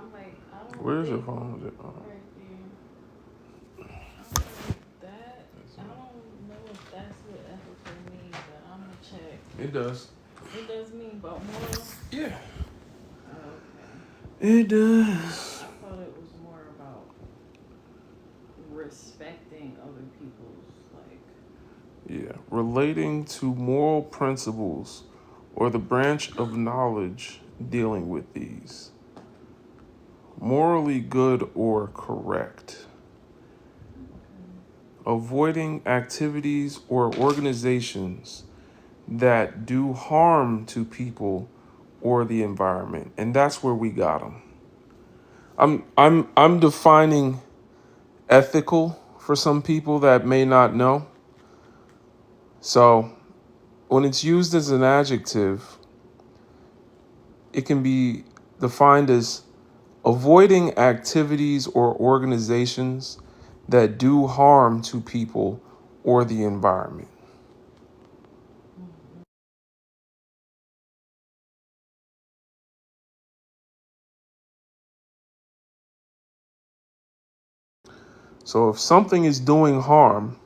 I'm like, I don't Where's your think phone? right there. I'm like that. I don't know if that's what ethical means, but I'm gonna check. It does. It does mean about moral. Yeah. Okay. It does. I thought it was more about respecting other people's like. Yeah. Relating to moral principles or the branch of knowledge dealing with these. Morally good or correct. Avoiding activities or organizations that do harm to people or the environment. And that's where we got them. I'm defining ethical for some people that may not know. So, when it's used as an adjective, it can be defined as avoiding activities or organizations that do harm to people or the environment. So if something is doing harm,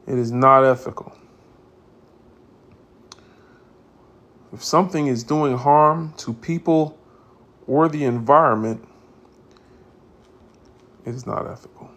it is not ethical. If something is doing harm to people or the environment, it is not ethical.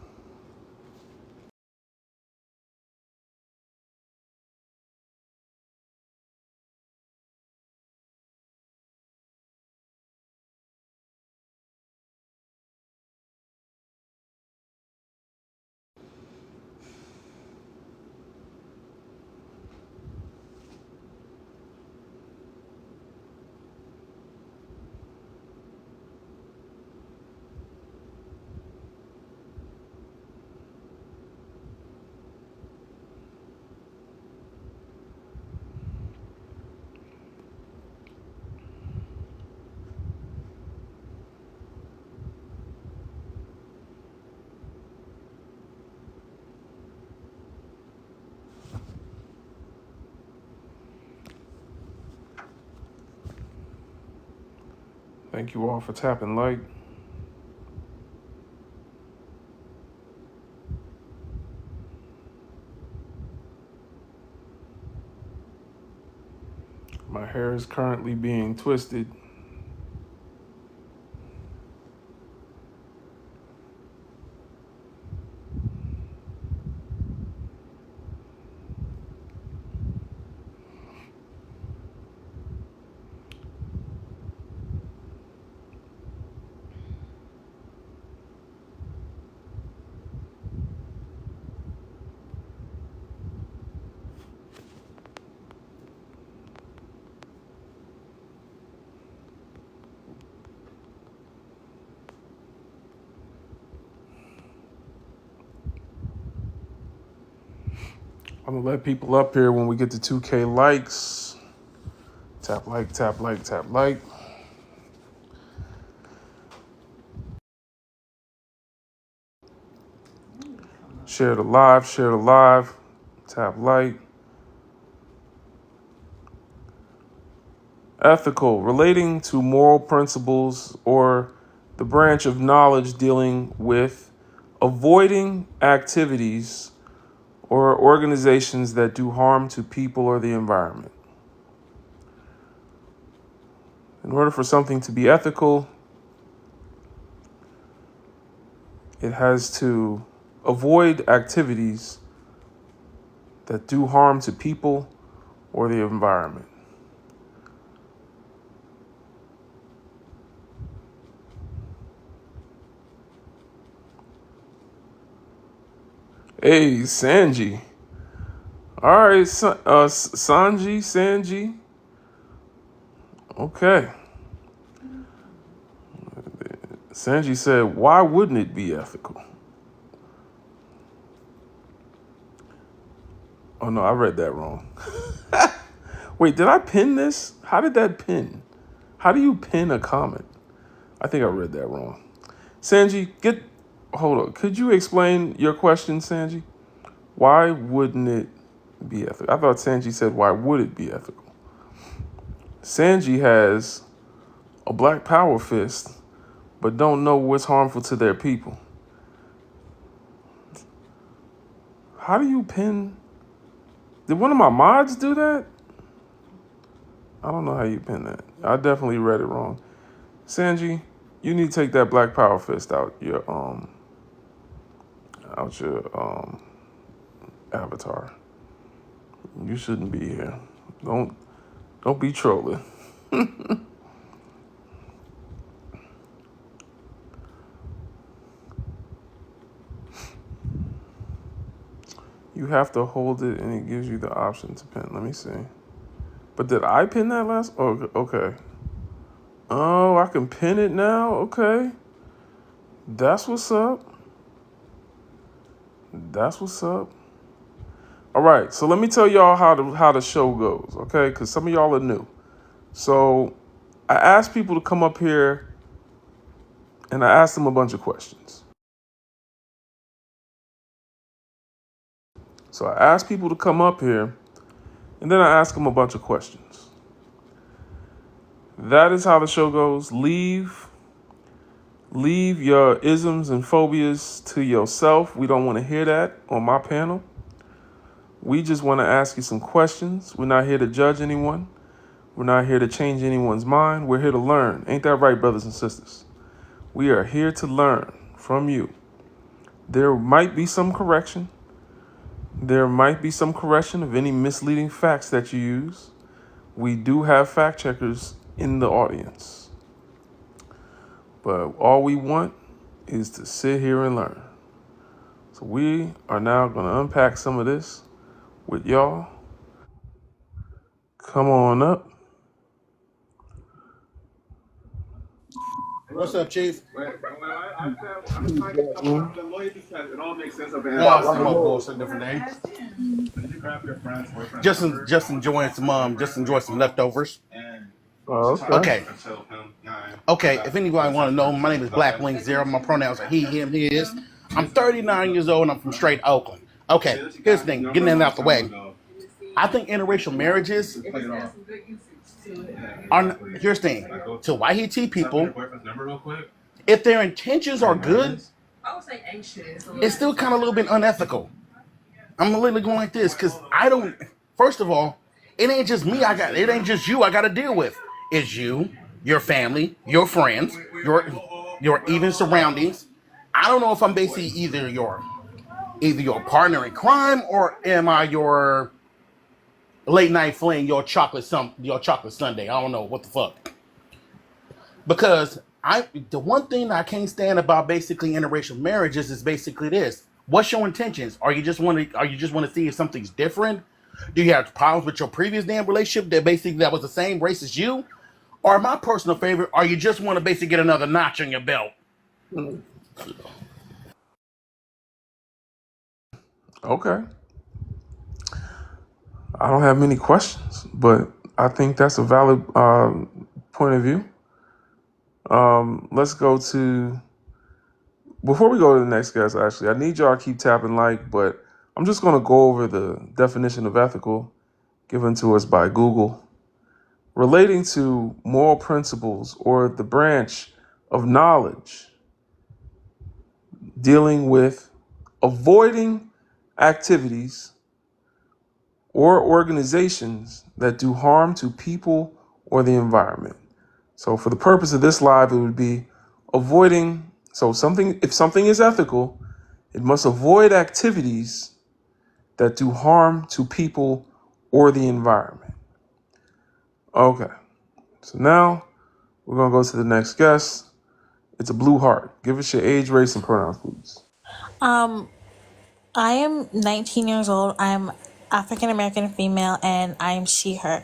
Thank you all for tapping like. My hair is currently being twisted. I'm gonna let people up here when we get to 2K likes. Tap like, tap like, tap like. Share the live, share the live. Tap like. Ethical, relating to moral principles or the branch of knowledge dealing with avoiding activities or organizations that do harm to people or the environment. In order for something to be ethical, it has to avoid activities that do harm to people or the environment. Hey, Sanji. All right, Sanji. Okay. Sanji said, why wouldn't it be ethical? Oh, no, I read that wrong. Wait, did I pin this? How did that pin? How do you pin a comment? I think I read that wrong. Sanji, hold on. Could you explain your question, Sanji? Why wouldn't it be ethical? I thought Sanji said, why would it be ethical? Sanji has a black power fist but don't know what's harmful to their people. How do you pin? Did one of my mods do that? I don't know how you pin that. I definitely read it wrong. Sanji, you need to take that Black Power fist out your avatar. You shouldn't be here. Don't be trolling. You have to hold it and it gives you the option to pin. Let me see. But did I pin that last? Oh, okay. Oh, I can pin it now? Okay. That's what's up. That's what's up. All right, so let me tell y'all how the show goes, okay? Because some of y'all are new. So I asked people to come up here and I asked them a bunch of questions. So I asked people to come up here and then I asked them a bunch of questions. That is how the show goes. Leave your isms and phobias to yourself. We don't want to hear that on my panel. We just want to ask you some questions. We're not here to judge anyone. We're not here to change anyone's mind. We're here to learn. Ain't that right, brothers and sisters? We are here to learn from you. There might be some correction. There might be some correction of any misleading facts that you use. We do have fact checkers in the audience. But all we want is to sit here and learn. So we are now going to unpack some of this with y'all. Come on up. What's up, Chief? I'm trying to come up with the lawyer because it all makes sense over here. No, Some more bullshit, different name. Just enjoying some leftovers. Oh, okay. Okay. If anybody want to know, my name is Blackwing Zero. My pronouns are he, him, his. I'm 39 years old and I'm from straight Oakland. Okay, here's the thing, getting that out the way. I think interracial marriages are, here's the thing, to YHT people, if their intentions are good, it's still kind of a little bit unethical. I'm literally going like this because I don't. First of all, it ain't just me. It ain't just you. I got to deal with. It's you, your family, your friends, your even surroundings. I don't know if I'm basically either your partner in crime or am I your late night fling, your chocolate sundae. I don't know what the fuck. Because the one thing that I can't stand about basically interracial marriages is basically this. What's your intentions? Are you just want to see if something's different? Do you have problems with your previous damn relationship that was the same race as you? Or my personal favorite, are you just want to basically get another notch on your belt? Okay. I don't have many questions, but I think that's a valid point of view. Let's go to, before we go to the next guest, actually, I need y'all to keep tapping like, but I'm just going to go over the definition of ethical given to us by Google, relating to moral principles or the branch of knowledge dealing with avoiding activities or organizations that do harm to people or the environment. So for the purpose of this live, it would be avoiding. So if something is ethical, it must avoid activities that do harm to people or the environment. Okay. So now we're going to go to the next guest. It's a blue heart. Give us your age, race, and pronouns, please. I am 19 years old. I'm African American female, and I'm she, her.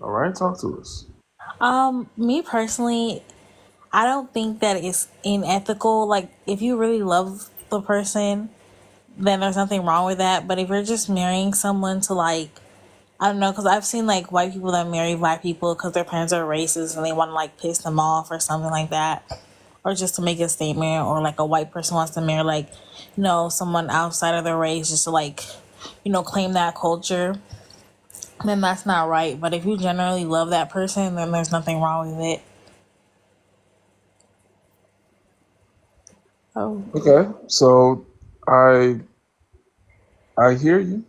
All right, talk to us. Me personally, I don't think that it's unethical. Like, if you really love the person, then there's nothing wrong with that. But if you're just marrying someone to, like, I don't know, because I've seen, like, white people that marry black people because their parents are racist and they want to, like, piss them off or something like that. Or just to make a statement, or, like, a white person wants to marry, like, someone outside of their race just to, like, claim that culture. Then that's not right. But if you generally love that person, then there's nothing wrong with it. Oh, Okay, so I I hear you.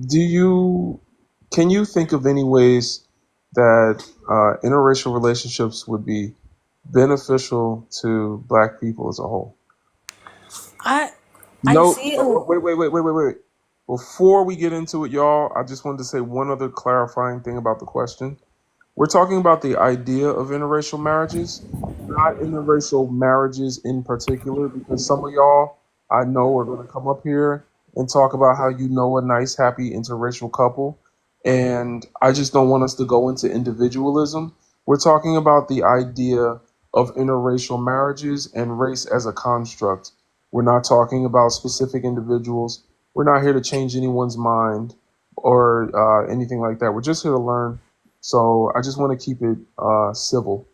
Do you can you think of any ways that interracial relationships would be beneficial to Black people as a whole? I I No, see. wait. Before we get into it, y'all, I just wanted to say one other clarifying thing about the question. We're talking about the idea of interracial marriages, not interracial marriages in particular, because some of y'all I know are going to come up here and talk about how you know a nice, happy interracial couple. And I just don't want us to go into individualism. We're talking about the idea of interracial marriages and race as a construct. We're not talking about specific individuals. We're not here to change anyone's mind or anything like that. We're just here to learn, so I just want to keep it civil,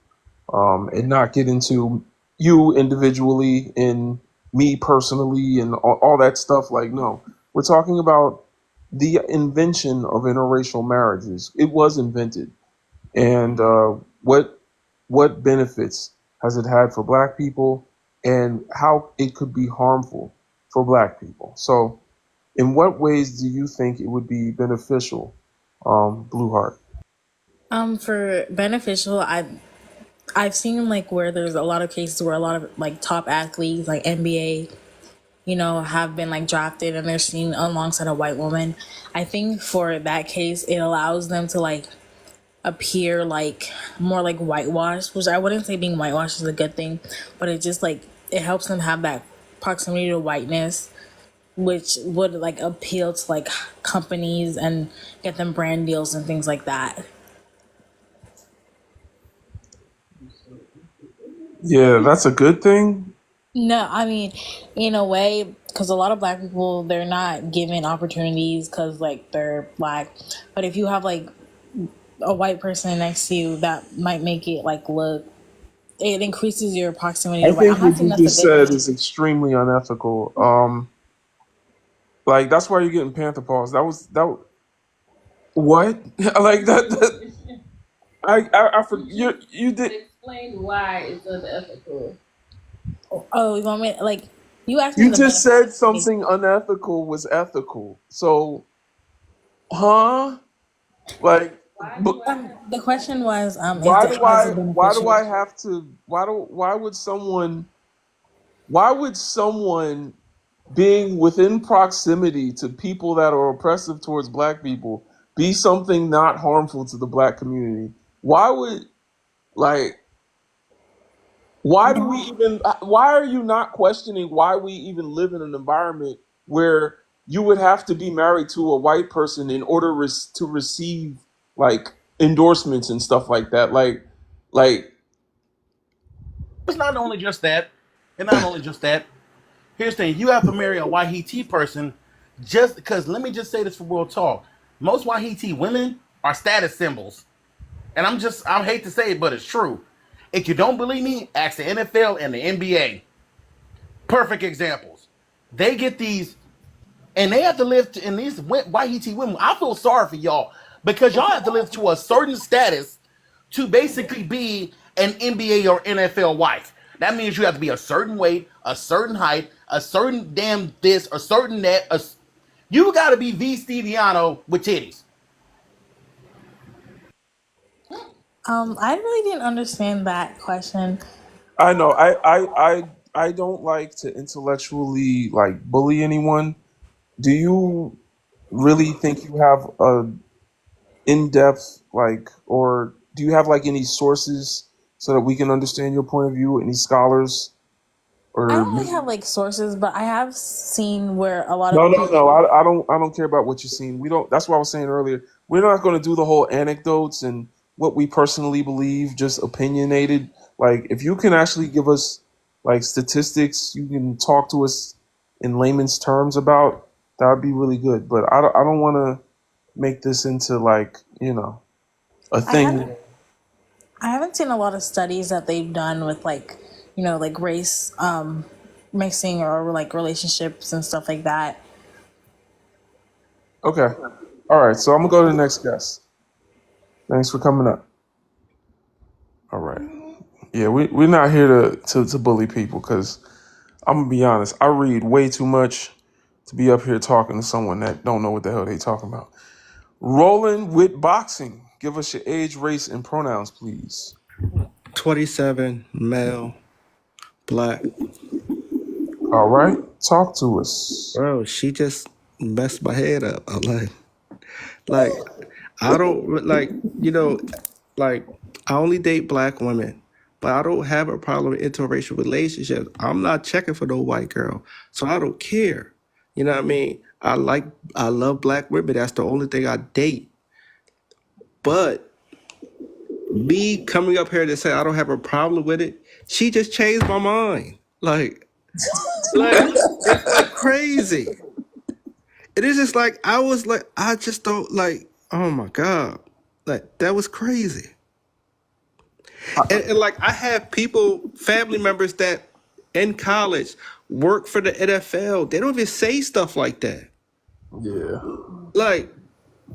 and not get into you individually and me personally and all that stuff. Like, no, we're talking about the invention of interracial marriages. It was invented, and what benefits has it had for Black people, and how it could be harmful for Black people. So, in what ways do you think it would be beneficial, Blue Heart? for beneficial, I've seen like where there's a lot of cases where a lot of like top athletes, like NBA, have been like drafted and they're seen alongside a white woman. I think for that case, it allows them to like appear like more like whitewashed, which I wouldn't say being whitewashed is a good thing, but it just like it helps them have that proximity to whiteness, which would like appeal to like companies and get them brand deals and things like that. Yeah, that's a good thing. No, I mean, in a way, because a lot of Black people, they're not given opportunities because like they're Black. But if you have like a white person next to you, that might make it like look. It increases your proximity I to white. think I'm not what saying you that's a just good said thing. is extremely unethical. Like that's why you're getting Panther paws. What? Like that I for you did. Explain why it's unethical. Oh, you want me like you asked me You the just benefits. said something unethical was ethical. So, huh? Like, Why but do I have The question was, why do how is I it why do beneficial? I have to why would someone being within proximity to people that are oppressive towards Black people be something not harmful to the Black community? Why would, like, why do we even why are you not questioning why we even live in an environment where you would have to be married to a white person in order to receive, like, endorsements and stuff like that? Like It's not only just that. And not only just that. Here's the thing: you have to marry a Wahiti person, just because. Let me just say this for real talk. Most Wahiti women are status symbols, and I hate to say it, but it's true. If you don't believe me, ask the NFL and the NBA. Perfect examples. They get these, and they have to live in these Wahiti women. I feel sorry for y'all because y'all have to live to a certain status to basically be an NBA or NFL wife. That means you have to be a certain weight, a certain height, a certain damn this, a certain that. You got to be V. Steviano with titties. I really didn't understand that question. I know I don't like to intellectually, like, bully anyone. Do you really think you have a in-depth, like, or do you have like any sources so that we can understand your point of view? Any scholars I or don't really have like sources, but I have seen where a lot no, of no, people. no. I don't care about what you've seen. We don't. That's what I was saying earlier. We're not going to do the whole anecdotes and what we personally believe, just opinionated. Like, if you can actually give us, like, statistics, you can talk to us in layman's terms about, that would be really good. But I don't want to make this into, like, a I haven't. thing. I haven't seen a lot of studies that they've done with like, like race mixing or like relationships and stuff like that. Okay. All right. So I'm gonna go to the next guest. Thanks for coming up. All right. Yeah, we're not here to bully people, because I'm gonna be honest. I read way too much to be up here talking to someone that don't know what the hell they talking about. Rolling with boxing. Give us your age, race, and pronouns, please. 27, male, black. All right, talk to us. Bro, she just messed my head up. I'm like, I don't like, like I only date black women, but I don't have a problem with interracial relationships. I'm not checking for no white girl, so I don't care. You know what I mean? I love black women. That's the only thing I date. But me coming up here to say I don't have a problem with it, she just changed my mind. Like it's like crazy. It is just like I was like I just don't like. Oh my god, like that was crazy. And like I have people, family members that in college work for the NFL. They don't even say stuff like that. Yeah. Like,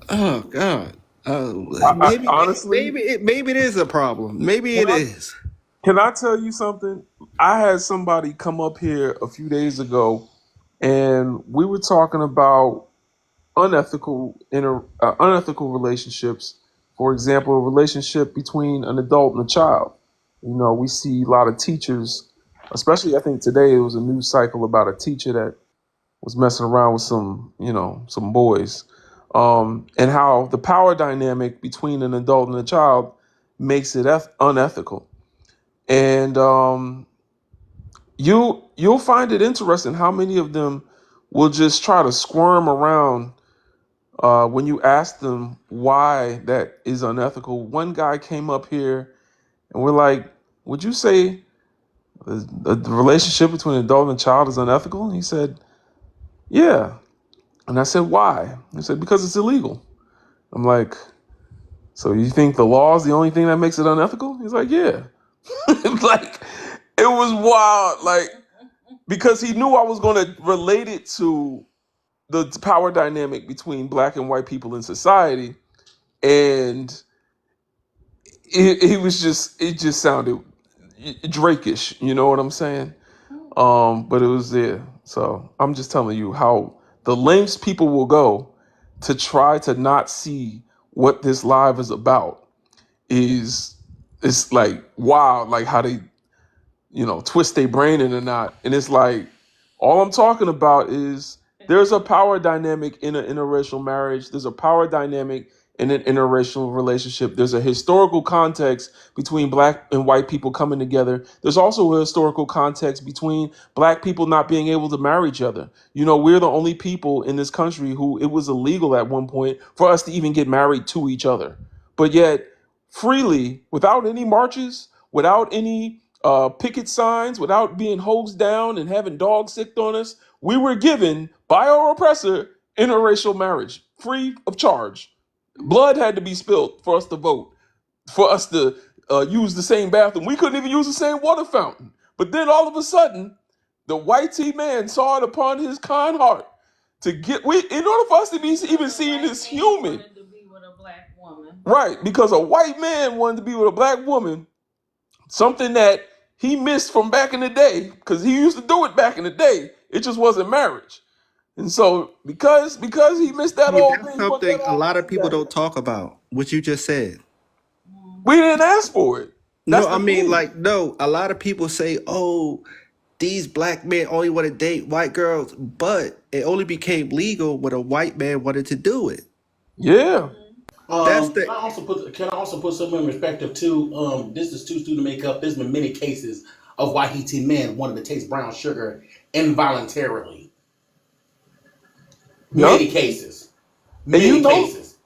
oh god. Honestly, Maybe it is a problem. Maybe can it I, is. can I tell you something? I had somebody come up here a few days ago, and we were talking about unethical relationships. For example, a relationship between an adult and a child. You know, we see a lot of teachers, especially I think today it was a news cycle about a teacher that was messing around with some boys, and how the power dynamic between an adult and a child makes it unethical. And you'll find it interesting how many of them will just try to squirm around when you ask them why that is unethical. One guy came up here and we're like, "Would you say the relationship between an adult and a child is unethical?" And he said, "Yeah." And I said, "Why?" He said, "Because it's illegal." I'm like, "So you think the law is the only thing that makes it unethical?" He's like, "Yeah." Like, it was wild. Like, because he knew I was going to relate it to the power dynamic between black and white people in society. And it just sounded Drake-ish. You know what I'm saying? But it was there. So I'm just telling you how the lengths people will go to try to not see what this live is about is it's like wow, like how they twist their brain in or not. And it's like all I'm talking about is there's a power dynamic in an interracial marriage. There's a power dynamic in an interracial relationship. There's a historical context between black and white people coming together. There's also a historical context between black people not being able to marry each other. You know, we're the only people in this country who it was illegal at one point for us to even get married to each other. But yet, freely, without any marches, without any picket signs, without being hosed down and having dogs sicked on us, we were given by our oppressor interracial marriage free of charge. Blood had to be spilled for us to vote, for us to use the same bathroom. We couldn't even use the same water fountain. But then all of a sudden, the white T man saw it upon his kind heart to get we in order for us to be even seen as human. To be with a black woman. Right, because a white man wanted to be with a black woman, something that he missed from back in the day, because he used to do it back in the day. It just wasn't marriage. And so because he missed that See, old that's thing, he want that something a old lot of thing people back. don't talk about. What you just said. We didn't ask for it. That's No, the I mean, thing. like, no, a lot of people say, oh, these black men only want to date white girls, but it only became legal when a white man wanted to do it. Yeah. That's Can the I also put something in perspective too? This is too soon to make up. There's been many cases of Wahiti men wanting to taste brown sugar involuntarily. Yep. Many cases. And Many cases.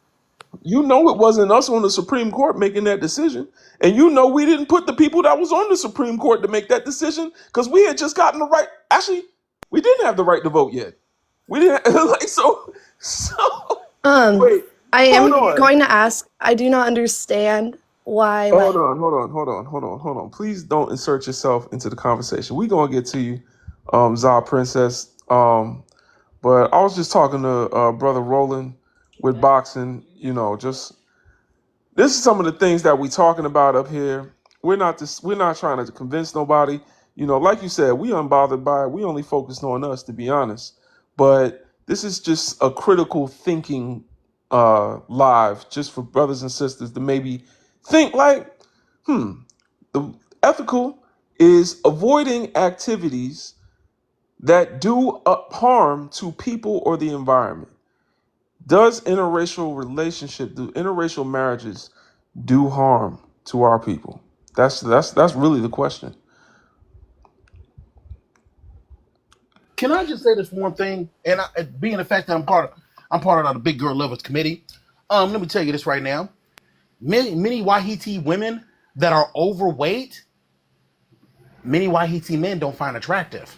it wasn't us on the Supreme Court making that decision. And we didn't put the people that was on the Supreme Court to make that decision because we had just gotten the right. Actually, we didn't have the right to vote yet. We didn't like so Um, wait, I hold am on. going to ask, I do not understand why, Hold like, on, hold on, hold on, hold on, hold on. Please don't insert yourself into the conversation. We're gonna get to you, Zah Princess. But I was just talking to brother Roland with boxing. Just this is some of the things that we're talking about up here. We're not trying to convince nobody. like you said, we unbothered by it. We only focused on us, to be honest. But this is just a critical thinking live, just for brothers and sisters to maybe think like, the ethical is avoiding activities that do harm to people or the environment. Do interracial marriages do harm to our people? That's really the question. Can I just say this one thing? And being the fact that I'm part of the Big Girl Lovers Committee. Let me tell you this right now. Many Wahiti women that are overweight, many Wahiti men don't find attractive.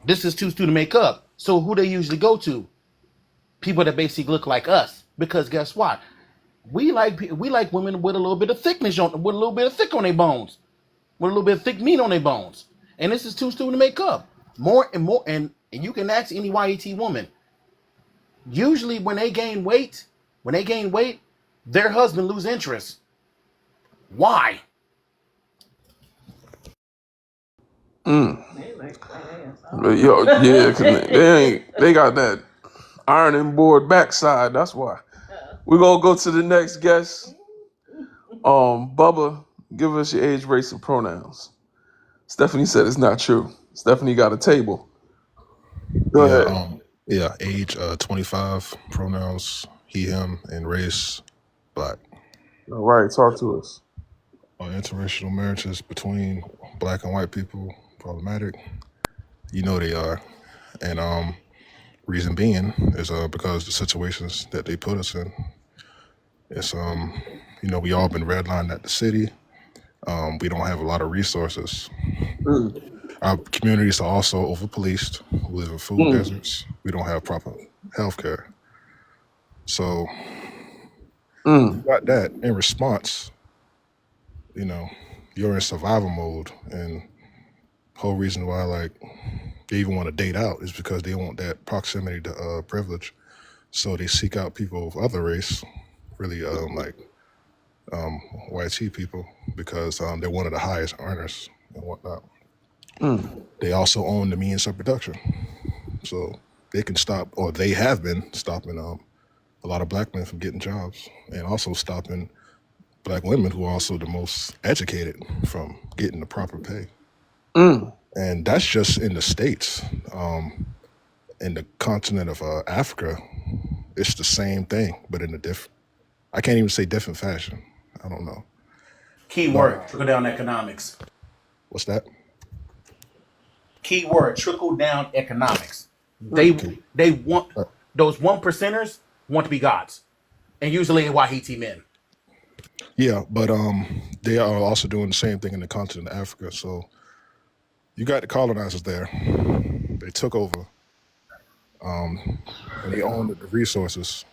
This is too soon to make up. So who they usually go to? People that basically look like us. Because guess what? We like women with a little bit of thickness with a little bit of thick on their bones, with a little bit of thick meat on their bones. And this is too soon to make up. More and more, and you can ask any YET woman. Usually, when they gain weight, their husband lose interest. Why? Yo, yeah, cause they got that ironing board backside. That's why. We're gonna go to the next guest. Bubba, give us your age, race, and pronouns. Stephanie said it's not true. Stephanie got a table. Go ahead. Age 25, pronouns he, him, and race black. All right, talk to us. Interracial marriages between black and white people problematic. You know they are, and reason being is because the situations that they put us in. It's we all been redlined at the city. We don't have a lot of resources. Our communities are also over-policed. We live in food deserts. We don't have proper health care. So you got that. In response, you're in survival mode. And the whole reason why they even want to date out is because they want that proximity to privilege. So they seek out people of other race, really YT people, because they're one of the highest earners and whatnot. They also own the means of production. So they can stop, or they have been stopping a lot of black men from getting jobs, and also stopping black women who are also the most educated from getting the proper pay. And that's just in the States. In the continent of Africa, it's the same thing, but in a different, I can't even say different fashion. I don't know. Keyword, trickle down economics. What's that? Keyword, trickle down economics. They want, those 1%ers want to be gods. And usually Wahiti men. Yeah, but they are also doing the same thing in the continent of Africa. So you got the colonizers there. They took over. And they own the resources.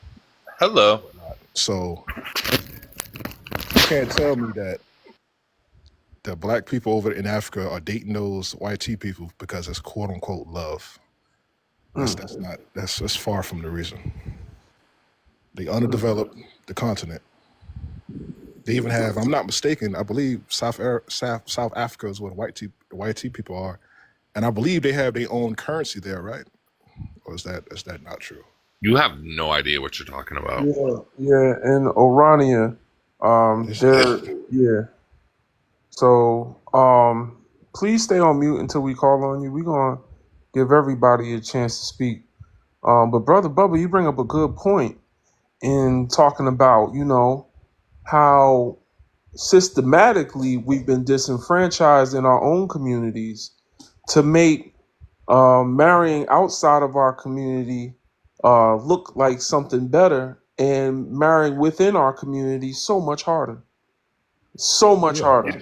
Hello. So you can't tell me that the black people over in Africa are dating those YT people because it's quote unquote love. That's far from the reason. They underdeveloped the continent. They even have, I'm not mistaken, I believe South Africa is where the YT people are, and I believe they have their own currency there, right? Or is that not true? You have no idea what you're talking about. Yeah, in Orania, yeah. So, please stay on mute until we call on you. We're gonna give everybody a chance to speak. But Brother Bubba, you bring up a good point in talking about, how systematically we've been disenfranchised in our own communities to make marrying outside of our community look like something better, and marrying within our community so much harder. So much harder.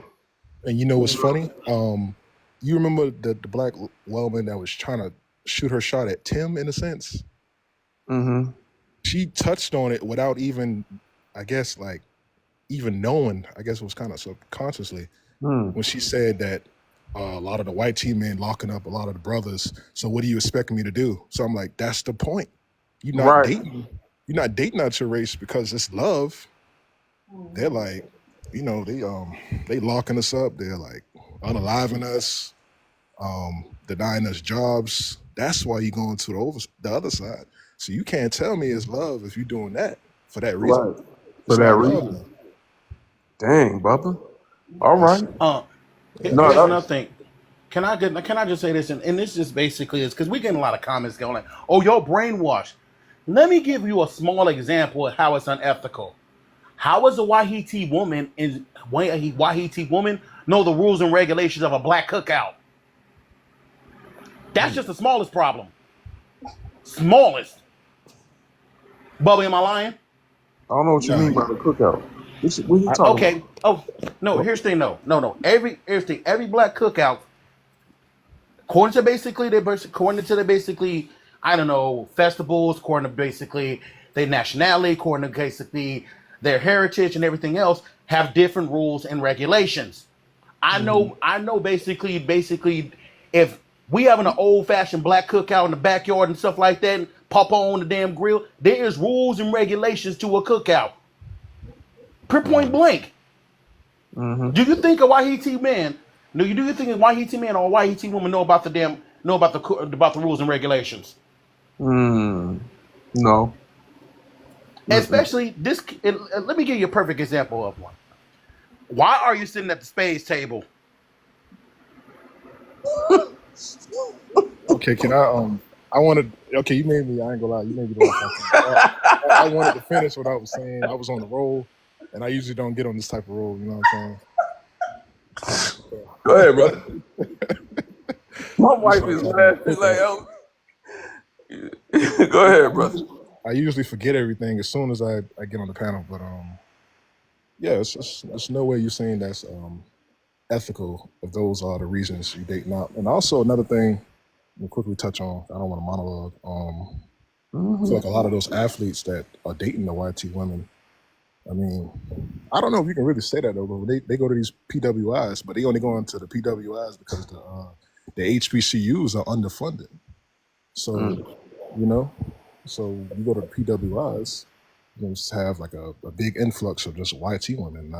And you know what's funny? You remember the black woman that was trying to shoot her shot at Tim, in a sense? Mm-hmm. She touched on it without even, I guess, even knowing, I guess it was kind of subconsciously, when she said that a lot of the white team men locking up a lot of the brothers. So what do you expect me to do? So I'm like, that's the point. You're not dating. You're not dating out your race because it's love. They're like, they locking us up. They're like unaliving us. denying us jobs. That's why you're going to the other side. So you can't tell me it's love if you're doing that for that reason. Right. For It's that not love. reason. Dang, Bubba. All right. No, Here's that, another thing. Can I just say this? And this just basically is because we getting a lot of comments going like, "Oh, you're brainwashed." Let me give you a small example of how it's unethical. How is a Wahiti woman know the rules and regulations of a black cookout? That's just the smallest problem. Smallest. Bubba, am I lying? I don't know what you No, mean by the cookout. What you talking Okay. Oh no. Here's the thing. No. Every black cookout, according to basically, I don't know, festivals, according to basically their nationality, according to basically their heritage and everything else, have different rules and regulations. I know basically if we having an old fashioned black cookout in the backyard and stuff like that, and pop on the damn grill, there is rules and regulations to a cookout. Point blank. about? Do you think a Wahiti man? Do you think a Wahiti man or a Wahiti woman know about the rules and regulations? No. Especially this. Let me give you a perfect example of one. Why are you sitting at the spades table? okay, can I wanted. Okay, you made me. I ain't gonna lie. You made me the last I wanted to finish what I was saying. I was on the roll, and I usually don't get on this type of roll. You know what I'm saying? Go ahead, brother. My wife is laughing like, oh. Go ahead, brother. I usually forget everything as soon as I get on the panel, but yeah, it's no way you're saying that's ethical if those are the reasons you date not. And also another thing, we'll quickly touch on. I don't want to monologue. I feel like a lot of those athletes that are dating the YT women. I mean, I don't know if you can really say that though. But they go to these PWIs, but they only go into the PWIs because the HBCUs are underfunded. So so you go to the PWIs, you just have like a big influx of just YT women.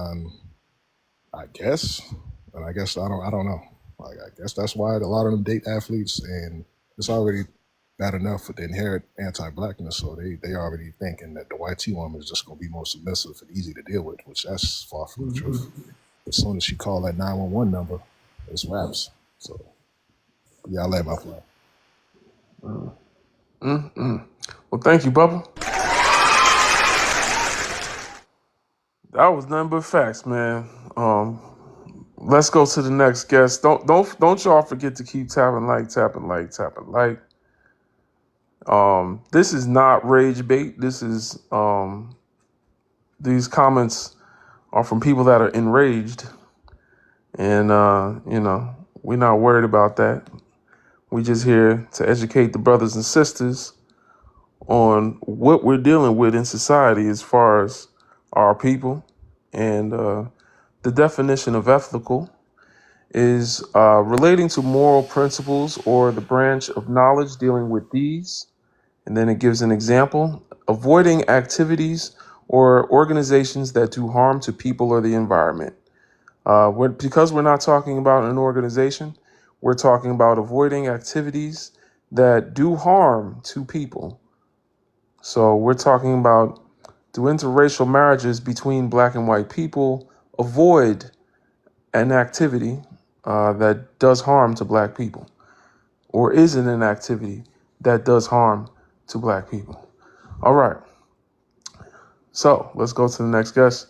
I guess, and I guess I don't know. Like I guess that's why a lot of them date athletes, and it's already bad enough with the inherent anti-blackness. So they already thinking that the YT woman is just gonna be more submissive and easy to deal with, which that's far from the truth. As soon as she call that 911 number, it's raps. So yeah, I let my fly. Well, thank you, Bubba. That was nothing but facts, man. Let's go to the next guest. Don't y'all forget to keep tapping like. This is not rage bait. This is these comments are from people that are enraged, and we're not worried about that. We just here to educate the brothers and sisters on what we're dealing with in society as far as our people. And the definition of ethical is relating to moral principles or the branch of knowledge dealing with these. And then it gives an example: avoiding activities or organizations that do harm to people or the environment. Because we're not talking about an organization, we're talking about avoiding activities that do harm to people. So we're talking about, do interracial marriages between black and white people avoid an activity that does harm to black people? Or is it an activity that does harm to black people? All right. So let's go to the next guest.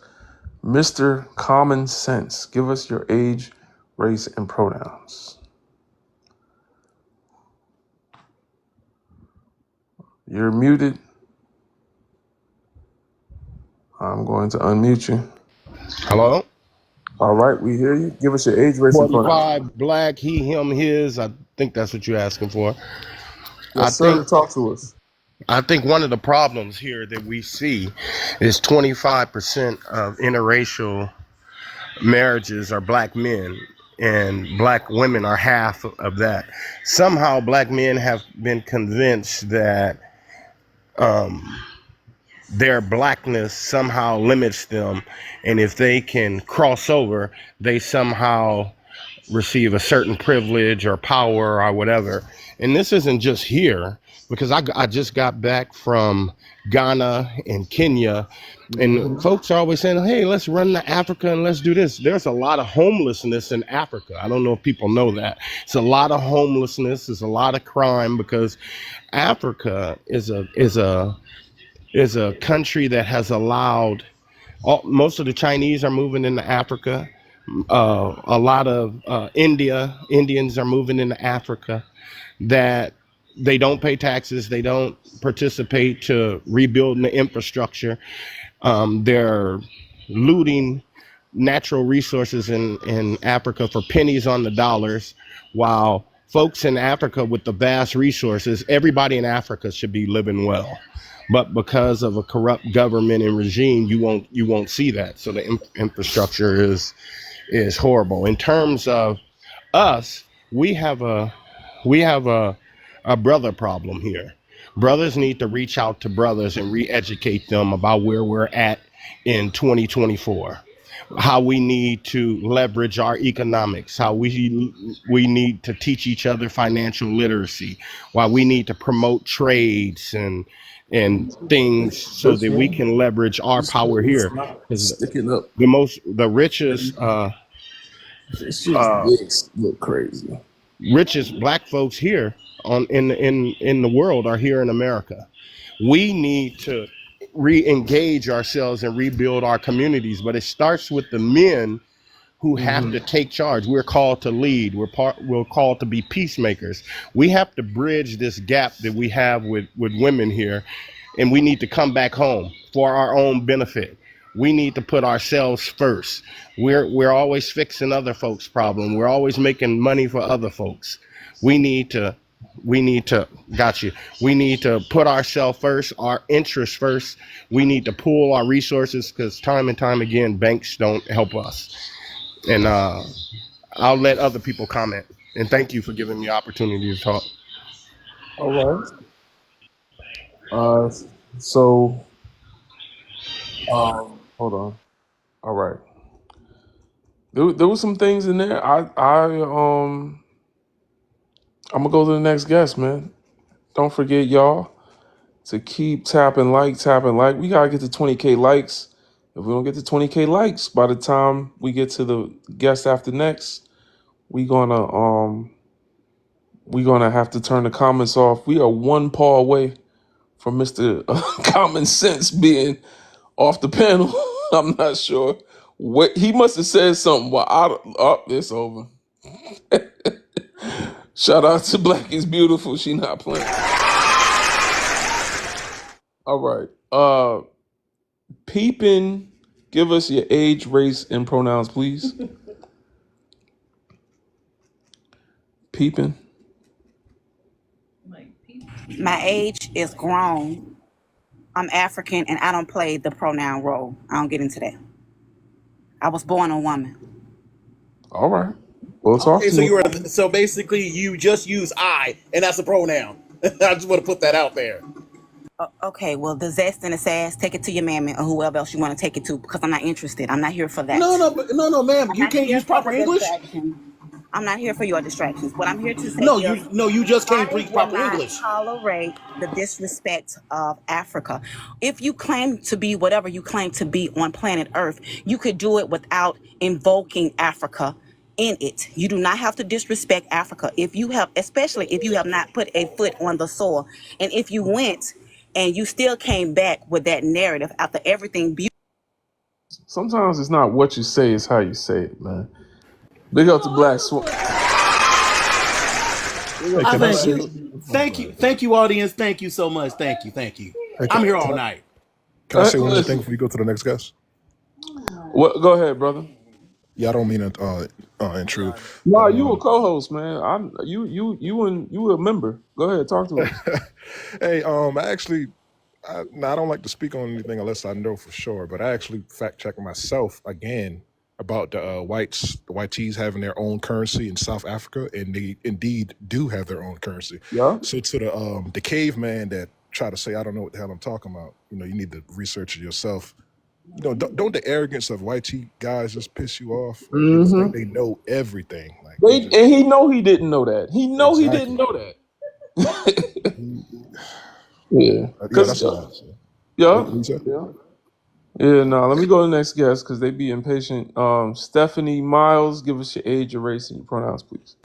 Mr. Common Sense, give us your age, race, and pronouns. You're muted. I'm going to unmute you. Hello? All right, we hear you. Give us your age, race, and pronouns. 45, black, he, him, his. I think that's what you're asking for. Yes, sir. Talk to us. I think one of the problems here that we see is 25% of interracial marriages are black men, and black women are half of that. Somehow black men have been convinced that their blackness somehow limits them, and if they can cross over, they somehow receive a certain privilege or power or whatever. And this isn't just here, because I just got back from Ghana and Kenya, and folks are always saying, hey, let's run to Africa and let's do this. There's a lot of homelessness in Africa. I don't know if people know that. It's a lot of homelessness. It's a lot of crime, because Africa is a country that has allowed most of the Chinese are moving into Africa. A lot of Indians are moving into Africa, that they don't pay taxes. They don't participate to rebuilding the infrastructure. They're looting natural resources in Africa for pennies on the dollars, while folks in Africa with the vast resources, everybody in Africa should be living well. But because of a corrupt government and regime, you won't see that. So the infrastructure is horrible. In terms of us, we have a brother problem here. Brothers need to reach out to brothers and re-educate them about where we're at in 2024, how we need to leverage our economics, how we need to teach each other financial literacy, why we need to promote trades and things so that we can leverage our power here. Because Sticking up. the richest This shit look crazy. richest black folks here in the world are here in America. We need to re-engage ourselves and rebuild our communities, but it starts with the men who have to take charge. We're called to lead. We're called to be peacemakers. We have to bridge this gap that we have with women here, and we need to come back home for our own benefit. We need to put ourselves first. We're always fixing other folks' problems. We're always making money for other folks. We need to we need to put ourselves first, our interests first. We need to pool our resources, because time and time again, banks don't help us. And I'll let other people comment. And thank you for giving me the opportunity to talk. All right. So, hold on. All right. There was some things in there. I'm gonna go to the next guest, man. Don't forget, y'all, to keep tapping like. We gotta get to 20K likes. If we don't get to 20K likes by the time we get to the guest after next, we're gonna have to turn the comments off. We are one paw away from Mr. Common Sense being off the panel. I'm not sure what he must have said something. Well, it's over. Shout out to Black is Beautiful. She not playing. All right. Peepin, give us your age, race, and pronouns, please. Peepin. My age is grown. I'm African, and I don't play the pronoun role. I don't get into that. I was born a woman. All right. Well, talk Okay, to so me. so basically you just use I, and that's a pronoun. I just want to put that out there. Okay, well, the zest and the sass, take it to your mammy or whoever else you want to take it to, because I'm not interested. I'm not here for that. No, ma'am. You can't use proper English. I'm not here for your distractions. What I'm here to say you just can't preach proper I will English. not tolerate the disrespect of Africa. If you claim to be whatever you claim to be on planet Earth, you could do it without invoking Africa in it. You do not have to disrespect Africa especially if you have not put a foot on the soil. And if you went and you still came back with that narrative after everything beautiful. Sometimes it's not what you say, it's how you say it, man. Big up to Black Swan. Thank you, audience. Thank you so much. Thank you. Hey, I'm here all night. Can I say one more thing before you go to the next guest? What? Go ahead, brother. Yeah, I don't mean to intrude. Nah, you a co-host, man. You a member. Go ahead, talk to us. Hey, I don't like to speak on anything unless I know for sure. But I actually fact checked myself again about the whites, the YTs having their own currency in South Africa, and they indeed do have their own currency. Yeah. So to the caveman that try to say I don't know what the hell I'm talking about, you need to research it yourself. don't the arrogance of white guys just piss you off? Like they just think Mm-hmm. they know everything. Like they just And he know he didn't know that. He know he didn't exactly. know that. Yeah, Yeah, because that's what I have to say. yeah, What you say? yeah, yeah. No, let me go to the next guest because they be impatient. Stephanie Miles, give us your age, your race, and your pronouns, please.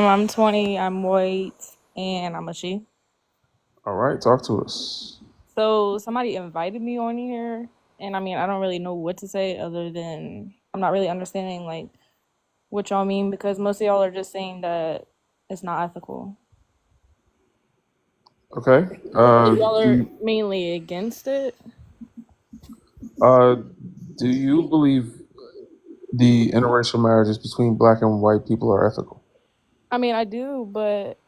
I'm 20, I'm white, and I'm a she. All right, talk to us. So somebody invited me on here, and I mean, I don't really know what to say other than I'm not really understanding like what y'all mean because most of y'all are just saying that it's not ethical. Okay. Like y'all Do are you, mainly against it. uh, do you believe the interracial marriages between black and white people are ethical? I mean, I do, but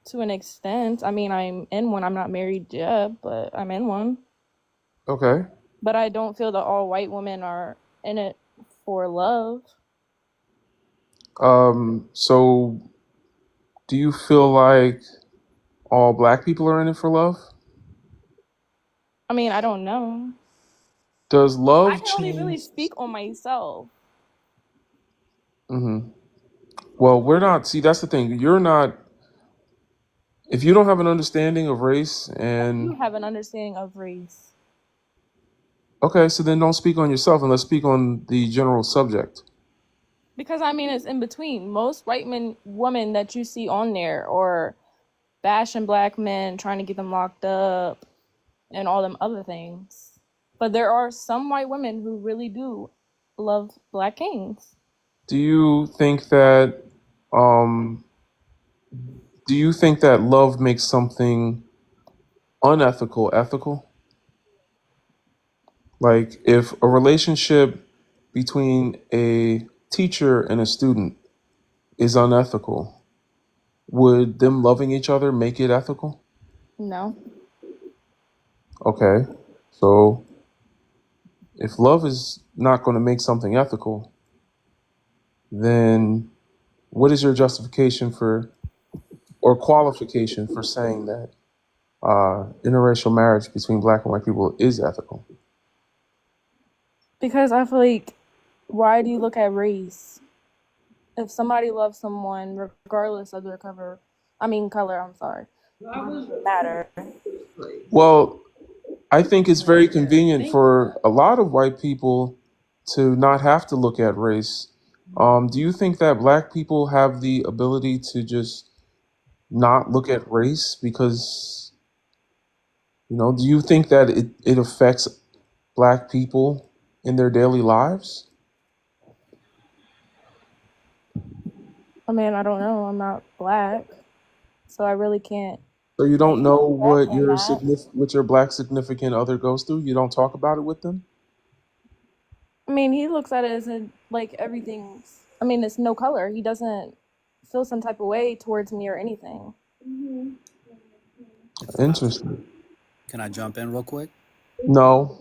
to an extent. I mean, I'm in one. I'm not married yet, but I'm in one. Okay. But I don't feel that all white women are in it for love. So do you feel like all black people are in it for love? I mean, I don't know. Does I love can only really change? speak on myself. Hmm. Well, we're not. See, that's the thing. You're not. If you don't have an understanding of race I do and have an understanding of race. okay, so then don't speak on yourself and let's speak on the general subject. Because I mean, it's in between. Most white women that you see on there are bashing black men, trying to get them locked up, and all them other things. But there are some white women who really do love black kings. Do you think that um do you think that love makes something unethical ethical? Like if a relationship between a teacher and a student is unethical, would them loving each other make it ethical? No. Okay. So if love is not going to make something ethical, then what is your justification for or qualification for saying that interracial marriage between black and white people is ethical? Because I feel like, why do you look at race? If somebody loves someone, regardless of their color, I'm sorry, doesn't matter. Well, I think it's very convenient for a lot of white people to not have to look at race. Do you think that black people have the ability to just not look at race because, do you think that it affects black people in their daily lives? I mean, I don't know. I'm not black, so I really can't So you don't know talk on that. what your black significant other goes through? You don't talk about it with them? I mean, he looks at it as like everything's. I mean, it's no color. He doesn't feel some type of way towards me or anything. Interesting. Can I jump in real quick? No,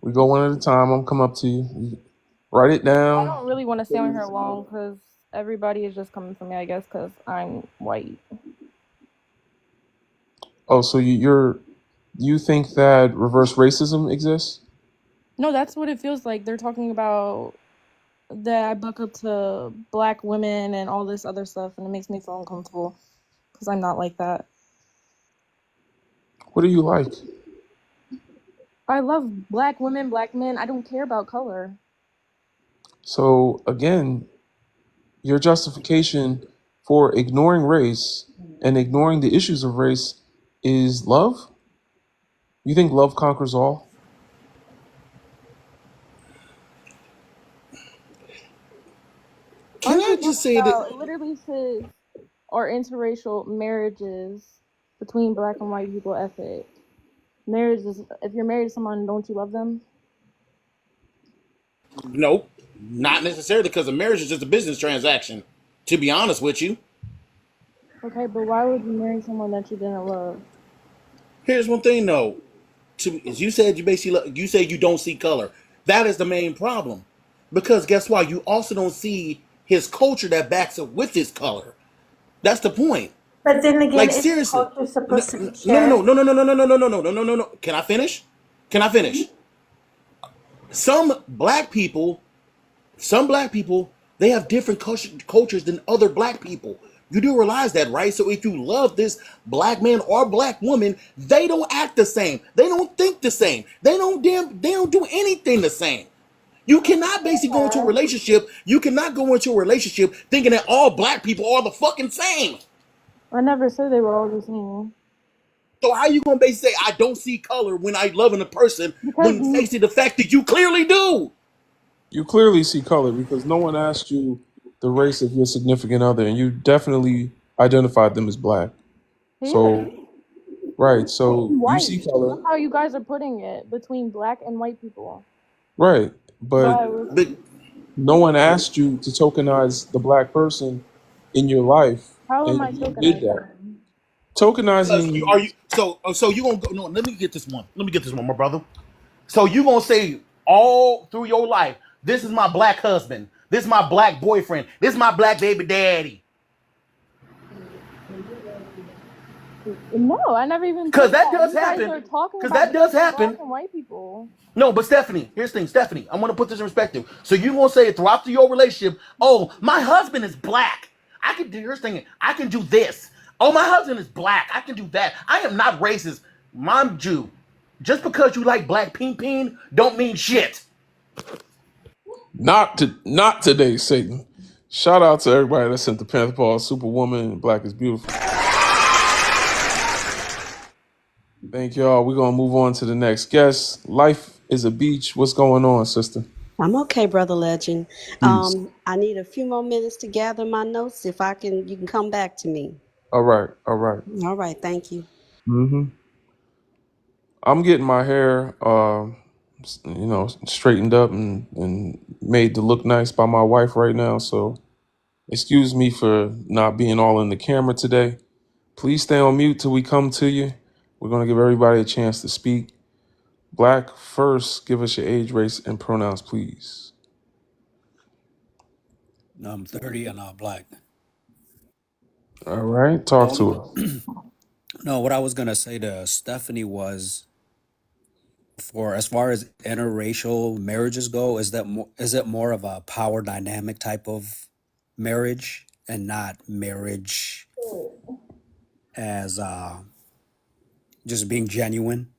we go one at a time. I'm come up to you. You write it I down. don't really want to stay on here long because everybody is just coming for me, I guess, because I'm white. Oh, so you think that reverse racism exists? No, that's what it feels like. They're talking about that I buck up to black women and all this other stuff, and it makes me feel uncomfortable because I'm not like that. What do you like? I love black women, black men. I don't care about color. So again, your justification for ignoring race and ignoring the issues of race is love? You think love conquers all? Can I just say that? It literally says, "Are interracial marriages between black and white people ethic?" Marriage is, if you're married to someone, don't you love them? Nope, not necessarily, because a marriage is just a business transaction. To be honest with you, Okay, but why would you marry someone that you didn't love? here's one thing though. As you said, you say you don't see color. That is the main problem, because guess what? You also don't see his culture that backs up with his color. That's the point. But then again, Like isn't seriously, culture no, supposed to be no, no, shared? no, no, no, no, no, no, no, no, no, no, no, no. Can I finish? Can I finish? Some black people, they have different cultures than other black people. You do realize that, right? So if you love this black man or black woman, they don't act the same. They don't think the same. They don't do anything the same. You cannot basically go into a relationship. You cannot go into a relationship thinking that all black people are the fucking same. I never said they were all the same. So how you gonna basically say I don't see color when I loving a person Because when facing the fact that you clearly do? You clearly see color because no one asked you the race of your significant other, and you definitely identified them as black. So, right. So you see white. color, That's how you guys are putting it between black and white people. right? But But no one asked you to tokenize the black person in your life, How am and I you did tokenizing that. them? because you are Tokenizing. you so you gonna go no, let me get this one. Let me get this one, my brother. So you gonna say all through your life, this is my black husband, this is my black boyfriend, this is my black baby daddy. No, I never even Because said that that. does You guys happen. are talking Because about that does between black happen. and white people. No, but Stephanie, here's the thing, Stephanie. I want to put this in perspective. So you gonna say throughout your relationship, oh, my husband is black. I can do here's the thing, I can do this. Oh, my husband is black. I can do that. I am not racist. I'm Jew. Just because you like black peen don't mean shit. Not today, Satan. Shout out to everybody that sent the Panther Paw, Superwoman, and Black is Beautiful. Thank y'all. We're gonna move on to the next guest. Life is a beach. What's going on, sister? I'm okay, Brother Legend. Peace. I need a few more minutes to gather my notes. If I can, you can come back to me. All right, all right. All right, thank you. I'm getting my hair, straightened up and made to look nice by my wife right now. So excuse me for not being all in the camera today. Please stay on mute till we come to you. We're gonna give everybody a chance to speak. Black first, give us your age, race, and pronouns, please. I'm 30 and black. All right, The talk only to us. no, what I was gonna say to Stephanie was, for as far as interracial marriages go, is it more of a power dynamic type of marriage and not marriage as just being genuine?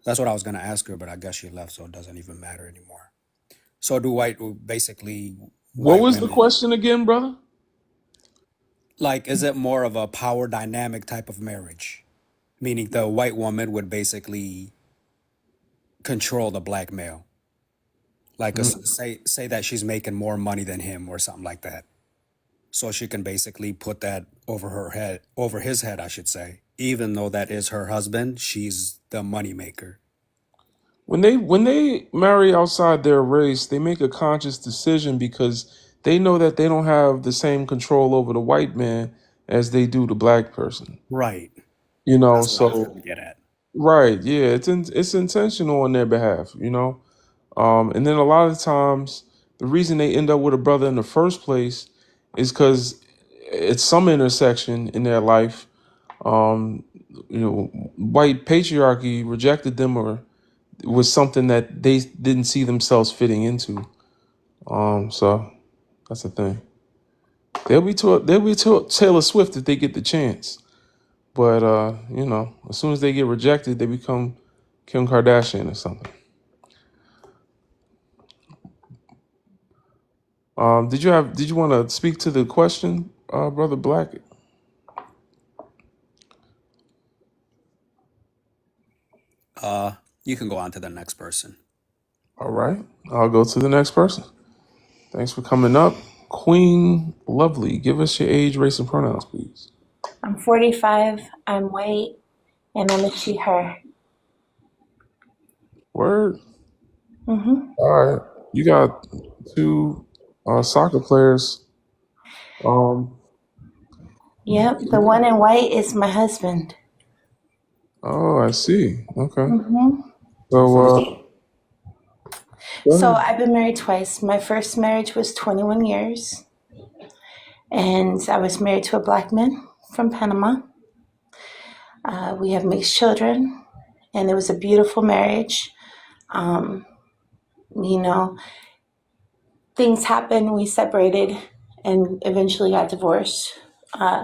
That's what I was gonna ask her, but I guess she left, so it doesn't even matter anymore. So basically What white was the women, question again, brother? like, is it more of a power dynamic type of marriage? Meaning the white woman would basically control the black male. Like, say that she's making more money than him or something like that. So she can basically put that over his head, I should say. Even though that is her husband, she's the money maker. When they marry outside their race, they make a conscious decision because they know that they don't have the same control over the white man as they do the black person. Right. That's what I was So trying to get at. right, yeah, it's intentional on their behalf. And then a lot of times, the reason they end up with a brother in the first place is because at some intersection in their life, um, white patriarchy rejected them or was something that they didn't see themselves fitting into. So that's the thing. They'll be to Taylor Swift if they get the chance, but as soon as they get rejected, they become Kim Kardashian or something. Did you want to speak to the question, Brother Black? You can go on to the next person. All right, I'll go to the next person. Thanks for coming up. Queen Lovely, give us your age, race, and pronouns, please. I'm 45, I'm white, and I'm a she, her. Word. Mm-hmm. All right. You got two soccer players. Yep, the one in white is my husband. Oh, I see. Okay. Mm-hmm. So, go So ahead. I've been married twice. My first marriage was 21 years, and I was married to a black man from Panama. We have mixed children, and it was a beautiful marriage. You know, things happened, we separated, and eventually got divorced.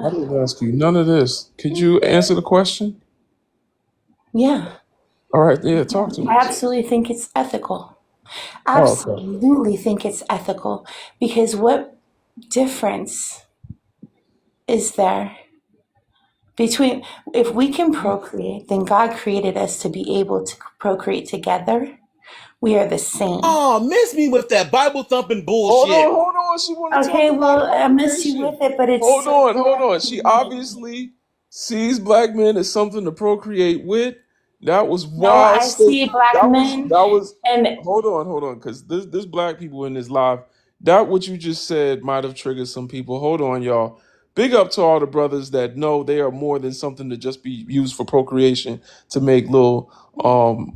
I didn't ask you none of this. Could you answer the question? Yeah, All right, yeah, talk to I me. absolutely think it's ethical. Oh, okay. Absolutely think it's ethical because what difference is there between if we can procreate, then God created us to be able to procreate together. We are the same. Oh, miss me with that Bible thumping Hold bullshit. on, hold on. She want to talk Okay, about well, I miss you with procreation. it, but it's Hold so on, hold on. She human. obviously sees black men as something to procreate with. That was No, wild I state. see black That was men, that was. and Hold on, because this black people in this live. That what you just said might have triggered some people. Hold on, y'all. Big up to all the brothers that know they are more than something to just be used for procreation to make little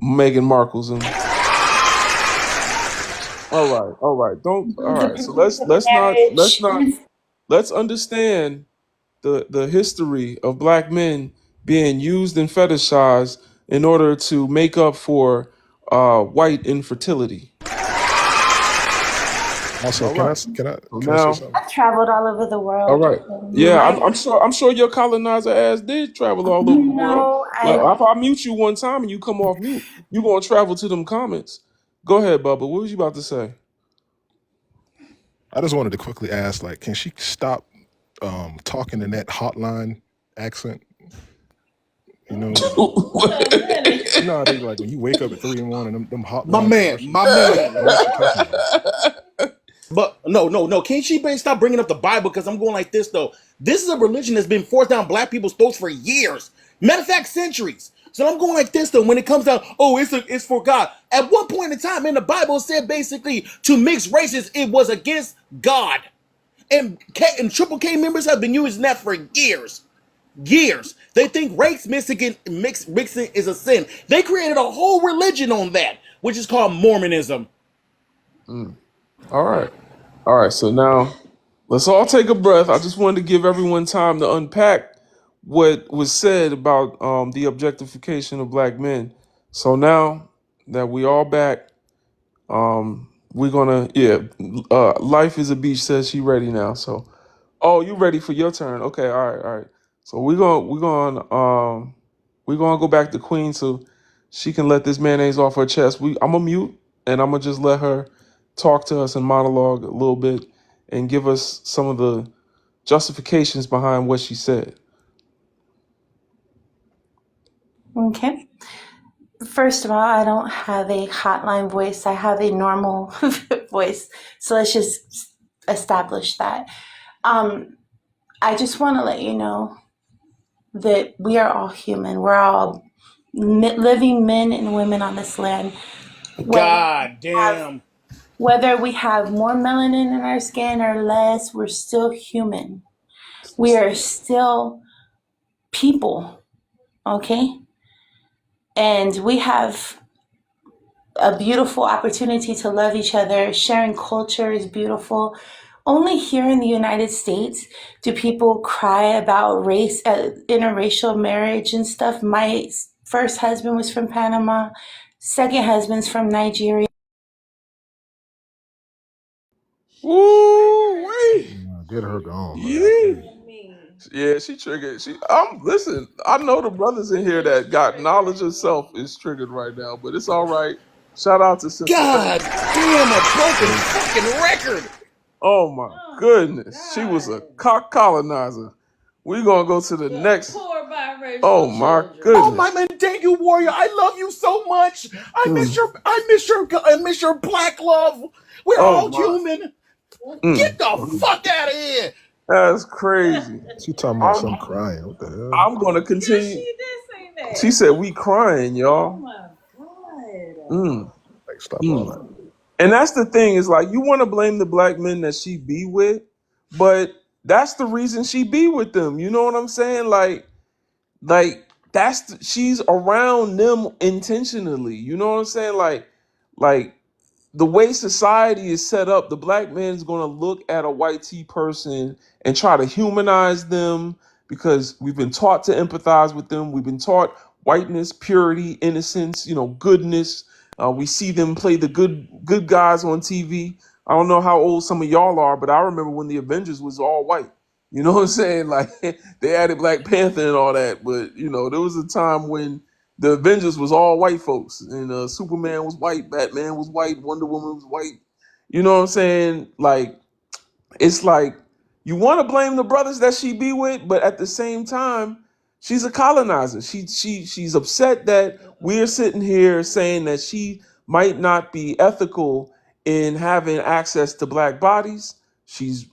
Meghan Markles and all right. Don't all the right. So purpose of marriage is let's understand the history of black men being used and fetishized in order to make up for white infertility. Also, All right. can I So can I say now, something? I've traveled all over the all world. right. And Yeah, my, I'm sure your colonizer ass did travel all over the world. no, Like I if I mute you one time and you come off mute, you gonna travel to them comments. Go ahead, Bubba. What was you about to say? I just wanted to quickly ask, like, can she stop talking in that hotline accent? You know, you know how they like when you wake up at 3 in the morning, them My hotline man, commercials. my man. What is she talking about? But no. Can't she stop bringing up the Bible? Because I'm going like this though. This is a religion that's been forced down black people's throats for years. Matter of fact, centuries. So I'm going like this though. When it comes down, oh, it's for God. At one point in time in the Bible, it said basically to mix races, it was against God. And Triple K members have been using that for years. Years. They think mixing is a sin. They created a whole religion on that, which is called Mormonism. Mm. All right. All right. So now let's all take a breath. I just wanted to give everyone time to unpack what was said about the objectification of black men. So now that we all back, we're gonna life is a beach says she ready now. So oh, you ready for your turn? Okay, all right. So we're gonna go back to Queen so she can let this mayonnaise off her chest. I'm gonna mute and I'm gonna just let her talk to us and monologue a little bit and give us some of the justifications behind what she said. okay. First of all, I don't have a hotline voice. I have a normal voice. So let's just establish that. I just want to let you know that we are all human. We're all living men and women on this land. God damn. Whether we have more melanin in our skin or less, we're still human. We are still people, okay? And we have a beautiful opportunity to love each other. Sharing culture is beautiful. Only here in the United States do people cry about race, interracial marriage and stuff. My first husband was from Panama. Second husband's from Nigeria. Ooh, wait. Get her gone, man. Yeah. Yeah, she triggered. Listen, I know the brothers in here that got knowledge of self is triggered right now, but it's all right. Shout out to Sister God Pepper. damn, a broken fucking record. Oh my goodness. She was a cock colonizer. We're gonna go to the next. Oh my Oh my goodness. man, thank you, warrior. I love you so much. Mm, I miss your black love. We're oh all my. human. Get Mm, the fuck out of here. that's crazy. She talking about some I'm crying. What the hell? I'm gonna continue. She said we crying, y'all. Mm, Like, stop all that. mm. And that's the thing, is like you want to blame the black men that she be with, but that's the reason she be with them. You know what I'm saying? She's around them intentionally. You know what I'm saying? Like the way society is set up, the black man is going to look at a white T person and try to humanize them because we've been taught to empathize with them. We've been taught whiteness, purity, innocence, goodness. We see them play the good guys on TV. I don't know how old some of y'all are, but I remember when the Avengers was all white. You know what I'm saying? Like they added Black Panther and all that, but there was a time when the Avengers was all white folks, and Superman was white, Batman was white, Wonder Woman was white. You know what I'm saying? Like it's like you want to blame the brothers that she be with, but at the same time, she's a colonizer. She's upset that we're sitting here saying that she might not be ethical in having access to black bodies. She's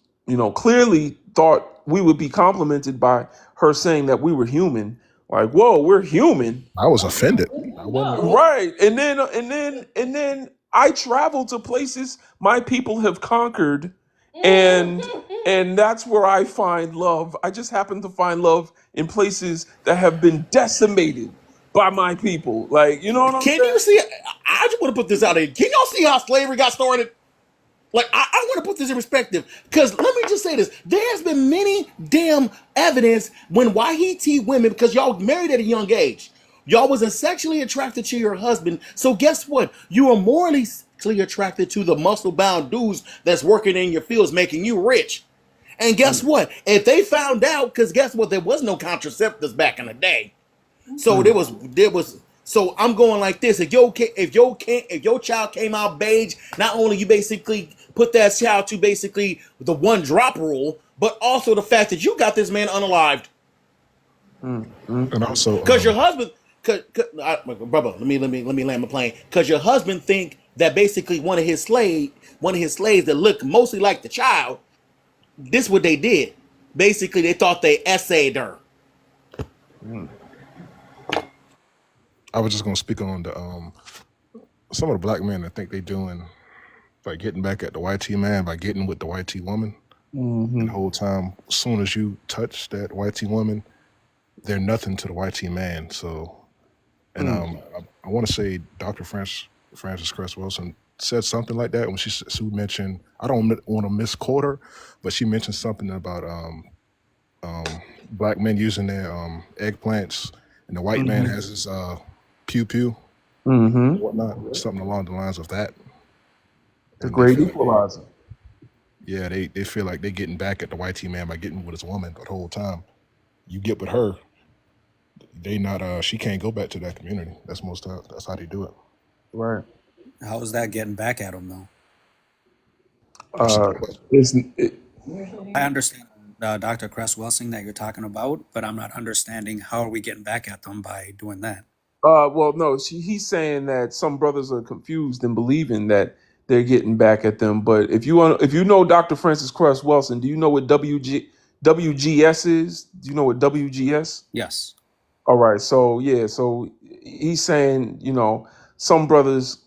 clearly thought we would be complimented by her saying that we were human. Like, whoa, we're human. I was offended. I wasn't. Right. And then I travel to places my people have conquered, and that's where I find love. I just happen to find love in places that have been decimated by my people. Like, you know what I'm Can you saying? see? I just want to put this out there. Can y'all see how slavery got started? Like, I want to put this in perspective, because let me just say this. There's been many damn evidence when Wahiti women, because y'all married at a young age, y'all wasn't sexually attracted to your husband. So guess what? You are morally sexually attracted to the muscle-bound dudes that's working in your fields, making you rich. And guess what? If they found out, because guess what? There was no contraceptives back in the day. So there was. So I'm going like this: if your child came out beige, not only you basically put that child to basically the one drop rule, but also the fact that you got this man unalived. And also, Because your husband, brother, let me land my plane. Because your husband think that basically one of his slaves that looked mostly like the child. This what they did. Basically, they thought they essayed her. I was just gonna speak on the some of the black men that think they doing like getting back at the YT man by getting with the YT woman. And the whole time, as soon as you touch that YT woman, they're nothing to the YT man. So, and I want to say Dr. Frances Cress Wilson said something like that when she mentioned, I don't want to misquote her, but she mentioned something about black men using their eggplants, and the white man has his pew pew, whatnot, something along the lines of that. The And great equalizer. Yeah, they feel like they're getting back at the YT man by getting with his woman, but the whole time you get with her, they not she can't go back to that community. That's how they do it. Right. How is that getting back at them though? I understand Dr. Cress Welsing that you're talking about, but I'm not understanding how are we getting back at them by doing that. Well, no, he's saying that some brothers are confused and believing that they're getting back at them. But if you know Dr. Francis Cress Wilson, do you know what WGS is? Do you know what WGS? Yes. All right. So yeah. So he's saying, some brothers,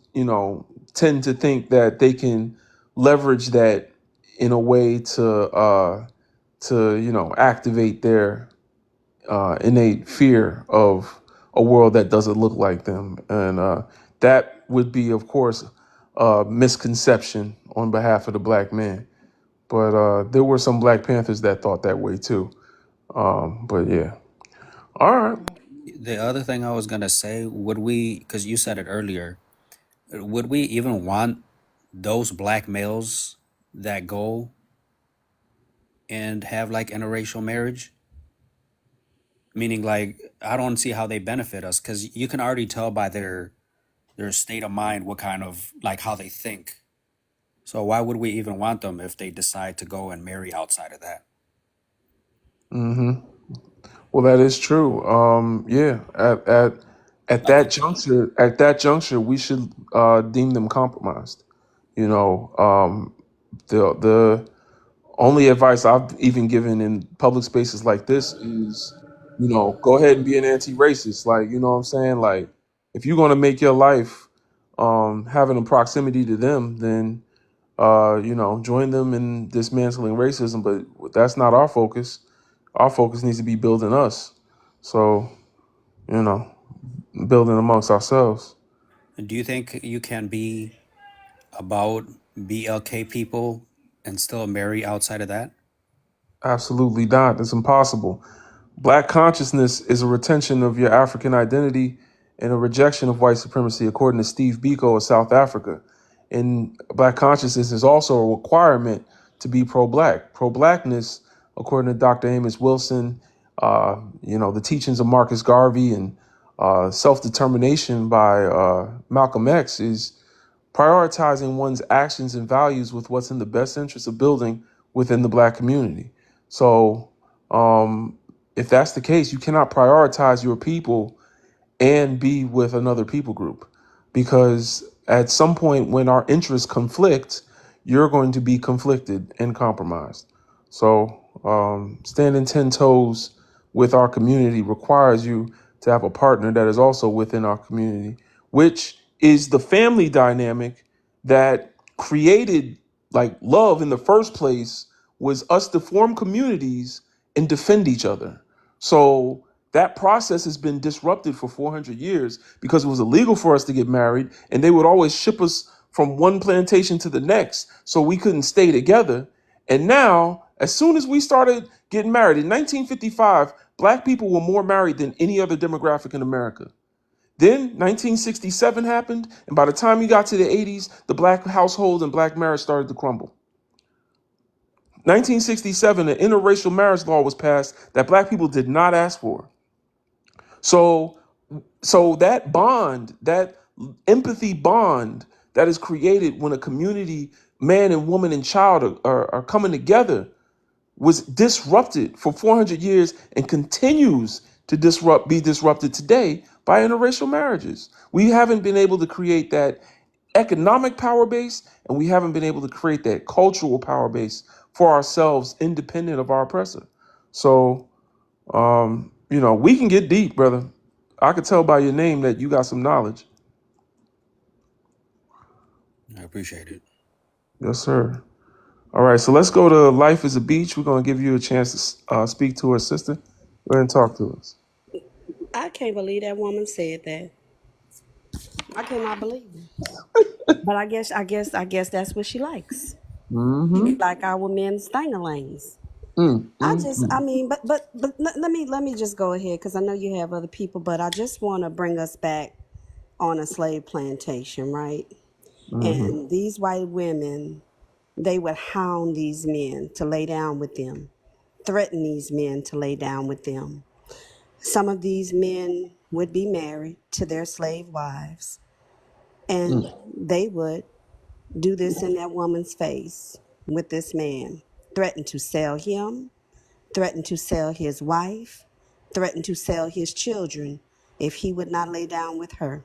tend to think that they can leverage that in a way to activate their innate fear of a world that doesn't look like them. And that would be, of course, a misconception on behalf of the black man. But there were some Black Panthers that thought that way too. But yeah. All right. The other thing I was going to say, because you said it earlier, would we even want those black males that go and have like interracial marriage? Meaning, like, I don't see how they benefit us, because you can already tell by their state of mind what kind of, like, how they think. So why would we even want them if they decide to go and marry outside of that? Well, that is true. Yeah. At that juncture, we should deem them compromised. The only advice I've even given in public spaces like this is, go ahead and be an anti-racist. Like, you know what I'm saying? Like, if you're going to make your life having a proximity to them, then, join them in dismantling racism. But that's not our focus. Our focus needs to be building us. So, building amongst ourselves. Do you think you can be about BLK people and still marry outside of that? Absolutely not. It's impossible. Black consciousness is a retention of your African identity and a rejection of white supremacy, according to Steve Biko of South Africa. And Black consciousness is also a requirement to be pro-Black. Pro-Blackness, according to Dr. Amos Wilson, the teachings of Marcus Garvey, and self-determination by Malcolm X, is prioritizing one's actions and values with what's in the best interest of building within the Black community. So if that's the case, you cannot prioritize your people and be with another people group, because at some point when our interests conflict, you're going to be conflicted and compromised. So standing 10 toes with our community requires you to have a partner that is also within our community, which is the family dynamic that created like love in the first place, was us to form communities and defend each other. So that process has been disrupted for 400 years because it was illegal for us to get married, and they would always ship us from one plantation to the next, so we couldn't stay together. And now, as soon as we started getting married in 1955, Black people were more married than any other demographic in America. Then 1967 happened, and by the time you got to the 80s, the Black household and Black marriage started to crumble. 1967, an interracial marriage law was passed that Black people did not ask for. So that bond, that empathy bond that is created when a community, man and woman and child, are coming together, was disrupted for 400 years and continues to be disrupted today by interracial marriages. We haven't been able to create that economic power base, and we haven't been able to create that cultural power base for ourselves, independent of our oppressor. So, we can get deep, brother. I could tell by your name that you got some knowledge. I appreciate it. Yes, sir. All right, so let's go to Life is a Beach. We're going to give you a chance to speak to her sister. Go ahead and talk to us. I can't believe that woman said that. I cannot believe it. But I guess that's what she likes. Mm-hmm. She like our men's stangerlings. Mm-hmm. But let me just go ahead, because I know you have other people, but I just want to bring us back on a slave plantation, right? Mm-hmm. And these white women, they would hound these men to lay down with them, threaten these men to lay down with them. Some of these men would be married to their slave wives, and they would do this in that woman's face with this man, threaten to sell him, threaten to sell his wife, threaten to sell his children if he would not lay down with her.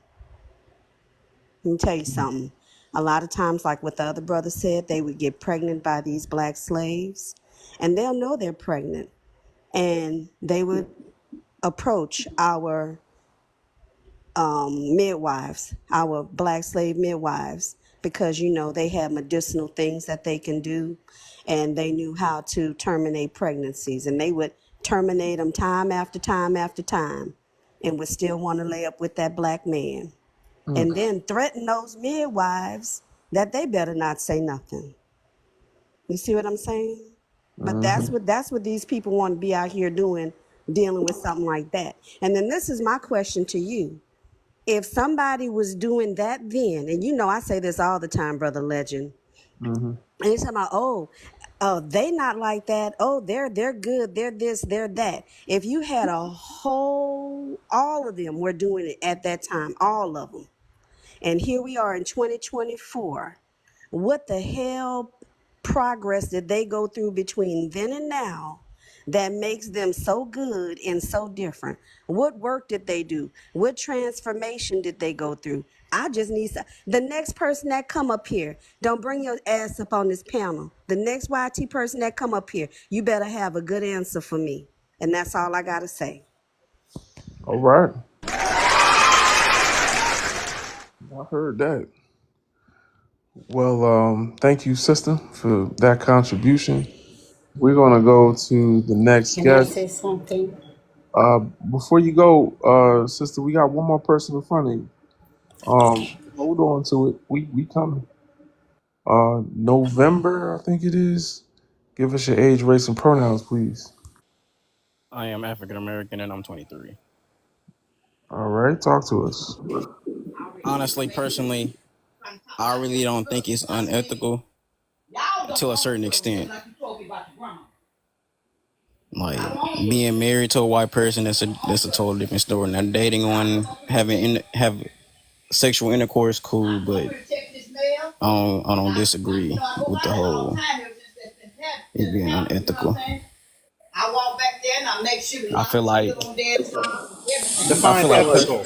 Let me tell you something. A lot of times, like what the other brother said, they would get pregnant by these black slaves, and they'll know they're pregnant, and they would approach our midwives, our black slave midwives, because they had medicinal things that they can do, and they knew how to terminate pregnancies, and they would terminate them time after time after time, and would still want to lay up with that black man, and then threaten those midwives that they better not say nothing. You see what I'm saying? But that's what these people want to be out here doing, dealing with something like that. And then this is my question to you. If somebody was doing that then, and I say this all the time, Brother Legend, and you're talking about, they not like that. Oh, they're good. They're this, they're that. If you had all of them were doing it at that time, all of them. And here we are in 2024. What the hell progress did they go through between then and now that makes them so good and so different? What work did they do? What transformation did they go through? I just need the next person that come up here, don't bring your ass up on this panel. The next YT person that come up here, you better have a good answer for me. And that's all I got to say. All right. I heard that. Well, thank you, sister, for that contribution. We're going to go to the next Can I guest. say something? Before you go, sister, we got one more person in front of you. Hold on to it. We coming. November, I think it is. Give us your age, race, and pronouns, please. I am African American and I'm 23. All right. right, talk to us. Honestly, personally, I really don't think it's unethical to a certain extent. Like being married to a white person, that's a total different story. Now dating one, have sexual intercourse, cool, but I don't disagree with the whole it being unethical. I feel like I Define feel like ethical.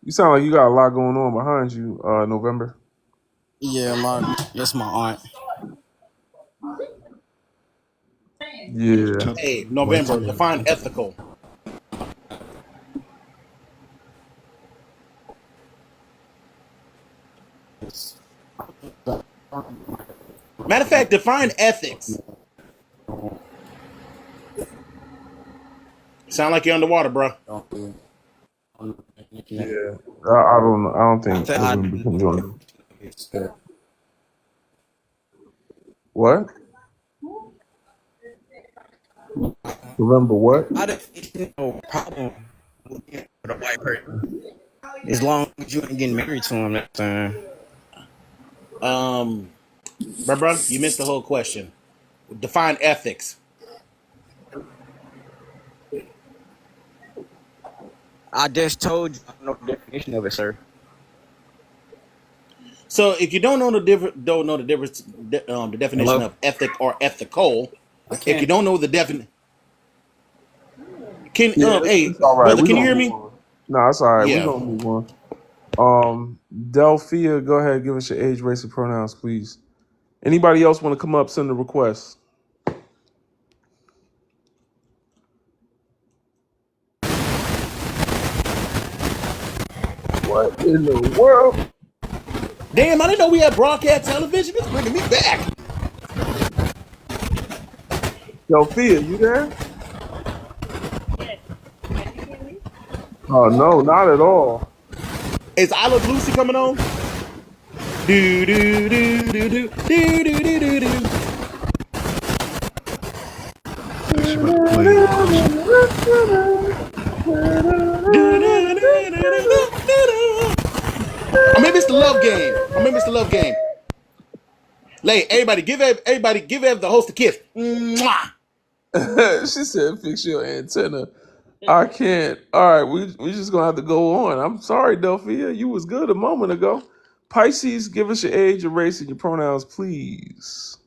You sound like you got a lot going on behind you, November. yeah, that's my aunt. Yeah. Hey, Wait November. till Define ethical. Matter of fact, define ethics. Sound like you're underwater, bro. Yeah. I don't know. I don't think I November can join. What? November what? don't no problem with a white person as long as you ain't getting married to him. That time. Bro, you missed the whole question. Define ethics. I just told you I don't know the definition of it, sir. So if you don't know the difference, the definition Hello? of ethic or ethical. I If you can't. don't know the definition, can Yeah, hey it's all right. brother, We're can you gonna hear move me? on. No, it's all right. We're Yeah. gonna move on. Delphia, go ahead, give us your age, race, and pronouns, please. Anybody else want to come up, send a request. What in the world? Damn, I didn't know we had broadcast television. It's bringing me back. Delphia, you there? Oh no, not at all. Is I Love Lucy coming on? Do do do do do do do do do do. She about to play it while she. I remember it's the love game. I remember it's the love game. Like everybody give Ev the host a kiss. Mwah! She said, "Fix your antenna." I can't. All right, we just gonna have to go on. I'm sorry, Delphia. You was good a moment ago. Pisces, give us your age, your race, and your pronouns, please.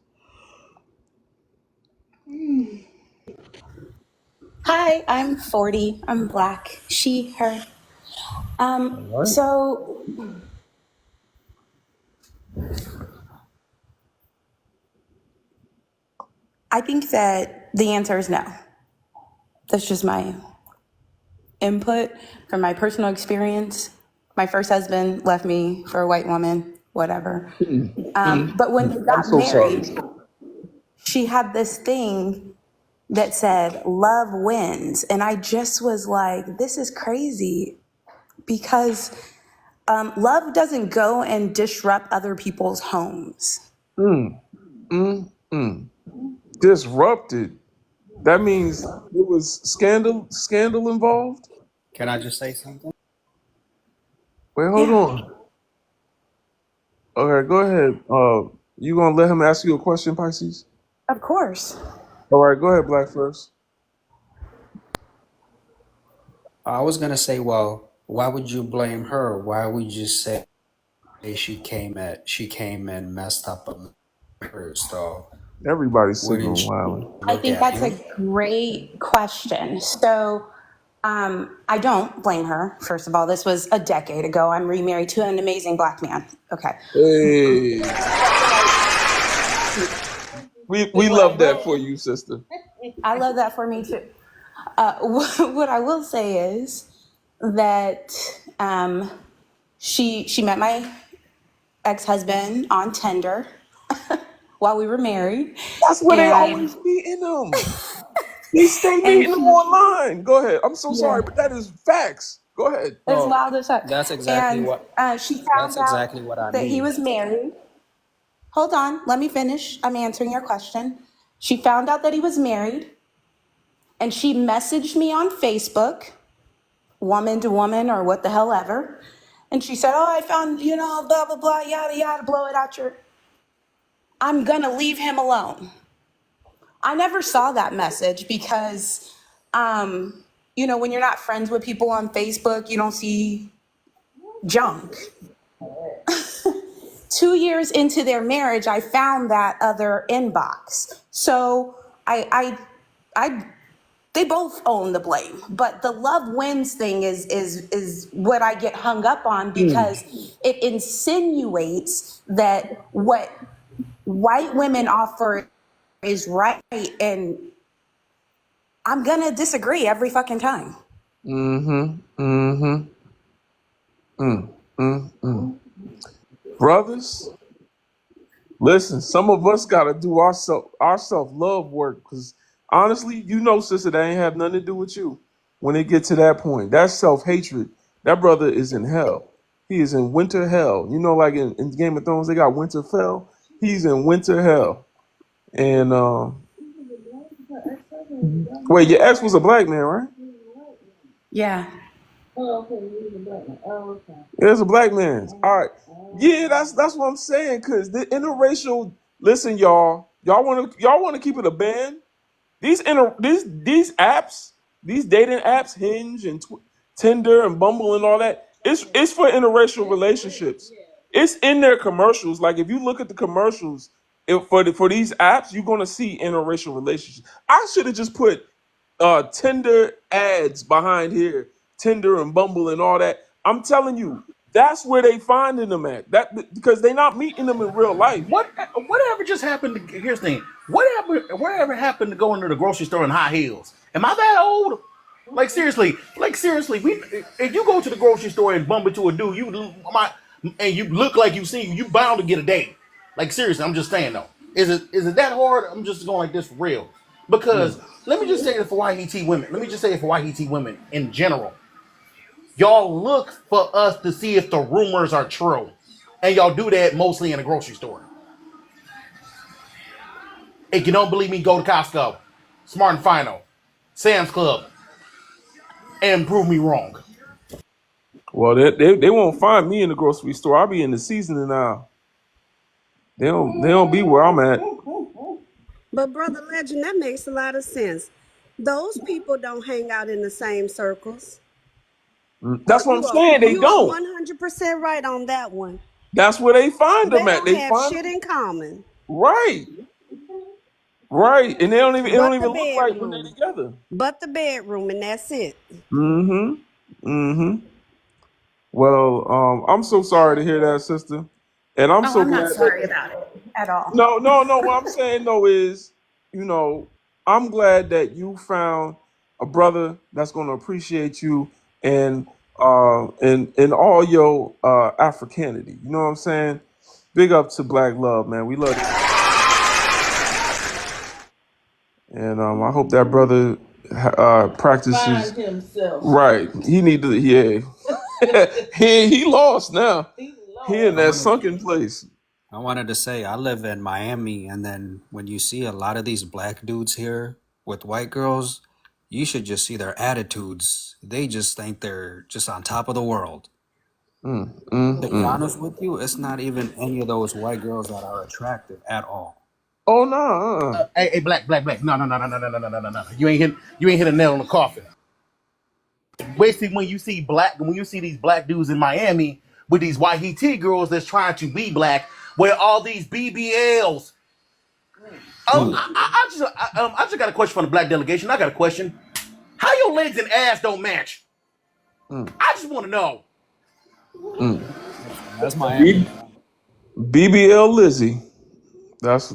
Hi, I'm 40. I'm black. She, her. All right. So I think that the answer is no. That's just my input from my personal experience. My first husband left me for a white woman, whatever. But when they I'm got so sorry. married, she had this thing that said, love wins. And I just was like, this is crazy because love doesn't go and disrupt other people's homes. Mm, mm, mm. Disrupted. That means there was scandal involved. Can I just say something? Wait, hold Yeah, on. Okay, go ahead. You gonna let him ask you a question, Pisces? of course. All right, go ahead, Black first. I was gonna say, well, why would you blame her? Why would you say she came and messed up a marriage? So Everybody's wouldn't signaling you wilding. I look think at that's a him? great question. So I don't blame her. First of all, this was a decade ago. I'm remarried to an amazing black man. Okay. Hey, we love that for you, sister. I love that for me too. What I will say is that she met my ex-husband on Tinder while we were married, That's where they and always meeting them. They stay and meeting them she, online. Go ahead. I'm so yeah, sorry, but that is facts. Go ahead. it's So wild as fuck. that's exactly And what she that's found out exactly what I that he mean. was married. Hold on, let me finish. I'm answering your question. She found out that he was married, and she messaged me on Facebook woman to woman or what the hell ever. And she said, oh, I found, blah, blah, blah, yada, yada, blow it out your. I'm going to leave him alone. I never saw that message because, when you're not friends with people on Facebook, you don't see junk. 2 years into their marriage, I found that other inbox. So they both own the blame, but the love wins thing is what I get hung up on because it insinuates that what white women offer is right, and I'm gonna disagree every fucking time. Brothers, listen, some of us gotta do our self-love work, because honestly, sister, that ain't have nothing to do with you. When it get to that point, that's self-hatred. That brother is in hell. He is in winter hell. Like in Game of Thrones, they got Winterfell. He's in winter hell. And wait, your ex was a black man, right? Yeah. Oh, okay. He's a black man. Oh, okay. Yeah, it's a black man. All right. Yeah, that's what I'm saying. Cause the interracial. Listen, y'all want to keep it a band. These apps, these dating apps, Hinge and Tinder and Bumble and all that. It's for interracial relationships. It's in their commercials. Like if you look at the commercials for these apps, you're gonna see interracial relationships. I should have just put Tinder ads behind here, Tinder and Bumble and all that. I'm telling you, that's where they finding them at. That because they're not meeting them in real life. Whatever just happened to, here's the thing. Whatever happened to go into the grocery store in high heels? Am I that old? Like seriously, if you go to the grocery store and bump into a dude, and you look like you bound to get a date. Like seriously, I'm just saying though. Is it that hard? I'm just going like this for real. Because let me just say it for YET women. Let me just say it for YET women in general. Y'all look for us to see if the rumors are true. And y'all do that mostly in a grocery store. If you don't believe me, go to Costco, Smart and Final, Sam's Club, and prove me wrong. Well, they won't find me in the grocery store. I'll be in the seasoning aisle. They don't be where I'm at. But Brother Legend, that makes a lot of sense. Those people don't hang out in the same circles. That's what I'm saying. They You are don't. 100% right on that one. That's where they find them at. They don't have find shit in common. Right. And they don't even look like when they're together. But the bedroom, and that's it. Well, I'm so sorry to hear that, sister. And I'm so I'm glad not sorry about it at all. No. What I'm saying though is, I'm glad that you found a brother that's going to appreciate you and in all your Africanity. You know what I'm saying? Big up to Black Love, man. We love you. And I hope that brother practices. Find himself. Right. He need to. Yeah. he lost now. He in that sunken place. I wanted to say I live in Miami, and then when you see a lot of these black dudes here with white girls, you should just see their attitudes. They just think they're just on top of the world. To be honest with you, it's not even any of those white girls that are attractive at all. Oh no! Hey, black. No. You ain't hit a nail on the coffin. Basically, when you see these black dudes in Miami with these YET girls that's trying to be black, with all these BBLs. I just got a question from the black delegation. I got a question. How your legs and ass don't match? I just want to know. That's Miami. BBL Lizzie. That's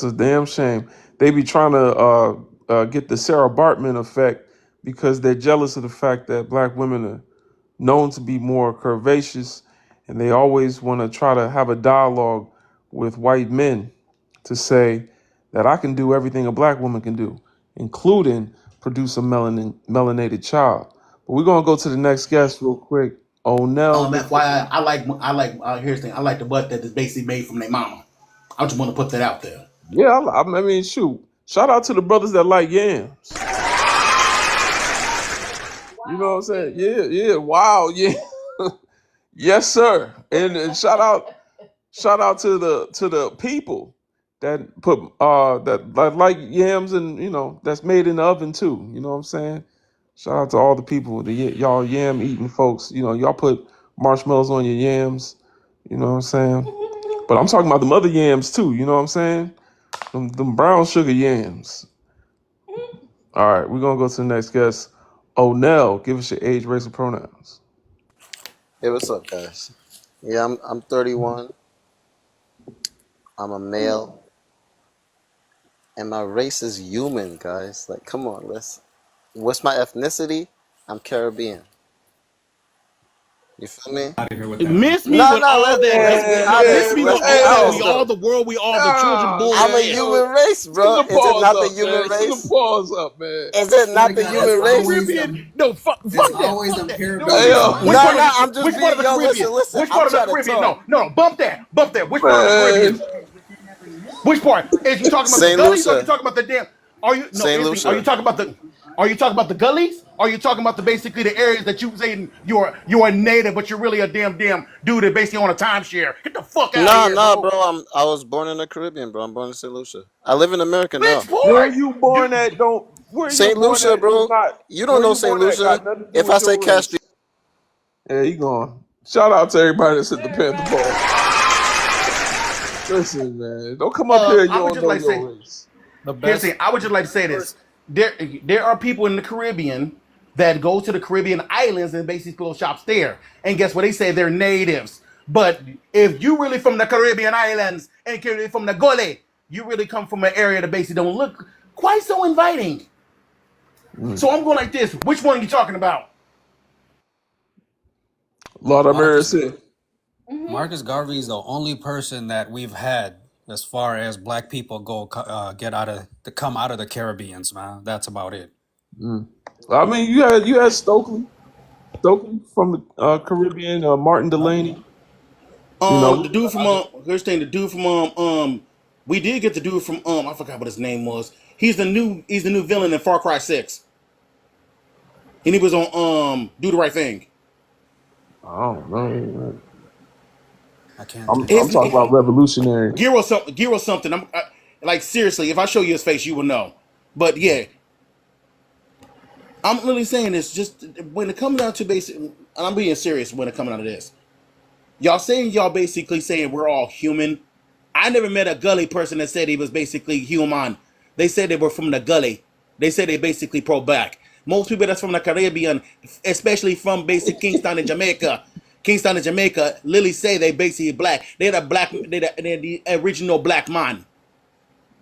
a damn shame. They be trying to get the Sarah Bartman effect because they're jealous of the fact that black women are known to be more curvaceous, and they always want to try to have a dialogue with white men to say that I can do everything a black woman can do, including produce a melanated child. But we're gonna go to the next guest real quick. Onel. That's why I like. Here's the thing. I like the butt that is basically made from their mama. I just want to put that out there. Yeah, I mean, shoot. Shout out to the brothers that like yams. You know what I'm saying? Yeah, yeah. Wow, yeah. Yes, sir. And shout out to the people that put that like yams, and that's made in the oven too. You know what I'm saying? Shout out to all the people, y'all yam eating folks. Y'all put marshmallows on your yams. You know what I'm saying? But I'm talking about the other yams too. You know what I'm saying? Them brown sugar yams. All right, we're gonna go to the next guest. Nell, give us your age, race, and pronouns. Hey, what's up, guys? Yeah, I'm 31. I'm a male, and my race is human, guys. Like, come on, let's. What's my ethnicity? I'm Caribbean. You feel me? Out of here with that, man. Miss me No, with no, all that. let's be Miss honest. me Let's with be all that. We honest, all though. the world. We all the children. Ah, I'm a man, Bullshit. human race, send bro. the Is it pause not the up, human man. Send the race? pause up, man. Is it Swear to not the God, it's human race? always Caribbean? them. No, fuck It's that. always Fuck them that. No, Hey, which Caribbeans, yo, which No, man. part of no, the I'm just which part being, of the yo, Caribbean? listen. Which I'm part of the trying to Caribbean? talk. No, no, bump that, bump that. Which part of the Caribbean? man. Which part? Is you talking about the St. gullies, or you Lucia. talking about the damn? Are you no St. anything? Are you Lucia. talking about the? Are you talking about the gullies? Or are you talking about the basically the areas that you saying you're a native, but you're really a damn dude that basically on a timeshare? Get the fuck out of No, here, no, bro. bro. I was born in the Caribbean, bro. I'm born in St. Lucia. I live in America Which now. Where part? you You born at? Don't Where you St. born Lucia, at is bro. not You don't where know you St. born at. Lucia. Got nothing to do If I with say your Castro, race. Yeah, you going. Shout out to everybody that's at the Panther Ball. Listen, man, don't come up here and you I would don't just know like to say your race. The here's the best thing. I would just like to say this. There are people in the Caribbean that go to the Caribbean islands and basically close shops there. And guess what? They say they're natives. But if you really from the Caribbean islands and you're from the Gully, you really come from an area that basically don't look quite so inviting. So I'm going like this. Which one are you talking about? Lord of Marcus mercy. Marcus Garvey is the only person that we've had as far as black people go get out of to come out of the Caribbeans, man. That's about it. Mm. I mean, you had Stokely from the Caribbean, Martin Delaney. The dude from here's the thing, the dude from we did get the dude from I forgot what his name was. He's the new villain in Far Cry 6. And he was on Do the Right Thing. I don't know. I can't I'm think of I'm His it. talking about revolutionary. Giro something. Like seriously, if I show you his face, you will know. But yeah, I'm really saying this. Just when it comes down to basic, and I'm being serious when it comes down to this. Y'all basically saying we're all human. I never met a gully person that said he was basically human. They said they were from the gully. They said they basically pro black. Most people that's from the Caribbean, especially from basic Kingston and Jamaica, literally say they basically black. They're the original black man.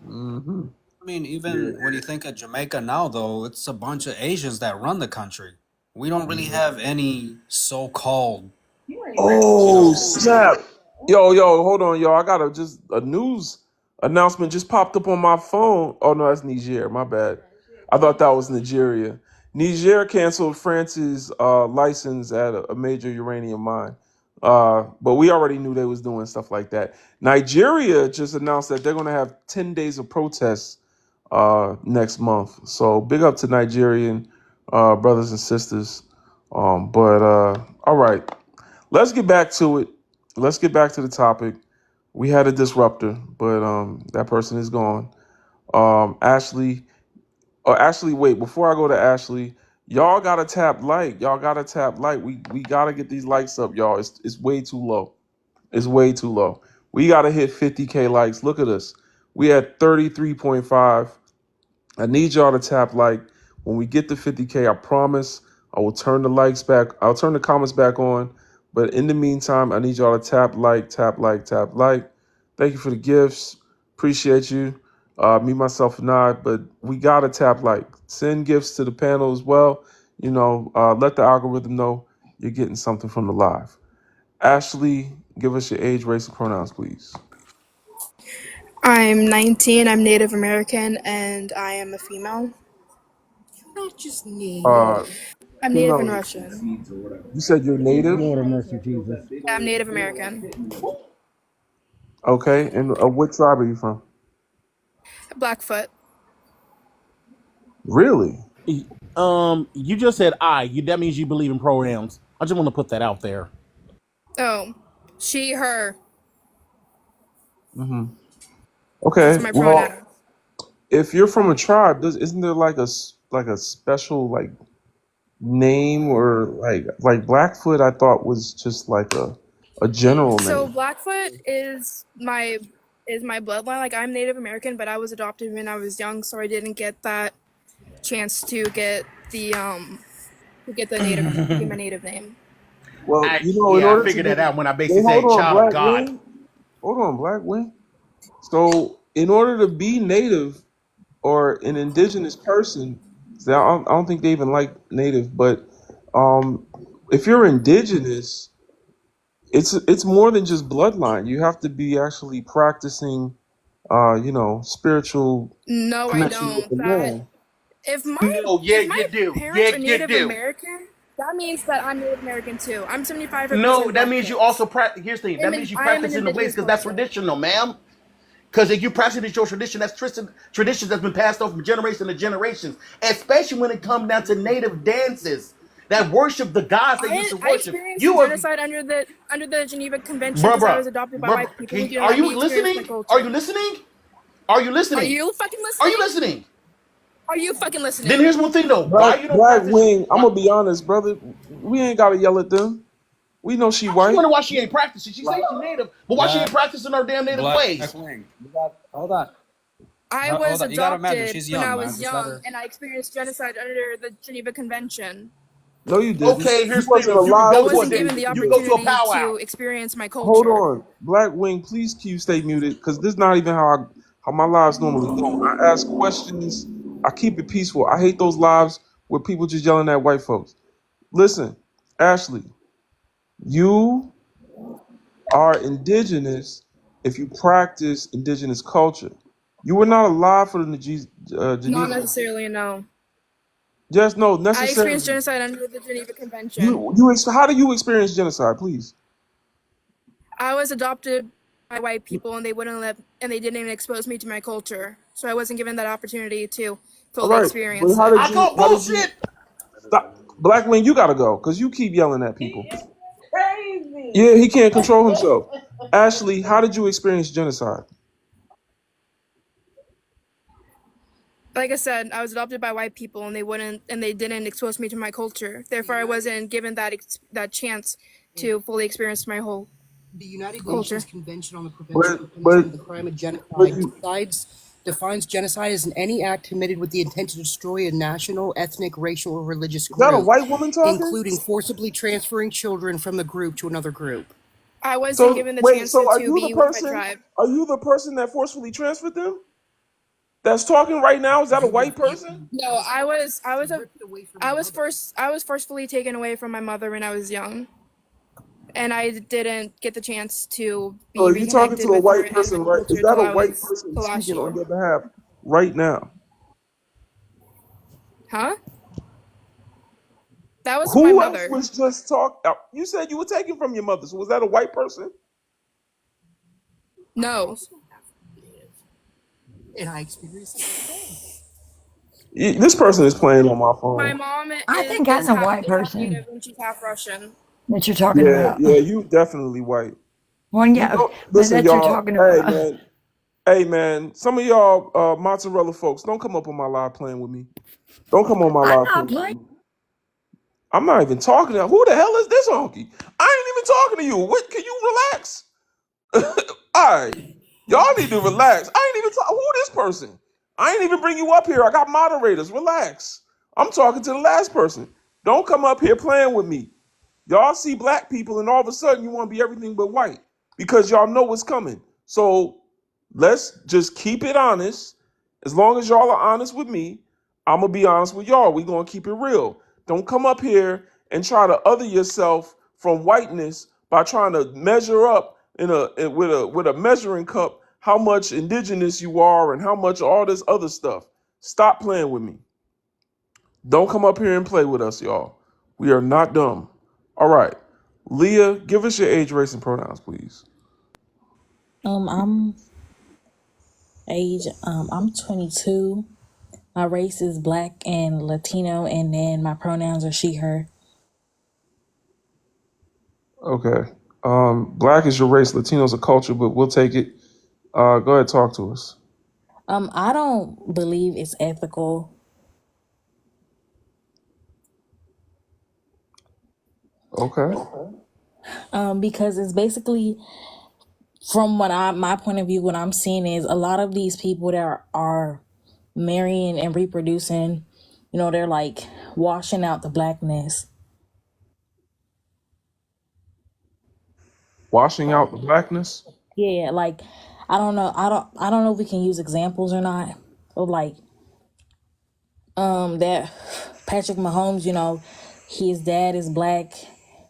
Hmm. I mean, Yeah. even when you think of Jamaica now, though, it's a bunch of Asians that run the country. We don't really have any so-called, you Oh know. snap! Yo, hold on, y'all. I got a news announcement just popped up on my phone. Oh no, that's Niger. My bad. I thought that was Nigeria. Niger canceled France's license at a major uranium mine. But we already knew they was doing stuff like that. Nigeria just announced that they're going to have 10 days of protests next month. So big up to Nigerian brothers and sisters. But all right. Let's get back to it. Let's get back to the topic. We had a disruptor, but that person is gone. Ashley. Ashley, wait. Before I go to Ashley, y'all gotta tap like. Y'all gotta tap like. We gotta get these likes up, y'all. It's way too low. It's way too low. We gotta hit 50K likes. Look at us. We had 33.5. I need y'all to tap like. When we get to 50K, I promise I will turn the likes back. I'll turn the comments back on. But in the meantime, I need y'all to tap like, tap like, tap like. Thank you for the gifts. Appreciate you. Me, myself, and I. But we got to tap like. Send gifts to the panel as well. Let the algorithm know you're getting something from the live. Ashley, give us your age, race, and pronouns, please. I'm 19, I'm Native American, and I am a female. Not just Native. Uh, I'm Native and female, Russian. you said you're native? Lord have mercy, Jesus. Yeah, I'm Native American. Okay. And what tribe are you from? Blackfoot. Really? You just said that means you believe in pronouns. I just want to put that out there. Oh, she, her. Mm-hmm. Those Okay. are my Well, pronouns. if you're from a tribe, isn't there like a special like name or like Blackfoot? I thought was just like a general So name. Blackfoot is my bloodline. Like I'm Native American, but I was adopted when I was young, so I didn't get that chance to get the native get my native name. Well, in I order to figured be, that out when I wait, basically hold said on, child of Black God. Wing. Hold on, Black Wing. So, in order to be native or an indigenous person, see, I don't think they even like native, but if you're indigenous, it's more than just bloodline. You have to be actually practicing, spiritual No, I connection with don't. the land. No, yeah, If you my do. parents Yeah, are you Native do. American, that means that I'm Native American too. I'm 75% No, that Black means you Prince. also practice. Here's the thing. That means you I am an practice in the ways indigenous because that's person. traditional, ma'am. Because if you practice your tradition, that's traditions that's been passed on from generation to generations, especially when it comes down to native dances that worship the gods they used to I worship. experienced You are, genocide under the Geneva Convention because I bruh, was adopted by white people who bruh. didn't Are let you me experience my listening? Are you culture. listening? Are you Are listening? you fucking Are you listening? listening? Are you fucking Then listening? here's one thing though. Why Black you don't Black practice? Wing. I'm Why? gonna be honest, brother. We ain't gotta yell at them. We know she I just white. wonder why she ain't practicing. She say she native, but why she ain't Black practicing her damn native Black ways? Wing. You got hold on. I Hold was on. You gotta imagine adopted she's when I young, man. was Just let young her. and I experienced genocide under the Geneva Convention. No, you didn't. Okay, You here's the thing wasn't though. I alive for the wasn't given the Geneva You can go to a Convention. opportunity powwow. to experience my Hold culture. on, Black Wing. Please, can you stay muted? Because this is not even how my lives normally go. I ask questions. I keep it peaceful. I hate those lives where people just yelling at white folks. Listen, Ashley, you are indigenous if you practice indigenous culture. You were not alive for the Not Geneva. necessarily, no. Just no, I experienced necessarily. genocide under the Geneva Convention. How do you experience genocide, please? I was adopted by white people and they didn't even expose me to my culture. So I wasn't given that opportunity to All fully right, but experience it. I call how did you bullshit. stop? Black Wing, you gotta go because you keep yelling at people. Crazy. Yeah, he can't control himself. Ashley, how did you experience genocide? Like I said, I was adopted by white people and they didn't expose me to my culture. Therefore, I wasn't given that chance to fully experience my whole The United culture. Nations Convention on the Prevention But and but Punishment of the Crime of but Genocide you defines genocide as any act committed with the intent to destroy a national, ethnic, racial, or religious is that a group, white woman talking? including forcibly transferring children from the group to another group. I wasn't So given the wait, chance so are to you the be with my person? tribe. Are you the person that forcefully transferred them? That's talking right now. Is that a white person? No, I was forcefully taken away from my mother when I was young, and I didn't get the chance to So be are you talking reconnected to a with her white and my person, right? Is culture that a white person till last speaking on year. your behalf right now? Huh? That was my Who else mother. was just talking? You said you were taken from your mother. So was that a white person? No. And I experienced it every day. This person is playing on my My phone. mom I think I'm a white is half native person and she's half Russian. that you're talking Yeah, about. yeah, you definitely white. Well, You yeah, don't but listen, that you're y'all. talking about. Hey man. Some of y'all mozzarella folks, don't come up on my live playing with me. Don't come on my I'm live not playing with playing. me. I'm not even talking to who the hell is this honky? I ain't even talking to you. What? Can you relax? All right, y'all need to relax. I ain't even talk. Who this person? I ain't even bring you up here. I got moderators. Relax. I'm talking to the last person. Don't come up here playing with me. Y'all see black people, and all of a sudden you want to be everything but white because y'all know what's coming. So let's just keep it honest. As long as y'all are honest with me, I'm gonna be honest with y'all. We gonna keep it real. Don't come up here and try to other yourself from whiteness by trying to measure up with a measuring cup how much indigenous you are and how much all this other stuff. Stop playing with me. Don't come up here and play with us, y'all. We are not dumb. All right. Leah, give us your age, race, and pronouns, please. I'm 22. My race is black and Latino, and then my pronouns are she, her. Okay. Black is your race, Latino's a culture, but we'll take it. Go ahead, talk to us. I don't believe it's ethical. Okay. Because it's basically, from my point of view, what I'm seeing is a lot of these people that are marrying and reproducing, they're like washing out the blackness. Washing out the blackness? Yeah, like I don't know if we can use examples or not of like that Patrick Mahomes, his dad is black,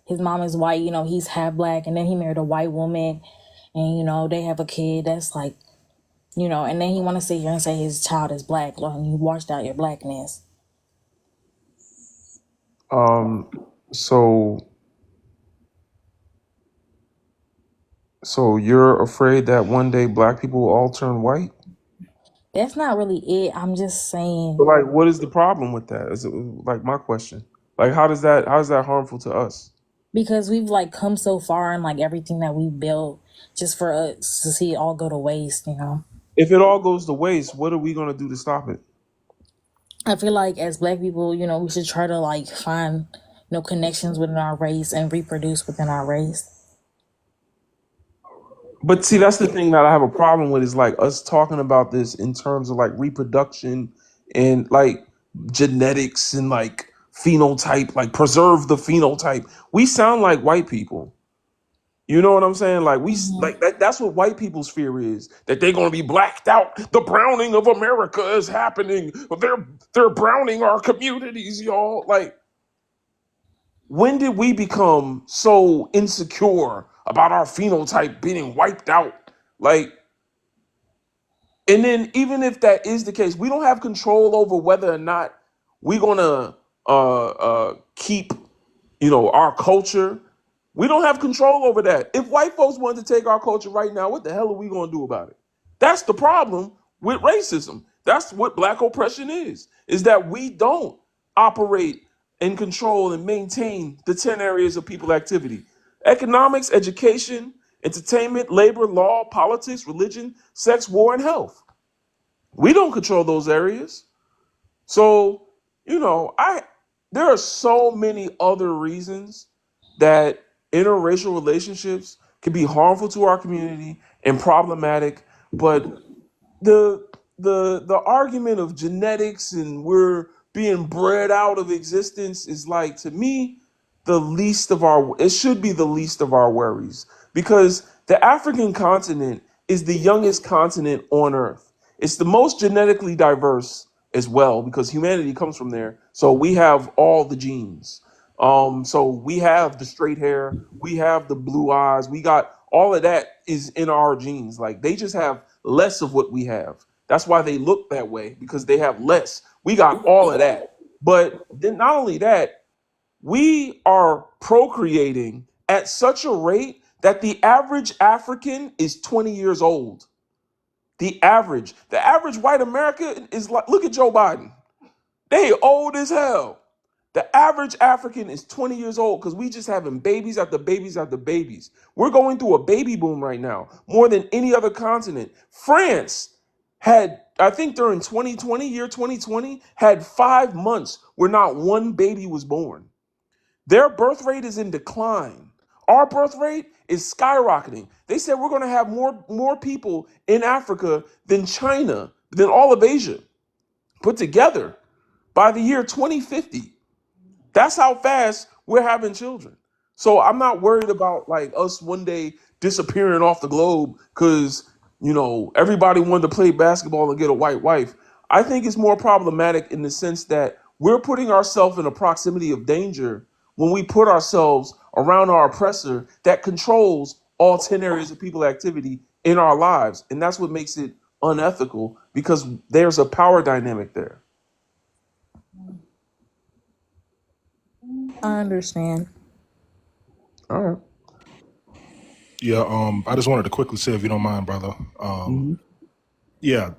his mom is white, he's half black, and then he married a white woman, and they have a kid that's like, and then he want to sit here and say his child is black, like you washed out your blackness. So you're afraid that one day black people will all turn white? That's not really it. I'm just saying. But like, what is the problem with that? Is it like my question? Like, how is that harmful to us? Because we've like come so far in like everything that we built, just for us to see it all go to waste, If it all goes to waste, what are we gonna do to stop it? I feel like as black people, we should try to like find, connections within our race and reproduce within our race. But see, that's the thing that I have a problem with is like us talking about this in terms of like reproduction and like genetics and like phenotype, like preserve the phenotype. We sound like white people. You know what I'm saying? Like like that's what white people's fear is, that they're going to be blacked out. The browning of America is happening. They're browning our communities, y'all. Like, when did we become so insecure about our phenotype being wiped out? Like, and then even if that is the case, we don't have control over whether or not we're gonna keep, our culture. We don't have control over that. If white folks wanted to take our culture right now, what the hell are we gonna do about it? That's the problem with racism. That's what black oppression is that we don't operate and control and maintain the 10 areas of people activity: economics, education, entertainment, labor, law, politics, religion, sex, war, and health. We don't control those areas. So, there are so many other reasons that interracial relationships can be harmful to our community and problematic, but the argument of genetics and we're being bred out of existence is, like, to me, it should be the least of our worries, because the African continent is the youngest continent on earth. It's the most genetically diverse as well, because humanity comes from there. So we have all the genes. So we have the straight hair, we have the blue eyes, we got all of that is in our genes. Like, they just have less of what we have. That's why they look that way, because they have less. We got all of that. But then not only that, we are procreating at such a rate that the average African is 20 years old. The average white American is like, look at Joe Biden. They old as hell. The average African is 20 years old because we just having babies after babies after babies. We're going through a baby boom right now, more than any other continent. France had, I think during 2020, had 5 months where not one baby was born. Their birth rate is in decline. Our birth rate is skyrocketing. They said we're going to have more people in Africa than China, than all of Asia put together by the year 2050. That's how fast we're having children. So I'm not worried about like us one day disappearing off the globe because, everybody wanted to play basketball and get a white wife. I think it's more problematic in the sense that we're putting ourselves in a proximity of danger when we put ourselves around our oppressor that controls all 10 areas of people activity in our lives. And that's what makes it unethical, because there's a power dynamic there. I understand. All right. Yeah, I just wanted to quickly say, if you don't mind, brother. Yeah,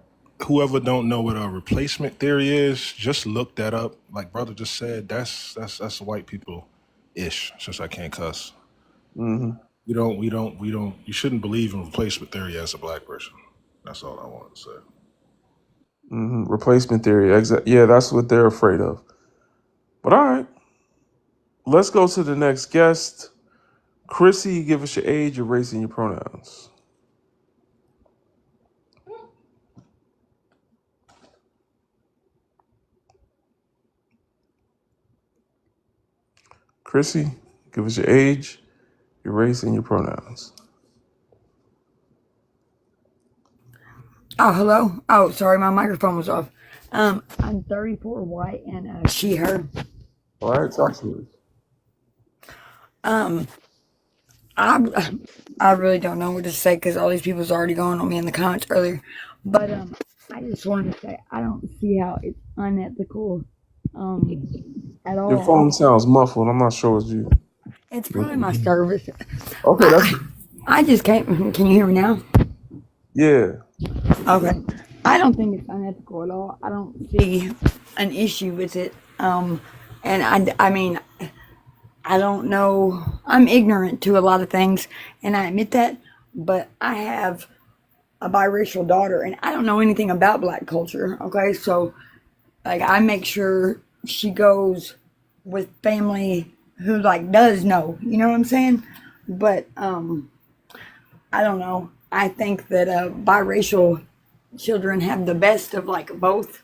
whoever don't know what a replacement theory is, just look that up. Like brother just said, that's white people ish. Since I can't cuss, Mm-hmm. You shouldn't believe in replacement theory as a black person. That's all I wanted to say. Mm-hmm. Replacement theory. Yeah, that's what they're afraid of. But all right, let's go to the next guest. Chrissy, give us your age, your race, and your pronouns. Chrissy, give us your age, your race, and your pronouns. Oh, hello. Oh, sorry, my microphone was off. I'm 34, white, and she, her. All right, talk to Um, I really don't know what to say because all these people's already going on me in the comments earlier. But I just wanted to say I don't see how it's unethical at Your all. phone sounds muffled. I'm not sure it's you. It's probably my service. Okay, that's I just can't. Can you hear me now? yeah. Okay. I don't think it's unethical at all. I don't see an issue with it. And I mean, I don't know. I'm ignorant to a lot of things, and I admit that. But I have a biracial daughter, and I don't know anything about black culture. Okay, so like I make sure she goes with family who like does know. You know what I'm saying? But I don't know. I think that biracial children have the best of like both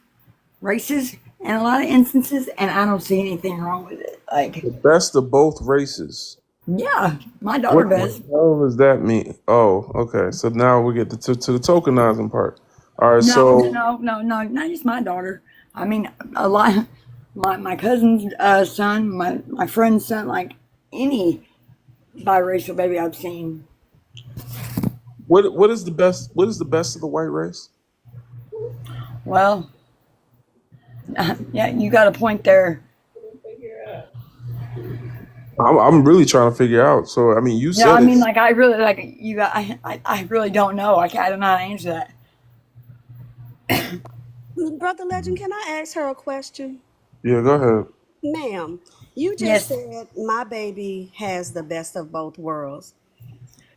races in a lot of instances, and I don't see anything wrong with it. Like, The best of both races. yeah, my daughter What does. the hell does that mean? Oh, okay. So now we get to the tokenizing part. All right, No, so not just my daughter. I mean, a lot. My cousin's son, my friend's son, like any biracial baby I've seen. what is the best? What is the best of the white race? Well, yeah, you got a point there. I'm really trying to figure out. So I mean, you Yeah, I said mean, it. like I really like you got. I really don't know. I don't know how to answer that. Brother Legend, can I ask her a question? Yeah, go ahead. Ma'am, you just Yes, said my baby has the best of both worlds.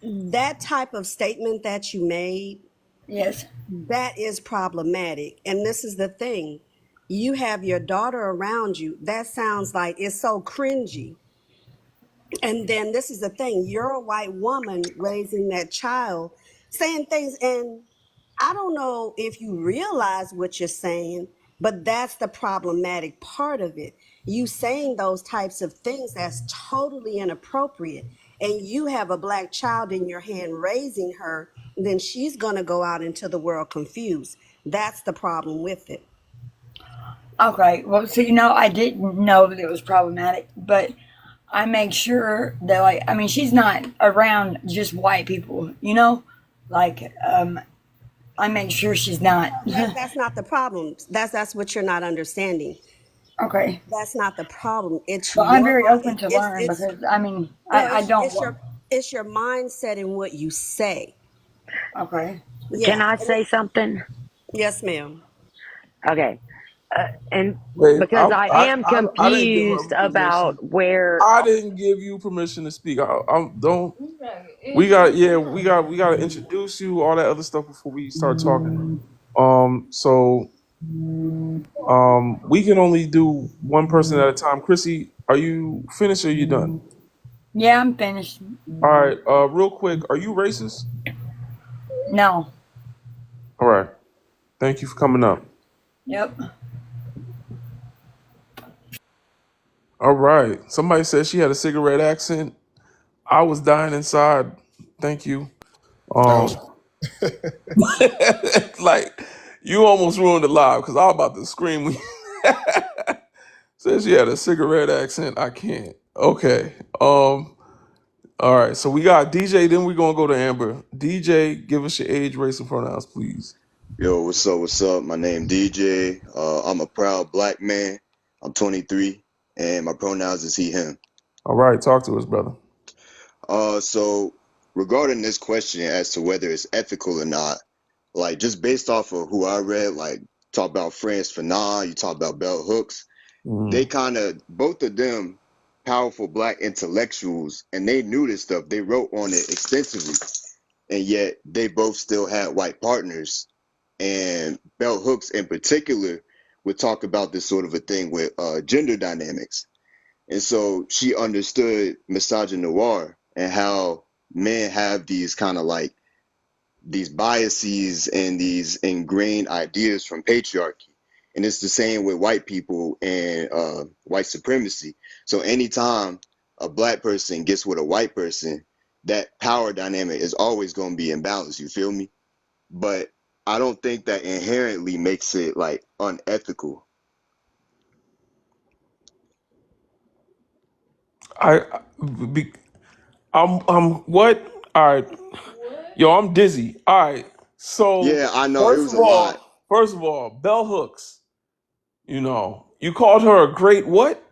That type of statement that you made, yes. that is problematic. And this is the thing. You have your daughter around you. That sounds like it's so cringy. And then this is the thing. You're a white woman raising that child, saying things, and I don't know if you realize what you're saying, but that's the problematic part of it. You saying those types of things that's totally inappropriate. And you have a black child in your hand raising her, then she's going to go out into the world confused. That's the problem with it. Okay. Well, so I didn't know that it was problematic, but I make sure that like I mean she's not around just white people, like I make sure she's not. That's not the problem. That's what you're not understanding. Okay. That's not the problem. It's Well, I'm your very mind. open to learn It's because I mean no, I don't it's want. your mindset and what you say. Okay. Can Yeah. I say something? Yes, ma'am. Okay. And Wait, because I am I didn't give her confused permission. about where. I didn't give you permission to speak. I don't. We got we got to introduce you all that other stuff before we start talking. So we can only do one person at a time. Chrissy, are you finished or are you done? Yeah, I'm finished. All right. Real quick, are you racist? No. All right. Thank you for coming up. Yep. All right. Somebody said she had a cigarette accent. I was dying inside. Thank you. That Like you almost ruined the live because I was about to scream. When said she had a cigarette accent. I can't. Okay. All right. So we got DJ. Then we're gonna go to Amber. DJ, give us your age, race, and pronouns, please. Yo, what's up? What's up? My name DJ. I'm a proud black man. I'm 23, and my pronouns is he, him. All right. Talk to us, brother. So regarding this question as to whether it's ethical or not, like just based off of who I read, like talk about Frantz Fanon, you talk about Bell Hooks, they kind of, both of them, powerful black intellectuals, and they knew this stuff. They wrote on it extensively, and yet they both still had white partners. And Bell Hooks in particular would talk about this sort of a thing with gender dynamics. And so she understood misogynoir and how men have these kind of like these biases and these ingrained ideas from patriarchy. And it's the same with white people and white supremacy. So anytime a black person gets with a white person, that power dynamic is always going to be imbalanced. You feel me? But I don't think that inherently makes it like unethical. I'm what? All right, yo, I'm dizzy. All right, so Yeah, I know it was a lot. first of all, Bell Hooks. You know, you called her a great what?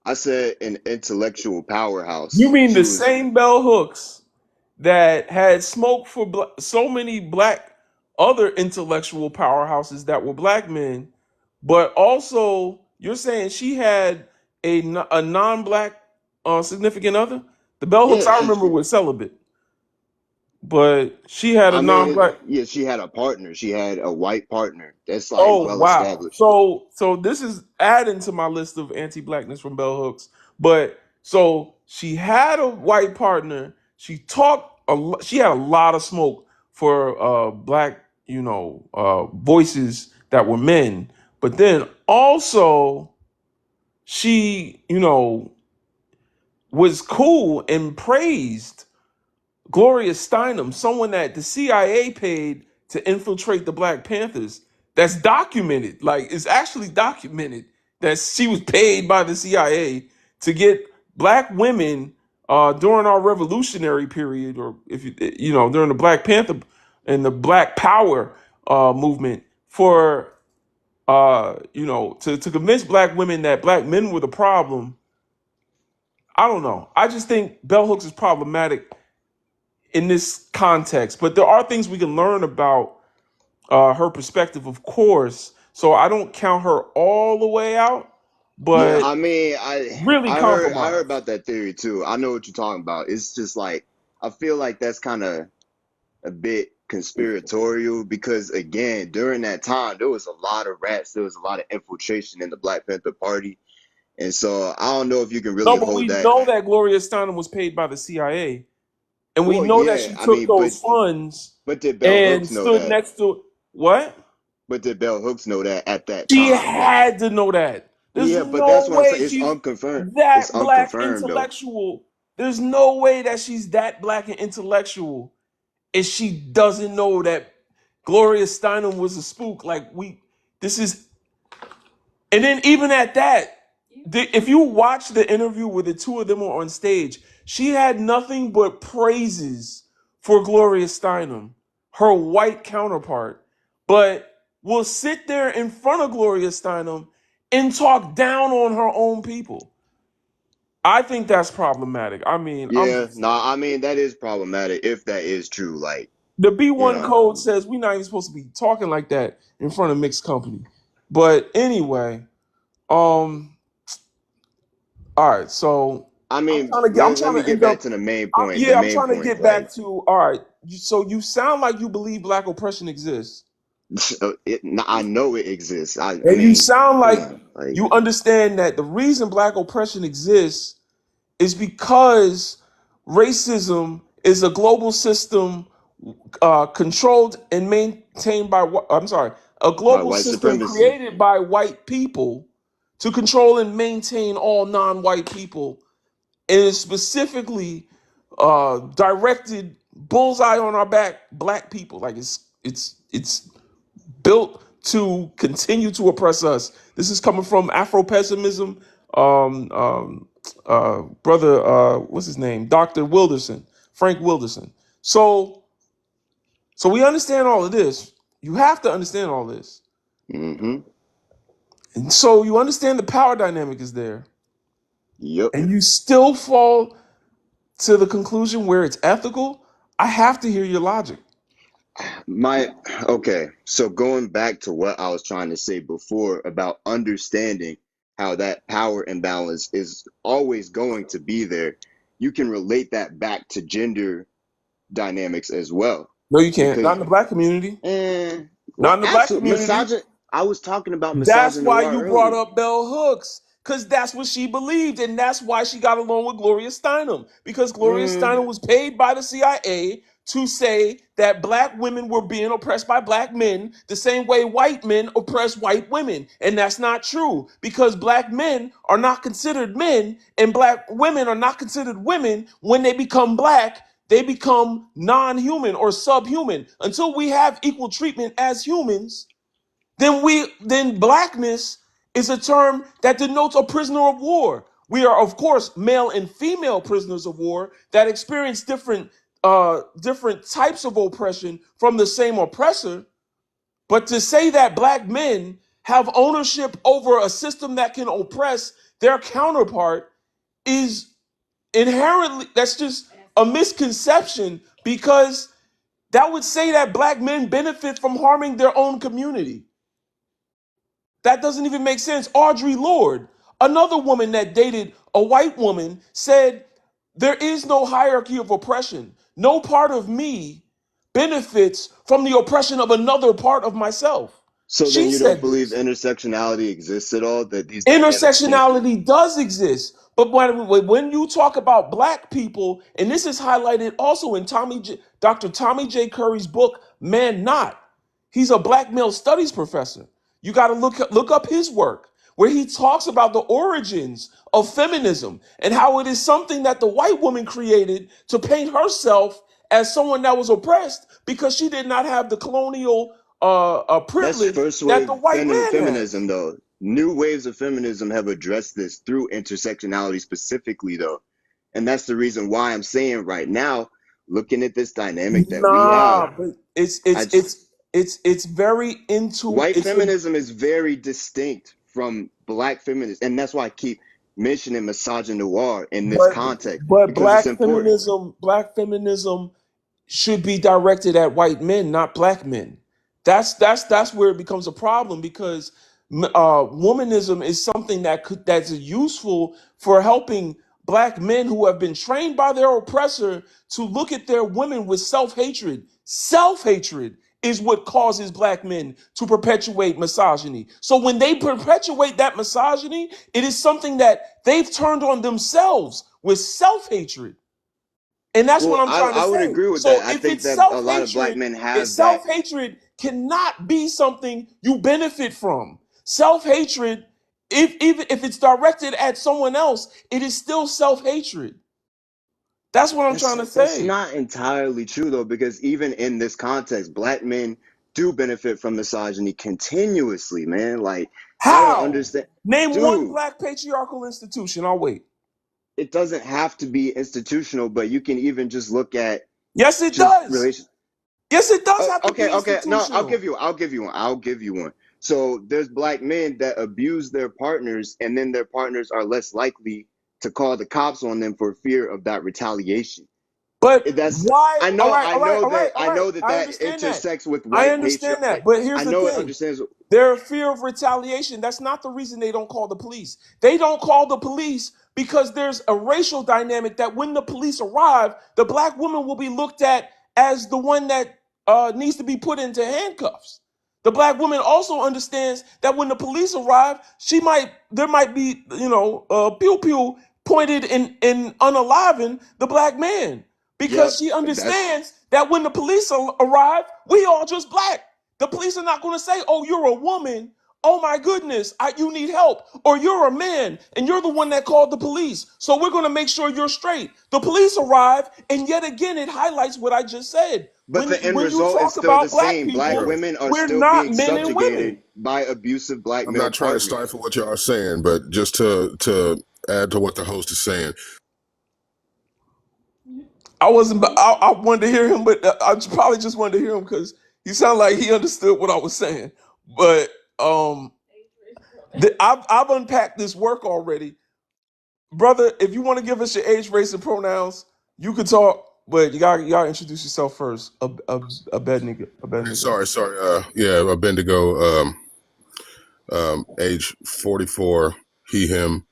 I said an intellectual You powerhouse. mean She the was, same Bell Hooks that had smoked for so many black other intellectual powerhouses that were black men, but also you're saying she had a non-black significant other? The Bell Hooks yeah, I remember was celibate, but she had a I mean, non-black. yeah, she had a partner. She had a white partner. That's like Oh well wow! established. So this is adding to my list of anti-blackness from Bell Hooks. But so she had a white partner. She talked she had a lot of smoke for black, voices that were men. But then also she, was cool and praised Gloria Steinem, someone that the CIA paid to infiltrate the Black Panthers. That's documented. Like, it's actually documented that she was paid by the CIA to get black women during our revolutionary period, or if during the Black Panther and the Black Power movement, for to convince black women that black men were the problem. I don't know. I just think Bell Hooks is problematic in this context, but there are things we can learn about her perspective, of course. So I don't count her all the way out, Yeah, but I mean, really I heard compromised. about that theory too. I know what you're talking about. It's just like I feel like that's kind of a bit conspiratorial because again, during that time there was a lot of rats, there was a lot of infiltration in the Black Panther Party. And so I don't know if you can No, really but hold we that. know that Gloria Steinem was paid by the CIA, and we Well, know that yeah, she I took mean, those funds but did Bell and Hooks know stood that? next to what? But did Bell Hooks know that at that She time though? had to know that. There's Yeah, but that's no what I'm way saying. It's she's unconfirmed. It's that black unconfirmed though. intellectual. There's no way that she's that black and intellectual and she doesn't know that Gloria Steinem was a spook. This is, and then even at that, if you watch the interview where the two of them were on stage, she had nothing but praises for Gloria Steinem, her white counterpart, but will sit there in front of Gloria Steinem and talk down on her own people. I think that's problematic. I mean, Yeah, no, I mean that is problematic if that is true. Like, the you B1 know. code says we're not even supposed to be talking like that in front of mixed company. But anyway, all right. So I mean, I'm let trying me to get end back up. to the main point. The Yeah, I'm main trying to point, get like, back to. All right. So you sound like you believe black oppression exists, I know it exists. I and you mean, sound come like on, like, you understand that the reason black oppression exists is because racism is a global system controlled and maintained by I'm sorry, a by global white system supremacy. created by white people to control and maintain all non-white people, and it's specifically directed bullseye on our back, black people. Like it's built to continue to oppress us. This is coming from Afro pessimism. Brother, what's his name? Dr. Wilderson, Frank Wilderson. So we understand all of this. You have to understand all this. Mm-hmm. And so you understand the power dynamic is there. Yep. And you still fall to the conclusion where it's ethical. I have to hear your logic. Okay, so going back to what I was trying to say before about understanding how that power imbalance is always going to be there, you can relate that back to gender dynamics as well. No, you can't. Not Because, in the black community. Not well, in the black absolutely, community. I was talking about That's why misogynoir you brought earlier. up Bell Hooks, because that's what she believed, and that's why she got along with Gloria Steinem. Because Gloria Steinem was paid by the CIA to say that black women were being oppressed by black men the same way white men oppress white women. And that's not true, because black men are not considered men and black women are not considered women. When they become black, they become non-human or subhuman. Until we have equal treatment as humans, then blackness is a term that denotes a prisoner of war. We are, of course, male and female prisoners of war that experience different types of oppression from the same oppressor. But to say that black men have ownership over a system that can oppress their counterpart is inherently, that's just a misconception, because that would say that black men benefit from harming their own community. That doesn't even make sense. Audre Lorde, another woman that dated a white woman, said, "There is no hierarchy of oppression. No part of me benefits from the oppression of another part of myself." So then She you don't said believe this. intersectionality exists at all? That these dynamics can't. Intersectionality does exist. But when you talk about black people, and this is highlighted also in Dr. Tommy J. Curry's book, Man Not. He's a black male studies professor. You got to look up his work, where he talks about the origins of feminism and how it is something that the white woman created to paint herself as someone that was oppressed because she did not have the colonial That's privilege first that wave the white man has. feminism, though. New waves of feminism have addressed this through intersectionality specifically, though. And that's the reason why I'm saying right now, looking at this dynamic that we have, Nah, but it's I, it's it's it's very into white it's feminism is very distinct from black feminism. And that's why I keep mentioning misogynoir in this but context, but because it's important. black feminism should be directed at white men, not black men. That's where it becomes a problem, because womanism is something that's useful for helping black men who have been trained by their oppressor to look at their women with self-hatred. Self-hatred is what causes black men to perpetuate misogyny. So when they perpetuate that misogyny, it is something that they've turned on themselves with self-hatred. And that's what Well, I'm trying to I would say. agree with that. So I if think it's that a lot of black self-hatred, men have that. self-hatred cannot be something you benefit from. Self-hatred, even if it's directed at someone else, it is still self-hatred. That's what I'm trying to That's say. not entirely true though, because even in this context, black men do benefit from misogyny continuously, man. Like, I don't How? understand, Name one dude. black patriarchal institution. I'll wait. It doesn't have to be institutional, but you can even just look at Yes, it just does. relations. Yes, it does Oh, have to be okay. No, institutional. I'll give you one. I'll give you one. So there's black men that abuse their partners, and then their partners are less likely to call the cops on them for fear of that retaliation. But That's why? All right, all right, all right, all I right. know that I that understand that. intersects with I white understand patriarchy. that. But here's I the know it thing. understands. Their fear of retaliation, that's not the reason they don't call the police. They don't call the police because there's a racial dynamic that when the police arrive, the black woman will be looked at as the one that needs to be put into handcuffs. The black woman also understands that when the police arrive, there might be, pew pew pointed in unaliving the black man, because Yep, she that's understands that when the police arrive, we all just black. The police are not going to say, "Oh, you're a woman. Oh my goodness, you need help," or "You're a man and you're the one that called the police. So we're going to make sure you're straight." The police arrive, and yet again, it highlights what I just said. but the end When you result is talk still the about black same. Black people, Yo, women are we're still not being men and women. subjugated by abusive black I'm male not trying to partners. stifle what y'all are saying, but just to add to what the host is saying, I wasn't. I wanted to hear him, but I probably just wanted to hear him because he sounded like he understood what I was saying. But I've unpacked this work already, brother. If you want to give us your age, race, and pronouns, you could talk. but you gotta introduce yourself first. Abednego. Sorry. Yeah, Bendigo. Age 44. He, him,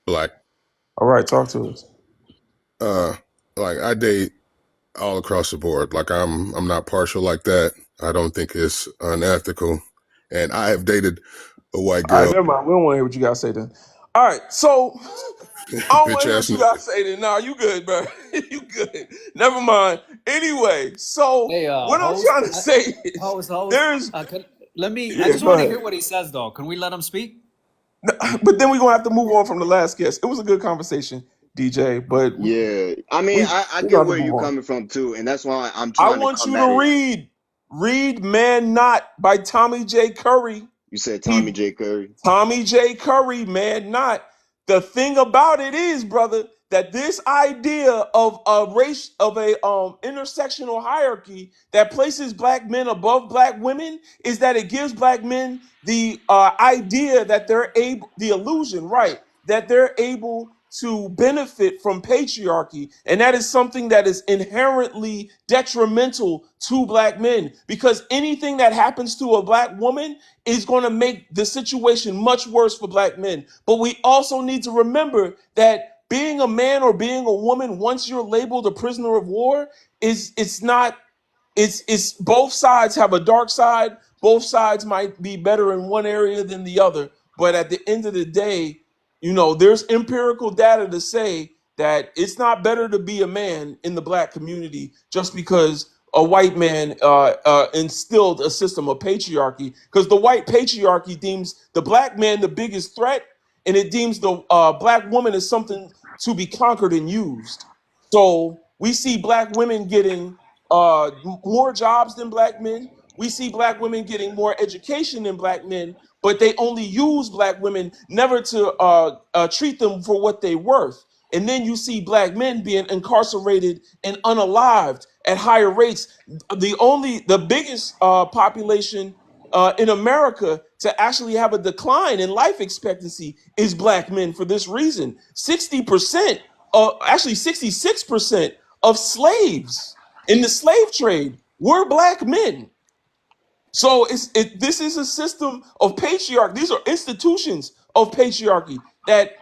black. All right, talk to us. Like I date all across the board. Like I'm not partial like that. I don't think it's unethical. And I have dated a white All right, girl. never mind. We don't want to hear what you gotta say then. All right, so I don't want Bitch to hear ass what you nigga. gotta say then. Nah, you good, bro. You good. Never mind. Anyway, so Hey, what I'm host, trying to say is host. there's Let me. I yeah, just go want to hear ahead. what he says, though. Can we let him speak? But then we're gonna have to move on from the last guest. It was a good conversation, DJ, but Yeah, I mean, we I we're get gonna have where to move you're on. coming from too, and that's why I'm I trying to want come you at to it. read Man Not by Tommy J. Curry. You said Tommy He J. Curry. Tommy J. Curry, man, not. The thing about it is, brother, that this idea of a race of a intersectional hierarchy that places black men above black women is that it gives black men the idea that they're able, the illusion, right, that they're able to benefit from patriarchy. And that is something that is inherently detrimental to black men because anything that happens to a black woman is going to make the situation much worse for black men. But we also need to remember that being a man or being a woman, once you're labeled a prisoner of war, is it's not it's both sides have a dark side. Both sides might be better in one area than the other. But at the end of the day, there's empirical data to say that it's not better to be a man in the black community just because a white man instilled a system of patriarchy. Because the white patriarchy deems the black man the biggest threat, and it deems the black woman as something to be conquered and used. So we see black women getting more jobs than black men. We see black women getting more education than black men, but they only use black women never to treat them for what they're worth. And then you see black men being incarcerated and unalived at higher rates. The biggest population in America to actually have a decline in life expectancy is black men for this reason. 60%, actually 66% of slaves in the slave trade were black men. So this is a system of patriarchy. These are institutions of patriarchy that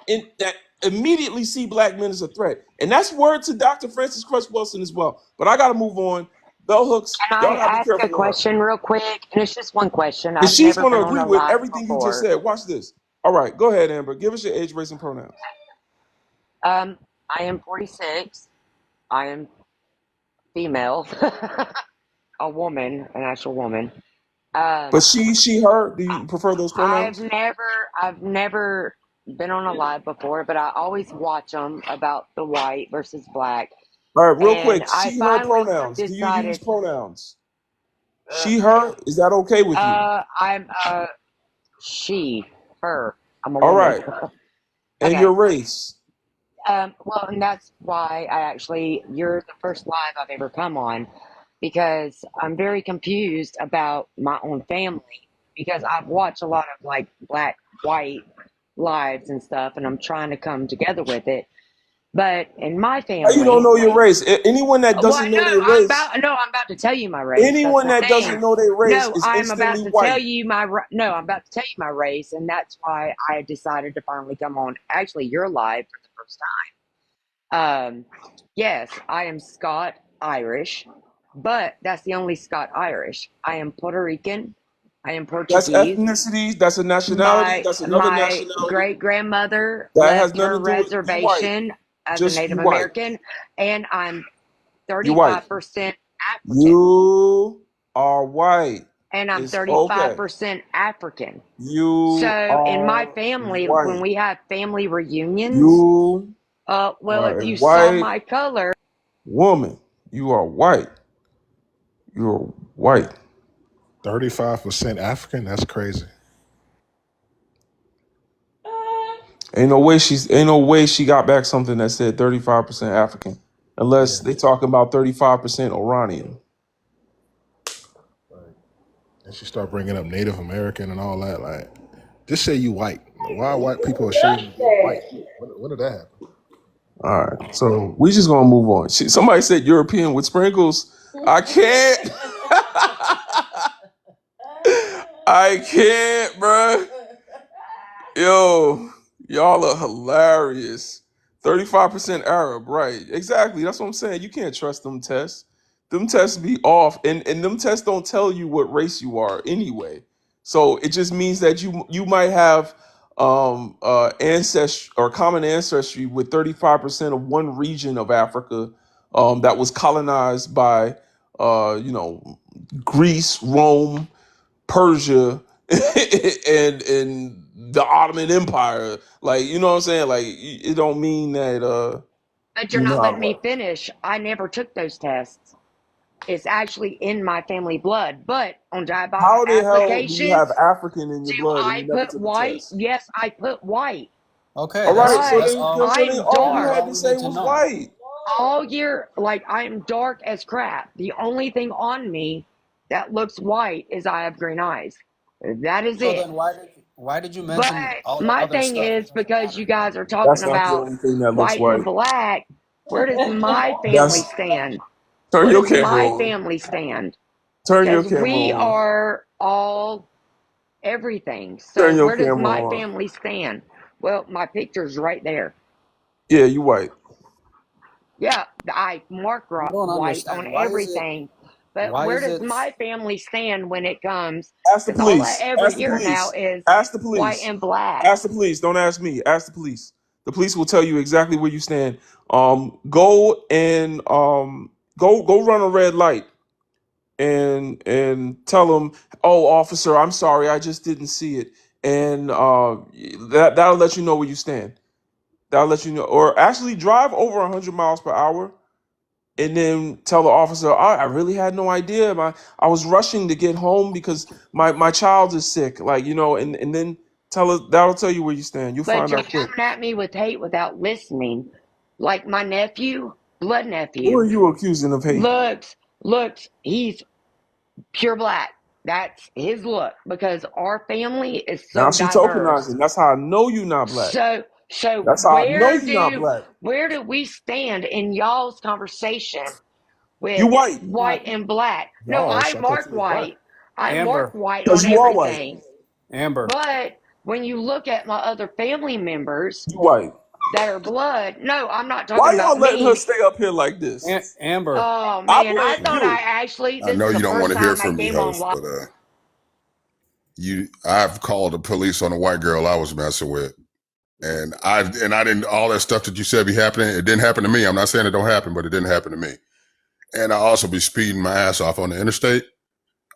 immediately see black men as a threat. And that's word to Dr. Francis Cress Wilson as well. But I got to move on. Bell hooks, Can I y'all gotta be ask a careful of her. question real quick? And it's just one question. And I've she's never going to been on agree a with live everything you just before. said. Watch this. All right, go ahead, Amber. Give us your age, race, and pronouns. I am 46. I am female, a woman, an actual woman. But she, her, do you prefer those I've pronouns? never been on a live before, but I always watch them about the white versus black. All right, real And quick. I She, her finally pronouns. Do you use decided, pronouns? She, her, is that okay with you? I'm she, her. I'm a All woman. right. And Okay. your race? Well, and that's why you're the first live I've ever come on because I'm very confused about my own family because I've watched a lot of like black, white lives and stuff, and I'm trying to come together with it. But in my How you don't family, know your race? Anyone that doesn't know their race, I'm about to tell you my race. That's anyone the that thing. doesn't know their race No, is I'm about instantly to tell white. you I'm about to tell you my race, and that's why I decided to finally come on. Actually, you're live for the first time. Yes, I am Scott Irish, but that's the only Scott Irish. I am Puerto Rican. I am That's Portuguese. ethnicity. That's a nationality. My That's another my nationality. great grandmother That has left her nothing to do with you white. reservation as a Just Native you white. American, and I'm You white. 35% African. You are white. And I'm It's okay. 35% African. You So in my are family, when white. we have family reunions, You well, are if a you saw white my color, woman. You are white. You're white. 35% African. That's crazy. Ain't no way she got back something that said 35% African. Unless they talking about 35% Iranian. And she start bringing up Native American and all that. Like, just say you white. Why white people ashamed of being white? When did that happen? All right, so we just gonna move on. Somebody said European with sprinkles. I can't. I can't, bro. Yo, y'all are hilarious. 35% Arab, right? Exactly. That's what I'm saying. You can't trust them tests. Them tests be off, and them tests don't tell you what race you are anyway. So it just means that you might have ancestry or common ancestry with 35% of one region of Africa that was colonized by Greece, Rome, Persia, and the Ottoman Empire. Like, you know what I'm saying? Like, it don't mean that But you're you're not not letting me right. finish. I never took those tests. It's actually in my family blood. But on diabolical How the hell do you have applications, African in your do blood and you I never put took a white? test? Yes, I put white. Okay, All right, so But then I'm all you dark. had all to we say need to was know. white. All year, like, I'm dark as crap. The only thing on me that looks white is I have green eyes. That is So it. then why did you But mention all the my other thing stuff? It is, doesn't because you matter. guys are talking That's not the about only thing that looks white and white. black, where does my family That's stand? turn Where your does camera my on. family stand? Turn your Because camera we on. are all everything. So Turn your where does camera my on. family stand? Well, my picture's right there. Yeah, you white. Yeah, I mark I don't white on understand. everything. But Why where is does it my family stand when it comes? Ask the Because all I police. ever Ask the hear now police. is Ask the white police. and black. Ask the police. Don't ask me. Ask the police. The police will tell you exactly where you stand. Go and go run a red light and tell them, "Oh, officer, I'm sorry, I just didn't see it." And that'll let you know where you stand. That'll let you know. Or actually drive over 100 miles per hour and then tell the officer, I really had no idea. I was rushing to get home because my child is sick. Like, and then that'll tell you where you stand. You'll But find you're out quick. coming at me with hate without listening. Like my nephew, blood Who are nephew, you accusing of hate? looks, he's pure black. That's his look because our family is Now so she diverse. tokenizing. That's how I know you're not black. So That's how I know you're not black. where do we stand in y'all's conversation You with white. white and black? No, Y'all, I so I thought mark you was black. white. I mark Amber? white Because on you are white. everything. Amber. But when you look at my other family members You white. that are blood, no, I'm not talking Why y'all about letting her me. stay up here like this? Amber. Oh I man, I blame thought I you. actually, I this know is you the don't want first to hear time I from me, came on host, live. but I've called the police on the white girl I was messing with. And I didn't, all that stuff that you said be happening, it didn't happen to me. I'm not saying it don't happen, but it didn't happen to me. And I also be speeding my ass off on the interstate.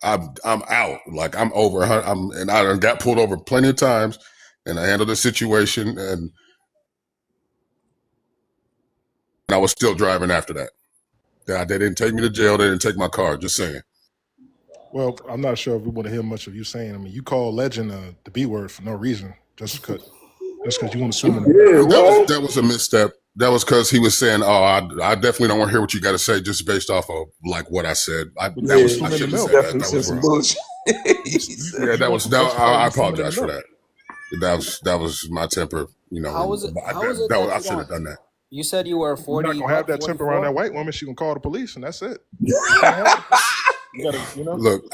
I'm out. Like I'm over. And I done got pulled over plenty of times, and I handled the situation, and I was still driving after that. They didn't take me to jail. They didn't take my car. Just saying. Well, I'm not sure if we want to hear much of you saying. I mean, you call legend the B word for no reason, just because you want to assume in the back. Yeah, well, That was a misstep. That was because he was saying, "Oh, I definitely don't want to hear what you got to say, just based off of like what I said." I But you yeah, assume in the shouldn't have he said milk. that. definitely That said was some wrong. bullshit. He said, Yeah, That's called I you assuming in the apologize for milk. that. That was my temper. How is it? How is it that I you should don't? have done that. You said you were You're not 40. gonna have What? that temper around 44. that white woman. She gonna call the police, and that's it. You can't have it. You gotta, Look,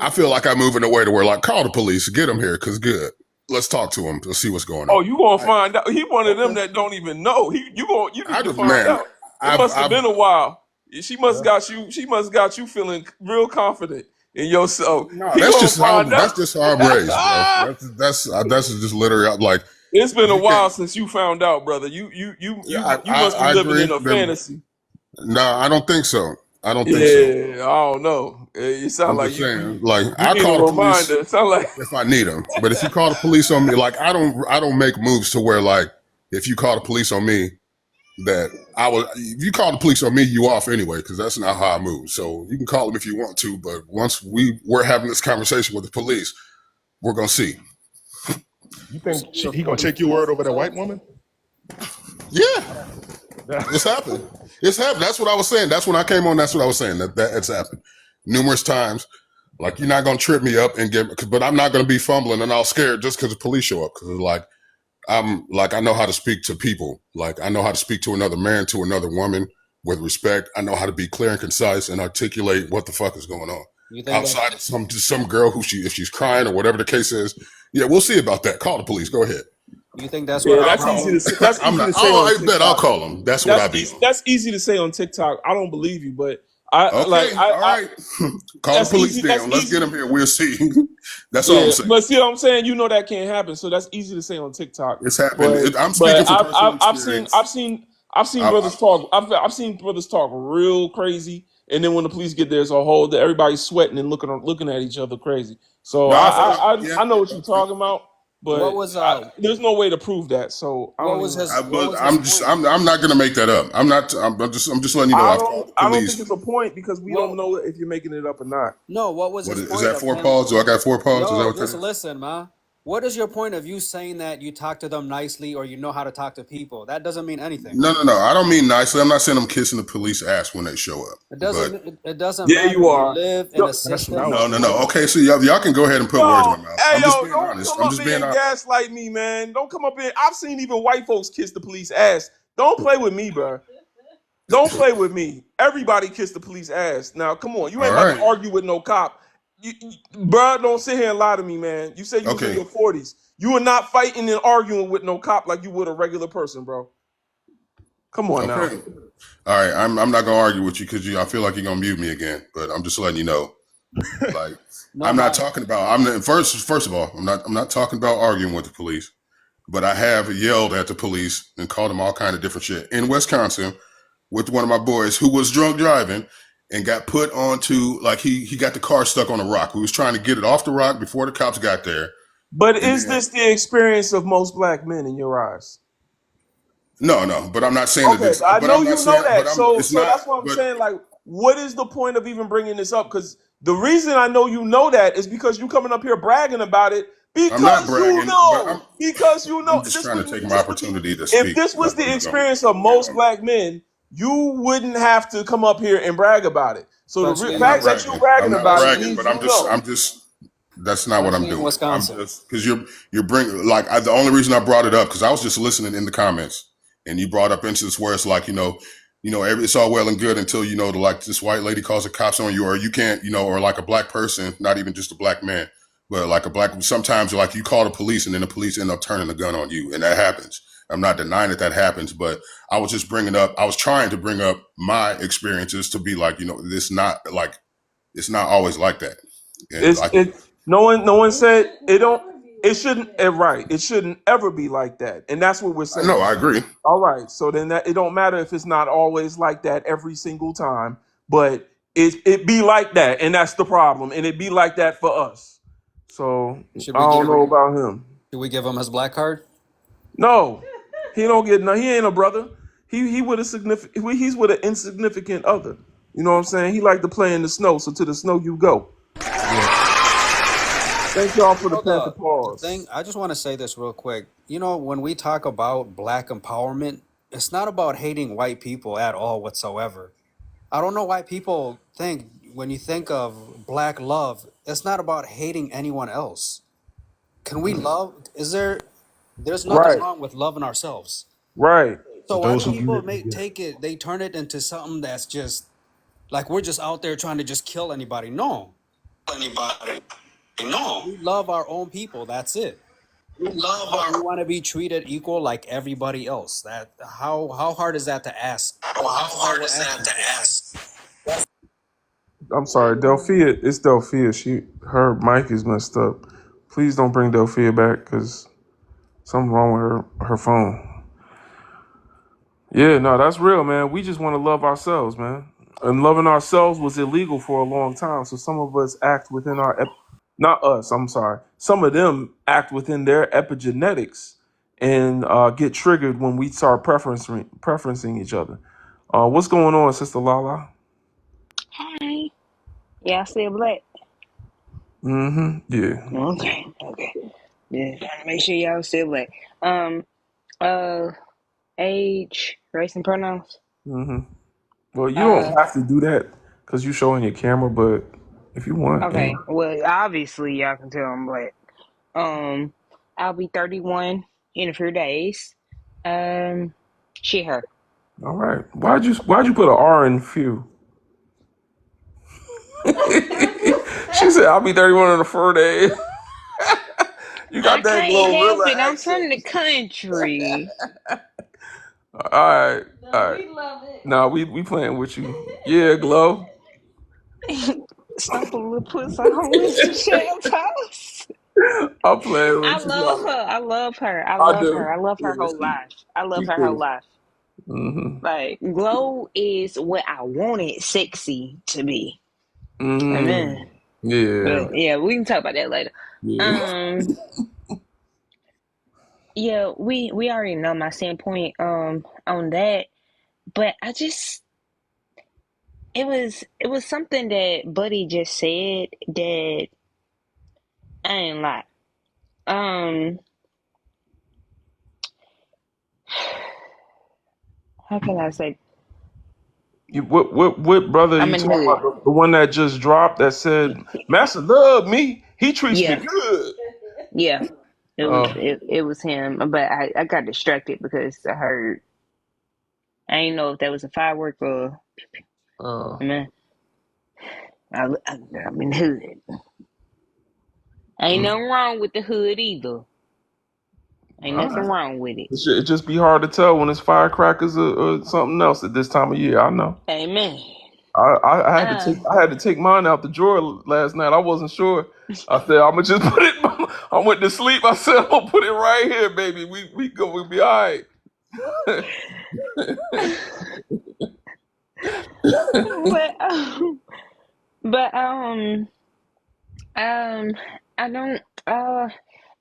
I feel like I'm moving away to where like call the police, get him here, cause good. Let's talk to him. Let's see what's going on. "Oh, you gonna find out?" He one of them Okay. that don't even know. You need to find Man, out. It must have I've been a while. She must got you. She must got you feeling real confident in yourself. no. He gonna find That's out. just how I'm raised, bro. That's just literally like It's been if a you can't. while since you found out, brother. You must be I living agree. in a fantasy. No, I don't think so. I don't think so. Yeah, I don't know. You sound I'm like just saying, like you I need a call the police reminder. It sound like if I need them. But if you call the police on me, like I don't make moves to where like if you call the police on me, that I will. If you call the police on me, you off anyway because that's not how I move. So you can call them if you want to, but once we're having this conversation with the police, we're gonna see. You think You're he gonna take your 44. word over You that said. white woman? Yeah, it's happened. It's happened. That's what I was saying. That's when I came on. That's what I was saying. That it's happened numerous times. Like you're not gonna trip me up and get, but I'm not gonna be fumbling and all scared just because the police show up. Because like I'm like, I know how to speak to people. Like, I know how to speak to another man, to another woman with respect. I know how to be clear and concise and articulate what the fuck is going on. You think that's Outside of some girl who if she's crying or whatever the case is, yeah, we'll see about that. Call the police. Go ahead. you think that's what Yeah, the that's easy problem? to say. That's I'm easy not. to say Oh, on I bet I'll TikTok. call them. That's what I be on. That's easy to say on TikTok. I don't believe you, but I like Okay, all right. Call the that's police easy. That's down. Let's easy. get them here. We'll see. That's all Yeah, I'm saying. but see what I'm saying? You know that can't happen. So that's easy to say on TikTok. It's happened. But I'm speaking from personal I've seen experience. brothers talk. I've seen brothers talk real crazy, and then when the police get there, it's a whole everybody's sweating and looking at each other crazy. So No, I feel like, yeah. I know what you're talking about, What but was there's no way to prove that. So I what don't was even. his what But was his point? I'm not gonna make that up. I'm not. I'm just letting you know. I've called the I don't think police. it's a point because we don't What know if you're making it up or not. no, what was What his is point that? of 4 him? paws? Do I got 4 paws? Is that Yo, what that just is? listen, man. What is your point of you saying that you talk to them nicely or you know how to talk to people? That doesn't mean anything. No. I don't mean nicely. I'm not saying I'm kissing the police ass when they show up. It But doesn't Yeah, matter. you You are. live in Yo, a That's what I system. was no. saying. Okay, so y'all can go ahead and put words in my mouth. I'm just being Don't honest. come I'm up just here being and honest. gaslight me, man. Don't come up here. I've seen even white folks kiss the police ass. Don't play with me, bro. Don't play with me. Everybody kiss the police ass. Now, come on. You All ain't about to right. argue with no cop. Bro, don't sit here and lie to me, man. You say you was in Okay. your 40s. You are not fighting and arguing with no cop like you would a regular person, bro. Come on now. Okay. All right. I'm not gonna argue with you because I feel like you're gonna mute me again. But I'm just letting you know. Like, No, I'm not my talking about. First of all, I'm not talking about arguing with the police. But I have yelled at the police and called them all kind of different shit in Wisconsin with one of my boys who was drunk driving and got put onto, like, he got the car stuck on a rock. We was trying to get it off the rock before the cops got there. But And is then this the experience of most black men in your eyes? no, but I'm not saying that Okay, this. I But know I'm not you know saying. But that. I'm. It's So not. that's what I'm But saying. Like, what is the point of even bringing this up? Because the reason I know you know that is because you coming up here bragging about it I'm not because you bragging. But know. Because you know I'm just this trying was to take my this was opportunity to if speak this was without the putting it on. experience of most black men, you wouldn't have to come up here and brag about it. So the especially I'm in not fact that you're bragging. I'm bragging not about it especially bragging. means But you know. I'm just. That's not what I'm especially in doing. I'm Wisconsin. just because you're bringing like the only reason I brought it up because I was just listening in the comments and you brought up instances where it's like it's all well and good until like this white lady calls the cops on you or you can't or like a black person, not even just a black man, but like a black sometimes like you call the police and then the police end up turning the gun on you and that happens. I'm not denying that happens, but I was just I was trying to bring up my experiences to be like this not like it's not always like that and It's like. it. No one said it don't. It shouldn't. Right. It shouldn't ever be like that. And that's what we're I know, saying. I agree. All right. So then that it don't matter if it's not always like that every single time, but it be like that, and that's the problem. And it be like that for us. So Should I we don't give know about him. should we give him his black card? No, he don't get no. He ain't a brother. He with a significant. He's with an insignificant other. You know what I'm saying? He like to play in the snow. So to the snow you go. Yeah. Thank y'all for the Well, Panther the thing pause. I just want to say this real quick. You know, when we talk about black empowerment, it's not about hating white people at all whatsoever. I don't know why people think when you think of black love, it's not about hating anyone else. Can we love? There's nothing Right. wrong with loving ourselves. Right. So why Those do who do people it, yeah. they turn it into something that's just like we're just out there trying to just kill anybody? No. Anybody. No. We love our own people. That's it. We love We our. want to be treated equal like everybody else. That how hard is that to ask? Oh, how That's all hard we're is that asking to for. ask? I'm sorry, Delphia. It's Delphia. Her mic is messed up. Please don't bring Delphia back because something wrong with her phone. Yeah, no, that's real, man. We just want to love ourselves, man. And loving ourselves was illegal for a long time. So some of us act within not us. I'm sorry. Some of them act within their epigenetics and get triggered when we start preferencing each other. What's going on, Sister Lala? Hi. Yeah, I still black. Mm-hmm. Yeah. Okay. Okay. Just trying to make sure y'all still black. Um. Uh. Age, race, and pronouns. Mm-hmm. Well, you don't Uh. have to do that because you're showing your camera, but if you want, yeah. Okay. Well, obviously y'all can tell I'm black. I'll be 31 in a few days. She, her. All right. Why'd you put an R in few? She said, "I'll be 31 in a few days." You I got that can't help Glorilla it. I'm accent. from the country. All right. No, All right. we love it. No, we playing with you. Yeah, Glow. Stumble little puss on with some shell toes. I'm playing I with you. love her. I love her. I I love her. do. I love her Yeah, whole life. I love she her whole cool. life. Mm-hmm. Like, Glow is what I wanted sexy to be. Mm. Amen. Yeah. But yeah, we can talk about that later. Yeah. Yeah, we already know my standpoint on that, but I just it was something that Buddy just said that I ain't like. How can I say? What brother I'm you in the talking hood. about? The one that just dropped that said, "Master love me. He treats me Yeah, good." yeah. Oh. It was him, but I got distracted because I heard I didn't know if that was a firework or man. I'm in the hood. Ain't Mm. nothing wrong with the hood either. Ain't All nothing right. wrong with it. It just be hard to tell when it's firecrackers or something else at this time of year. I know. Amen. I had to take mine out the drawer last night. I wasn't sure. I said I'm gonna just put it. I went to sleep. I said I'm gonna put it right here, baby. We'll be all right. but I don't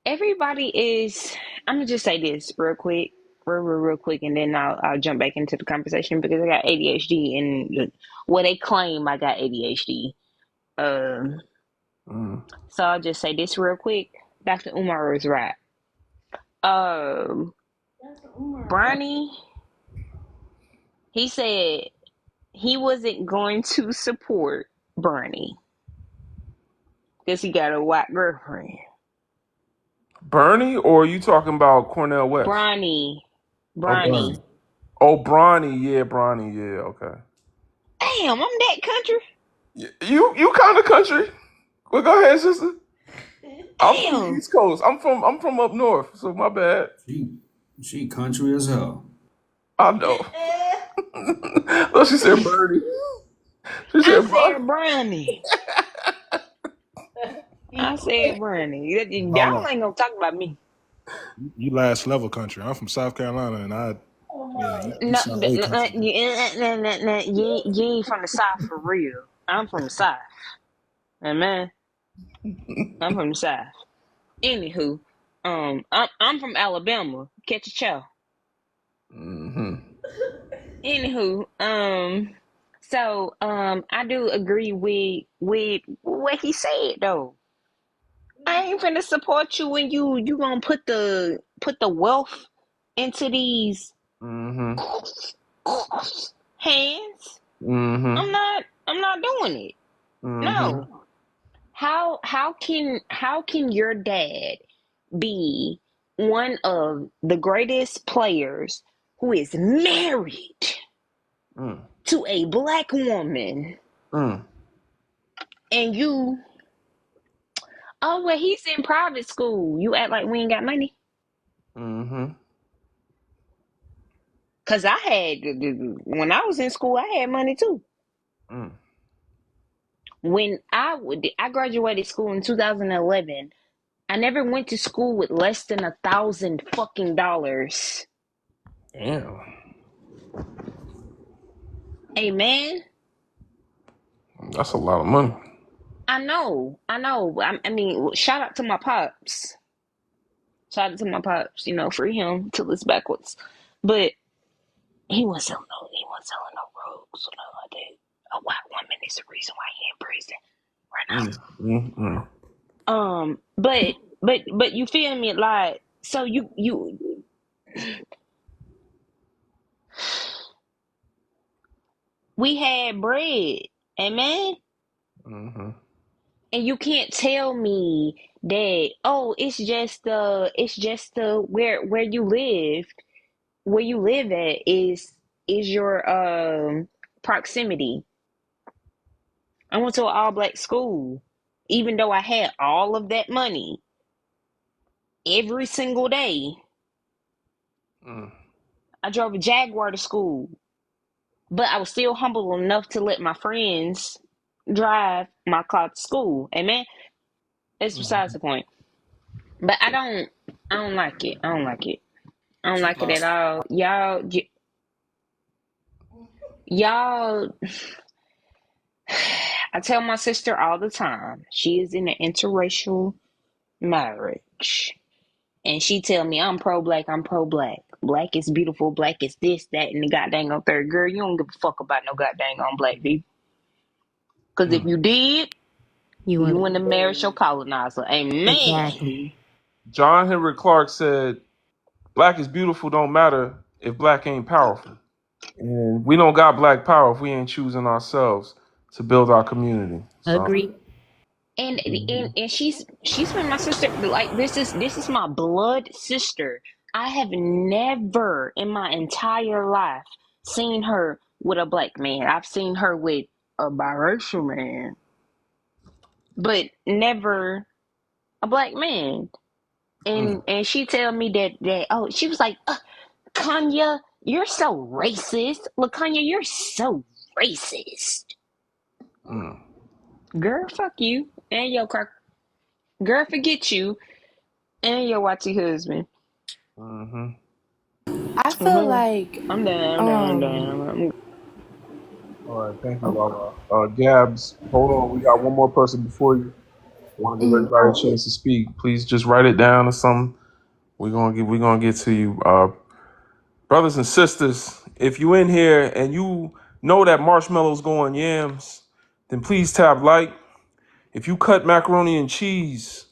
everybody is I'm gonna just say this real quick, real quick, and then I'll jump back into the conversation because I got ADHD and they claim I got ADHD. So I'll just say this real quick. Dr. Umar is right. Bernie, he said he wasn't going to support Bernie because he got a white girlfriend. Bernie, or are you talking about Cornel West? Bronny. Oh, Bernie. Oh, Bronny. Yeah, Bronny. Yeah, okay. Damn, I'm that country. You kind of country. Well, go ahead, sister. I'm from the Damn. East Coast. I'm from up north, so my bad. She country as hell. I know. Well, she said Bernie. She I said said Bronny. Bronny. I said Bronny. Hold Y'all up. ain't gonna talk about me. You last level country. I'm from South Carolina, and you No, sound way country. you ain't from the South for real. I'm from the South. Man, I'm from the South. Anywho, I'm from Alabama. Catch a chow. Mm-hmm. Anywho, so I do agree with what he said though. I ain't finna support you when you gonna put the wealth into these Mm-hmm. hands. Mm-hmm. I'm not doing it. Mm-hmm. No. How can your dad be one of the greatest players who is married Mm. to a black woman Mm. and you well he's in private school. You act like we ain't got money? Mm-hmm. Cause I had when I was in school I had money too. Mm. When I graduated school in 2011, I never went to school with less than $1,000 fucking dollars. Damn. Amen. That's a lot of money. I know. I mean, shout out to my pops. Shout out to my pops. Free him till it's backwards. But he wasn't selling no drugs or nothing like that. A white woman is the reason why he in prison right Mm. now. But you feel me? Like, so you we had bread, amen. Mm-hmm. And you can't tell me that, oh, it's just where you live, where you live at is your proximity. I went to an all black school, even though I had all of that money every single day. I drove a Jaguar to school, but I was still humble enough to let my friends drive my car to school. Amen. That's besides the point. But I don't like it. I don't like it. I don't like it at all. Y'all. I tell my sister all the time. She is in an interracial marriage, and she tell me I'm pro black. I'm pro black. Black is beautiful. Black is this, that, and the goddamn on third. Girl, you don't give a fuck about no goddamn on black people. Because if you did, you in the marriage your colonizer. Amen. Exactly. John Henry Clark said, "Black is beautiful don't matter if black ain't powerful." And we don't got black power if we ain't choosing ourselves to build our community. So, Agree. And she's been my sister. Like this is my blood sister. I have never in my entire life seen her with a black man. I've seen her with a biracial man, but never a black man. And she tell me that oh, she was like, Kanya, you're so racist. Look, Kanya, you're so racist. Girl, fuck you and your crack. Girl, forget you and your watchy husband. I feel like I'm done. all right, thank you, Lala. Gabs, hold on. We got one more person before you. Want to give everybody a chance to speak? Please just write it down or something. We're gonna get to you, brothers and sisters. If you in here and you know that marshmallows go on yams, then please tap like. If you cut macaroni and cheese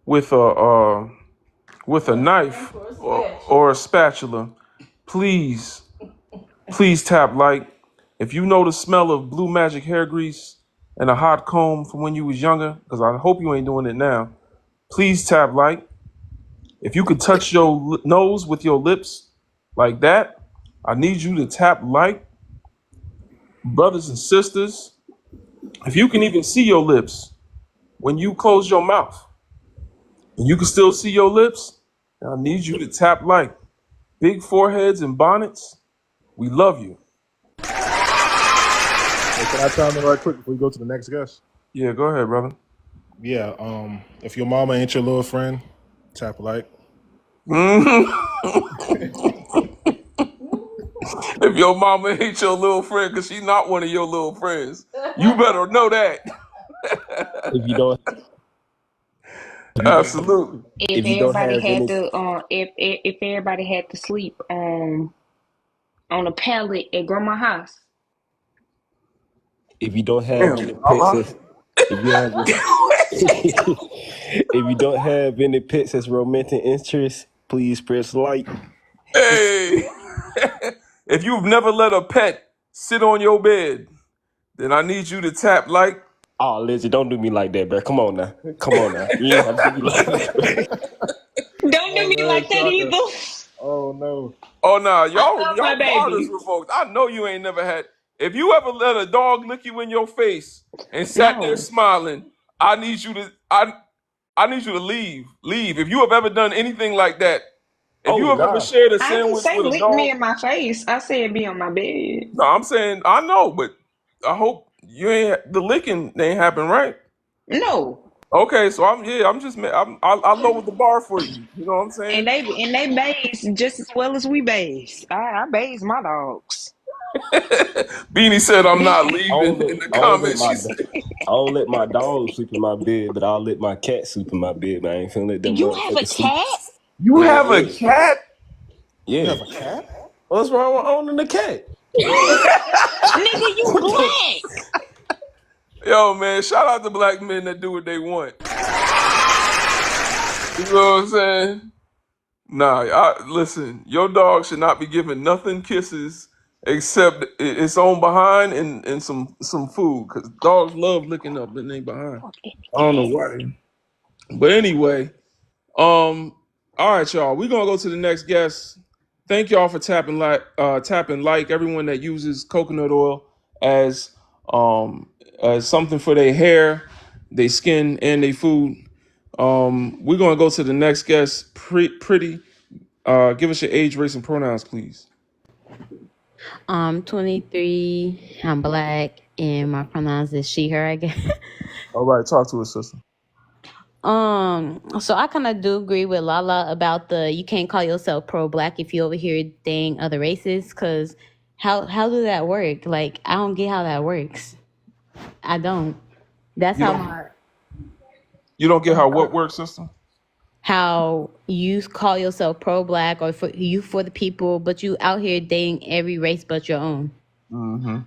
with a knife or a spatula, please tap like. If you know the smell of Blue Magic hair grease and a hot comb from when you was younger, because I hope you ain't doing it now, please tap like. If you could touch your nose with your lips like that, I need you to tap like. Brothers and sisters, if you can even see your lips when you close your mouth, and you can still see your lips, I need you to tap like. Big foreheads and bonnets, we love you. Hey, can I chime in right quick before we go to the next guest? Yeah, go ahead, brother. Yeah. If your mama ain't your little friend, tap like. If your mama ain't your little friend, because she's not one of your little friends, you better know that. If you don't, Absolutely. If if you don't everybody have had any, to, if everybody had to sleep on a pallet at grandma's house. if you don't have Damn, any pets, Allah. if you have, if you don't have any pets as romantic interests, please press like. Hey, if you've never let a pet sit on your bed, then I need you to tap like. Oh, Lizzie, don't do me like that, bro. Come on now. You ain't have to do me like that, bro. Don't do Oh me man, like that shocker. either. Oh no. Oh nah, I y'all love my fathers baby. revoked. I know you ain't never had. If you ever let a dog lick you in your face and sat there No. smiling, I need you to I need you to leave. Leave. If you have ever done anything like that, if you Oh have ever God. shared a I didn't sandwich say with a lick me dog, in my face. I said be on my bed. no, I'm saying I know, but I hope you ain't the licking ain't happen, right? No. Okay, so I'm just I lowered the bar for you. You know what I'm And saying? they bathe just as well as we bathe. I bathe my dogs. Beanie said I'm not I don't leaving let, in the I don't let comments. my, She said, I don't let my dog sleep in my bed, but I'll let my cat sleep in my bed. Man, I ain't finna let them You have a motherfuckers sleep. cat? you Yeah, have a yeah, cat? You yeah. have a cat? What's wrong with owning a cat? Nigga, you What the? black. Yo, man, shout out to black men that do what they want. You know what I'm saying? Nah, listen, your dog should not be giving nothing kisses except its own behind and some food, because dogs love licking up in their behind. I don't know why. But anyway, all right, y'all. We're gonna go to the next guest. Thank y'all for tapping like everyone that uses coconut oil as something for their hair, their skin, and their food. We're gonna go to the next guest. Pretty. Give us your age, race, and pronouns, please. 23. I'm black, and my pronouns is she, her, I guess. All right, talk to us, sister. So I kind of do agree with Lala about the you can't call yourself pro-black if you over here dating other races, because how do that work? Like, I don't get how that works. I don't. That's You how don't. You don't get how what works, sister? how you call yourself pro-black or for the people, but you out here dating every race but your own. Mm-hmm.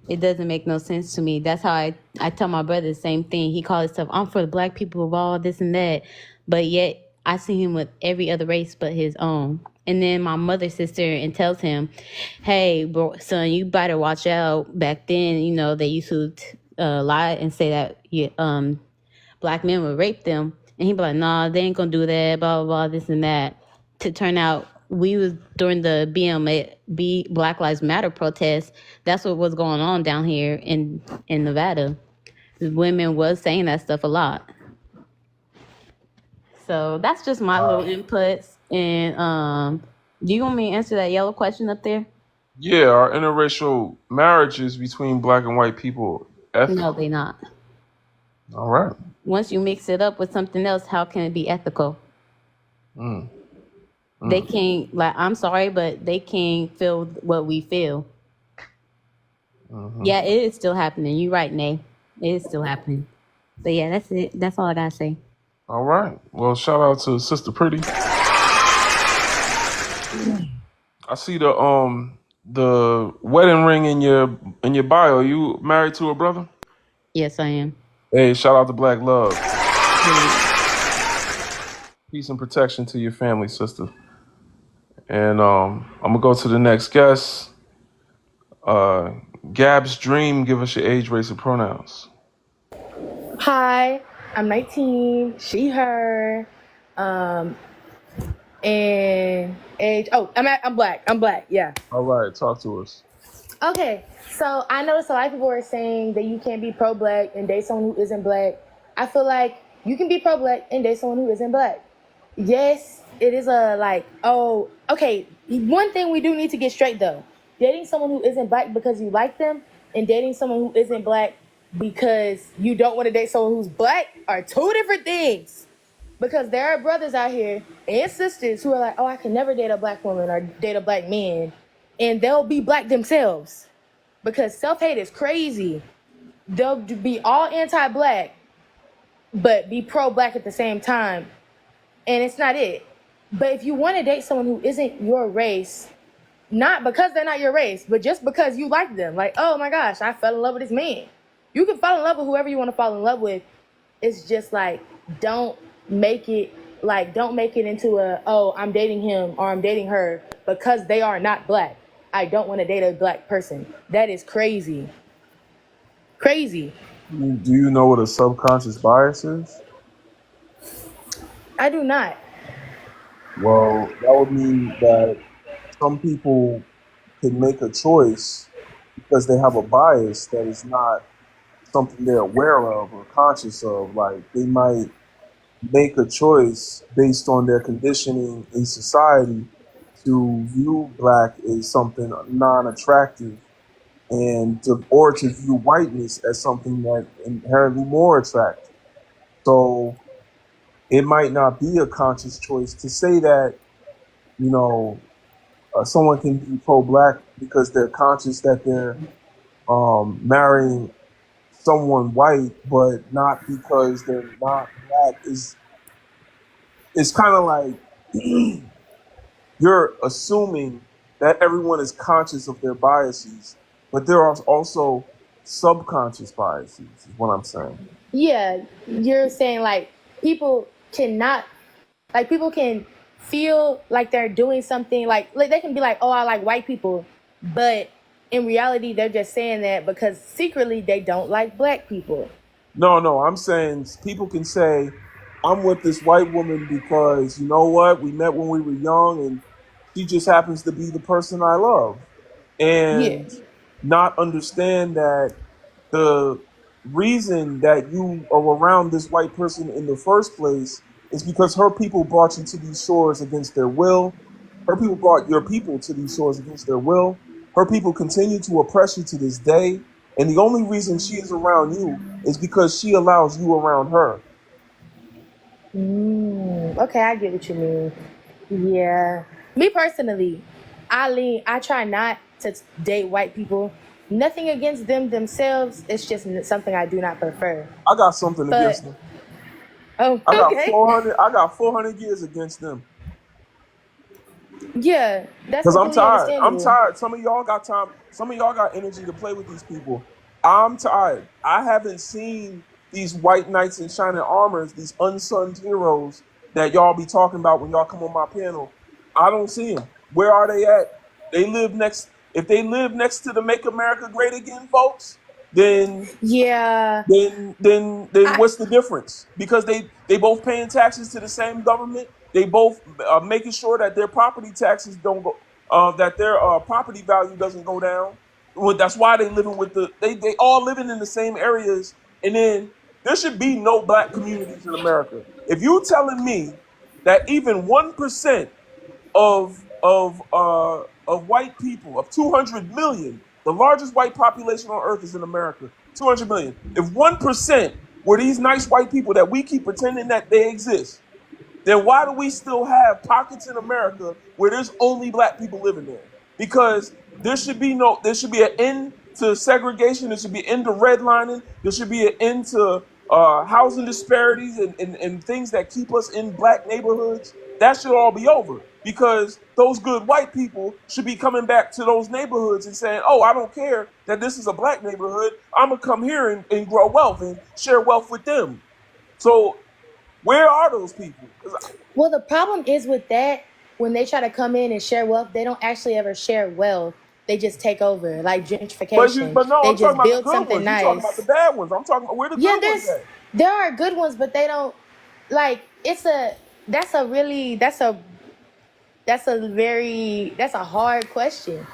It doesn't make no sense to me. That's how I tell my brother the same thing. He calls himself, I'm for the black people of all this and that. But yet I see him with every other race but his own. And then my mother sits there and tells him, hey, bro, son, you better watch out. Back then, they used to lie and say that black men would rape them. And he'd be like, nah, they ain't gonna do that, blah, blah, blah, this and that. To turn out, we was during the Black Lives Matter protest. That's what was going on down here in Nevada. Women was saying that stuff a lot. So that's just my little inputs. And do you want me to answer that yellow question up there? Yeah, are interracial marriages between black and white people ethical? No, they not. All right. Once you mix it up with something else, how can it be ethical? They can't, I'm sorry, but they can't feel what we feel. Yeah, it is still happening. You're right, Nay. It is still happening. But yeah, that's it. That's all I gotta say. All right. Well, shout out to Sister Pretty. I see the wedding ring in your bio. You married to a brother? Yes, I am. Hey, shout out to Black Love. Peace and protection to your family, sister. And I'm gonna go to the next guest. Gab's Dream. Give us your age, race, and pronouns. Hi, I'm 19, she, her, and age. Oh, I'm black. I'm black. Yeah. All right, talk to us. Okay, so I noticed a lot of people are saying that you can't be pro-black and date someone who isn't black. I feel like you can be pro-black and date someone who isn't black. Yes, it is okay. One thing we do need to get straight though: dating someone who isn't black because you like them, and dating someone who isn't black because you don't want to date someone who's black are two different things. Because there are brothers out here and sisters who are like, oh, I can never date a black woman or date a black man, and they'll be black themselves because self-hate is crazy. They'll be all anti-black, but be pro-black at the same time. And it's not it. But if you want to date someone who isn't your race, not because they're not your race, but just because you like them, like, oh my gosh, I fell in love with this man. You can fall in love with whoever you want to fall in love with. It's just like, don't make it into I'm dating him or I'm dating her because they are not black. I don't want to date a black person. That is crazy. Crazy. Do you know what a subconscious bias is? I do not. Well, that would mean that some people can make a choice because they have a bias that is not something they're aware of or conscious of. Like, they might make a choice based on their conditioning in society to view black as something non-attractive or to view whiteness as something that inherently more attractive. So it might not be a conscious choice to say that, someone can be pro-black because they're conscious that they're marrying someone white, but not because they're not black. It's kind of like you're assuming that everyone is conscious of their biases, but there are also subconscious biases, is what I'm saying. Yeah, you're saying like people can feel like they're doing something like they can be like, oh, I like white people, but in reality they're just saying that because secretly they don't like black people. No, I'm saying people can say, I'm with this white woman because you know what? We met when we were young and she just happens to be the person I love. Yeah. And not understand that the reason that you are around this white person in the first place is because her people brought you to these shores against their will. Her people brought your people to these shores against their will. Her people continue to oppress you to this day. And the only reason she is around you is because she allows you around her. Okay, I get what you mean. Yeah. Me personally, I try not to date white people. Nothing against them themselves. It's just something I do not prefer. I got something But against them. oh, I got okay. 400. I got 400 years against them. Yeah, that's Because I'm completely tired. I'm understandable. tired. Some of y'all got time. Some of y'all got energy to play with these people. I'm tired. I haven't seen these white knights in shining armors, these unsung heroes that y'all be talking about when y'all come on my panel. I don't see them. Where are they at? They live next. If they live next to the Make America Great Again folks, then Yeah. then what's the difference? Because they both paying taxes to the same government. They both making sure that their property taxes don't go, that their property value doesn't go down. Well, that's why they living with they all living in the same areas. And then there should be no black communities in America. If you telling me that even 1% of white people, of 200 million, the largest white population on earth is in America, 200 million. If 1% were these nice white people that we keep pretending that they exist, then why do we still have pockets in America where there's only black people living there? Because there should be an end to segregation. There should be an end to redlining. There should be an end to housing disparities and things that keep us in black neighborhoods. That should all be over because those good white people should be coming back to those neighborhoods and saying, oh, I don't care that this is a black neighborhood. I'm going to come here and grow wealth and share wealth with them. So where are those people? Well, the problem is with that, when they try to come in and share wealth, they don't actually ever share wealth. They just take over, like gentrification. But no, They I'm talking just about the build good something ones. You talking about the nice. bad ones. I'm talking about where the Yeah, good ones at. there are good ones, but they don't like it's a that's a really that's a hard question.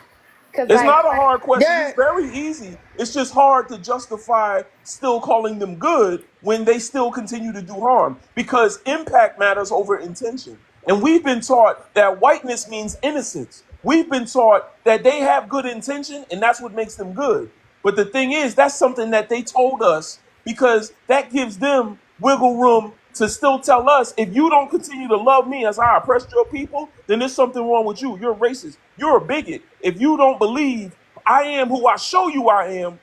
Cause It's like not a hard question. It's there very easy. It's just hard to justify still calling them good when they still continue to do harm because impact matters over intention. And we've been taught that whiteness means innocence. We've been taught that they have good intention and that's what makes them good. But the thing is, that's something that they told us because that gives them wiggle room to still tell us if you don't continue to love me as I oppressed your people, then there's something wrong with you. You're racist. You're a bigot. If you don't believe I am who I show you I am,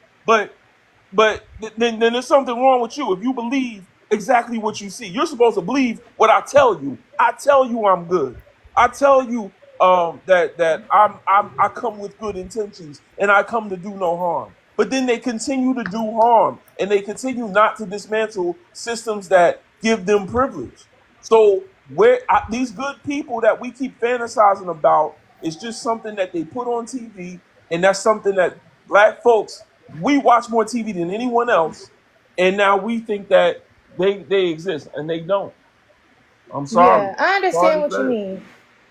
then there's something wrong with you. If you believe exactly what you see, you're supposed to believe what I tell you. I tell you I'm good. I tell you that I come with good intentions and I come to do no harm. But then they continue to do harm and they continue not to dismantle systems that give them privilege. So these good people that we keep fantasizing about is just something that they put on TV, and that's something that black folks we watch more TV than anyone else, and now we think that they exist and they don't. I'm sorry. Yeah, I Sorry understand to what you say it. mean.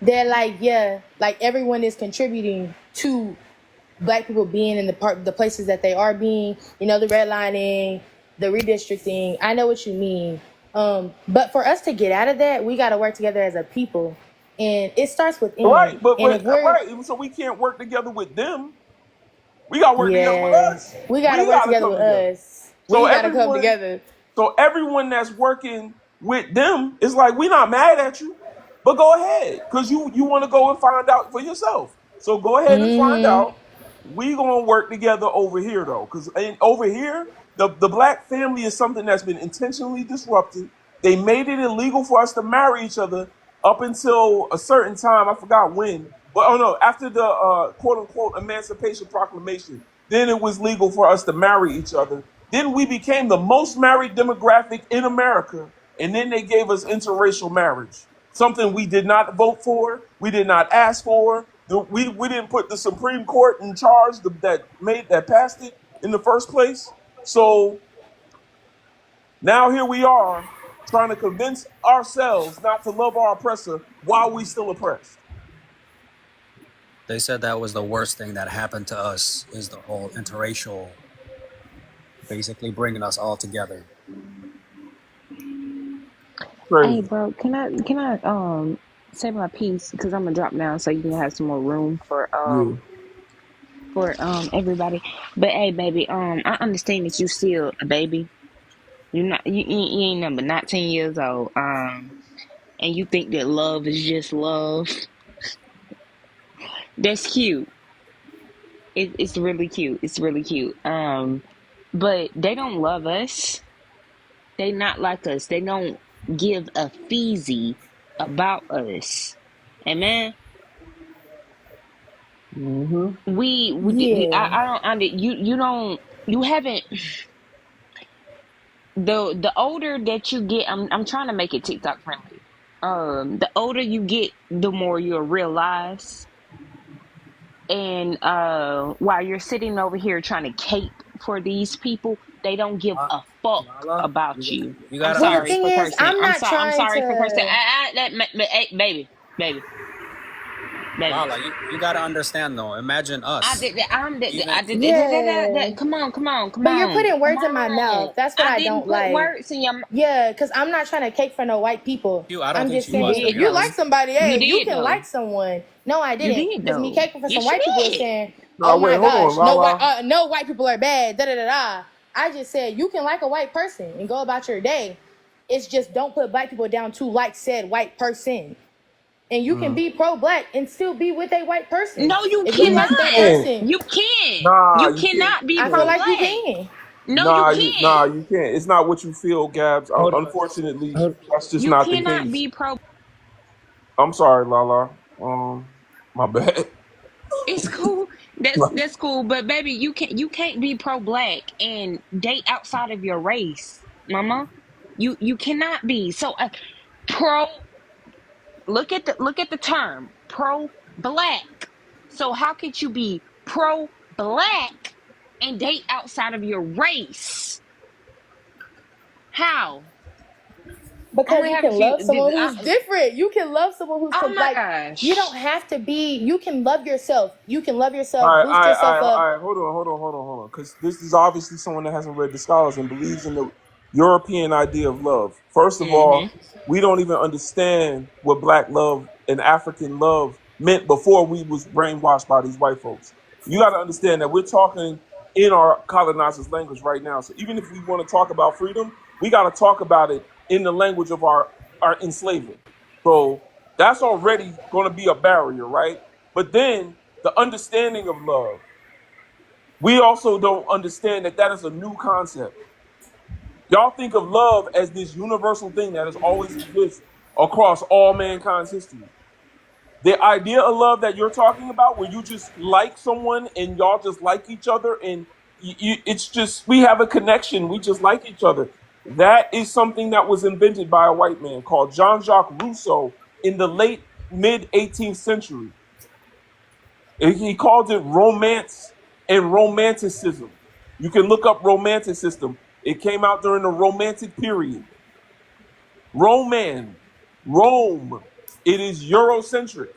They're like, yeah, like everyone is contributing to black people being in the places that they are being, the redlining, the redistricting. I know what you mean. But for us to get out of that, we got to work together as a people, and it starts within. Right, but And if we're right, so we can't work together with them. We got to work together with yeah, us. we got to We work got to together come with together. us. So We got to come everyone, together. so everyone that's working with them is like, we're not mad at you, but go ahead, because you want to go and find out for yourself. So go ahead and find Mm-hmm. out. We gonna work together over here though, because over here, the black family is something that's been intentionally disrupted. They made it illegal for us to marry each other up until a certain time. I forgot when. But oh no, after the quote unquote Emancipation Proclamation, then it was legal for us to marry each other. Then we became the most married demographic in America, and then they gave us interracial marriage, something we did not vote for, we did not ask for. We didn't put the Supreme Court in charge that passed it in the first place. So now here we are. trying to convince ourselves not to love our oppressor while we still oppressed. They said that was the worst thing that happened to us is the whole interracial, basically bringing us all together. Hey, Crazy. bro, can I say my piece because I'm gonna drop down so you can have some more room Yeah. for everybody. But hey, baby, I understand that you still a baby. You're not you ain't number 19 years old. And you think that love is just love. That's cute. It's really cute. It's really cute. But they don't love us. They not like us. They don't give a feezy about us. Amen. Yeah. I don't under you don't you haven't the older that you get. I'm trying to make it TikTok friendly. The older you get, the more you'll realize. And while you're sitting over here trying to cape for these people, they don't give a fuck Lala, about you. you I'm gotta Well, the sorry thing for is, cursing. I'm not I'm trying sorry for cursing. to. Hey, baby, baby. Lala, you gotta understand though. Imagine I us. did that. Even Come on, But you're putting come words in my mouth. on. That's what I I didn't don't put like. words in your mouth. Yeah, because I'm not trying to cake for no white people. I don't I'm think just she You was, saying, to if did be you though. like honest. somebody, You hey, you did can though. like someone. No, I You didn't. did Because me though. caking for some Yes, you white people is did. saying, oh Nah, wait, my hold on, gosh, Lala. no white people are bad. Da da da da. I just said you can like a white person and go about your day. It's just don't put black people down to like said white person. And you can Mm. be pro-black and still be with a white person. No, you If No, you you like that cannot. can't. person, You can't. Nah, You you can't. cannot You be I pro feel can't. like you black. can. No, you Nah, can't. you can't. It's not what you feel, Gabs. Hold on. Unfortunately, Hold, that's just You not the cannot case. be pro. I'm sorry, Lala. My bad. It's cool. That's cool. But baby, you can't be pro black and date outside of your race, mama. You cannot be. So pro look at the term pro black. So how could you be pro black and date outside of your race? How? I'm Because gonna you have can to. love someone who's different. You can love someone who's Oh my like you don't gosh. have to be. You can love yourself. You can love All yourself. right, Boost yourself all up. right. Hold on. Because this is obviously someone that hasn't read the scholars and believes in the European idea of love. First of all, Mm-hmm. we don't even understand what black love and African love meant before we was brainwashed by these white folks. You got to understand that we're talking in our colonizers' language right now. So even if we want to talk about freedom, we got to talk about it in the language of our enslaver. So that's already going to be a barrier, right? But then the understanding of love, we also don't understand that that is a new concept. Y'all think of love as this universal thing that has always existed across all mankind's history. The idea of love that you're talking about, where you just like someone and y'all just like each other, and it's just we have a connection, we just like each other. That is something that was invented by a white man called Jean-Jacques Rousseau in the late mid 18th century. He called it romance and romanticism. You can look up romanticism. It came out during the Romantic period. Roman, Rome. It is Eurocentric.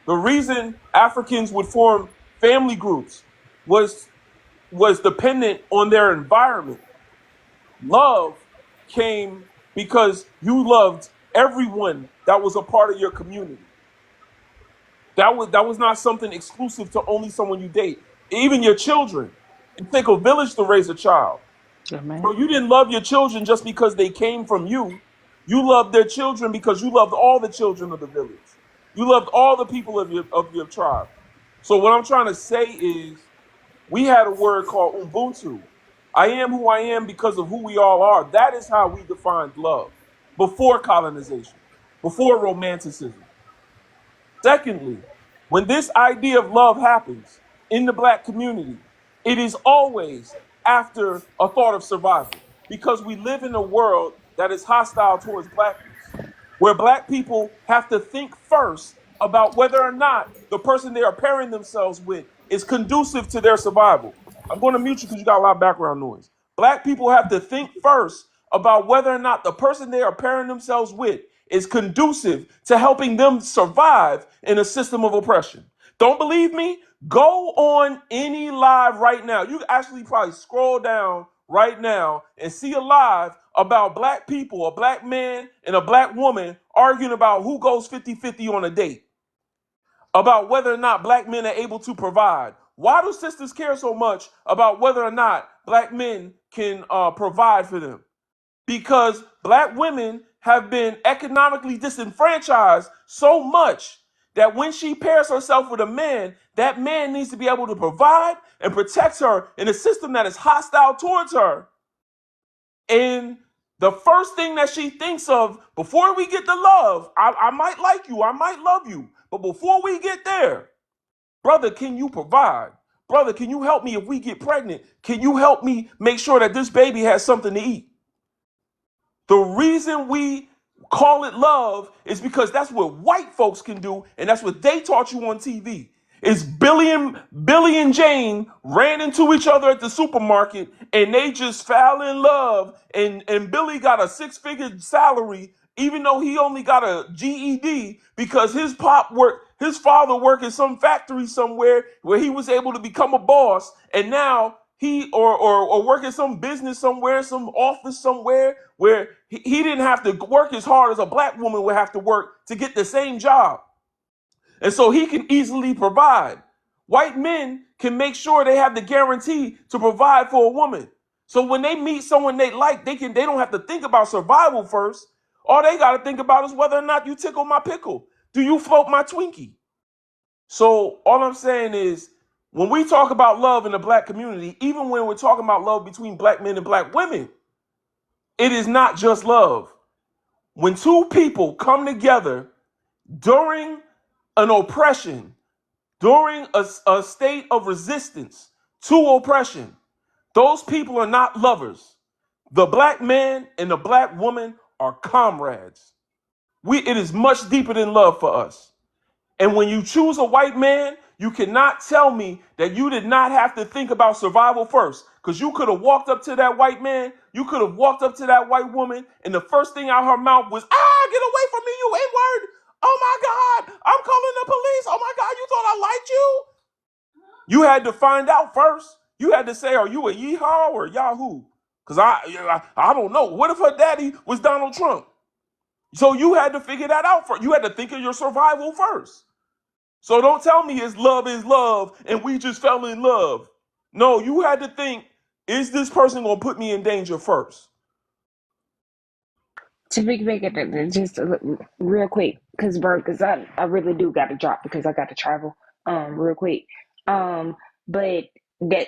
The reason Africans would form family groups was dependent on their environment. Love came because you loved everyone that was a part of your community. That was not something exclusive to only someone you date. Even your children. It take a village to raise a child. Yeah, man. So you didn't love your children just because they came from you. You loved their children because you loved all the children of the village. You loved all the people of your tribe. So what I'm trying to say is we had a word called Ubuntu. I am who I am because of who we all are. That is how we defined love before colonization, before romanticism. Secondly, when this idea of love happens in the black community, it is always after a thought of survival because we live in a world that is hostile towards blackness, where black people have to think first about whether or not the person they are pairing themselves with is conducive to their survival. I'm going to mute you because you got a lot of background noise. Black people have to think first about whether or not the person they are pairing themselves with is conducive to helping them survive in a system of oppression. Don't believe me? Go on any live right now. You actually probably scroll down right now and see a live about black people, a black man and a black woman arguing about who goes 50-50 on a date, about whether or not black men are able to provide. Why do sisters care so much about whether or not black men can provide for them? Because black women have been economically disenfranchised so much that when she pairs herself with a man, that man needs to be able to provide and protect her in a system that is hostile towards her. And the first thing that she thinks of before we get the love, I might like you, I might love you, but before we get there, brother, can you provide? Brother, can you help me if we get pregnant? Can you help me make sure that this baby has something to eat? The reason we call it love is because that's what white folks can do, and that's what they taught you on TV. Is Billy and Jane ran into each other at the supermarket and they just fell in love, and Billy got a six-figure salary even though he only got a GED because his father worked in some factory somewhere where he was able to become a boss, and now he or work in some business somewhere, some office somewhere where he didn't have to work as hard as a black woman would have to work to get the same job. And so he can easily provide. White men can make sure they have the guarantee to provide for a woman. So when they meet someone they like, they don't have to think about survival first. All they got to think about is whether or not you tickle my pickle. Do you float my Twinkie? So all I'm saying is, when we talk about love in the black community, even when we're talking about love between black men and black women, it is not just love. When two people come together during an oppression, during a state of resistance to oppression, those people are not lovers. The black man and the black woman are comrades. It is much deeper than love for us. And when you choose a white man, you cannot tell me that you did not have to think about survival first. Because you could have walked up to that white man, you could have walked up to that white woman, and the first thing out her mouth was, get away from me, you N-word. Oh my God, I'm calling the police. Oh my God, you thought I liked you? You had to find out first. You had to say, are you a yeehaw or Yahoo? Because I don't know. What if her daddy was Donald Trump? So you had to figure that out first. You had to think of your survival first. So don't tell me is love and we just fell in love. No, you had to think, is this person going to put me in danger first? To make it just real quick, because I really do got to drop because I got to travel real quick. But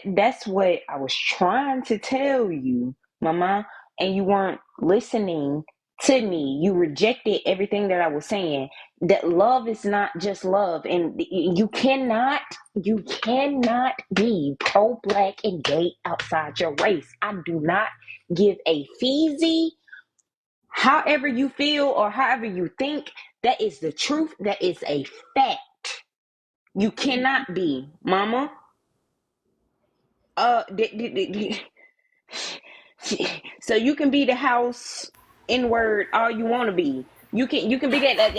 that's what I was trying to tell you, Mama, and you weren't listening to me. You rejected everything that I was saying. That love is not just love, and you cannot be pro-black and gay outside your race. I do not give a feezy. However you feel or however you think, that is the truth. That is a fact. You cannot be, Mama. So you can be the house N-word all you want to be. You can be that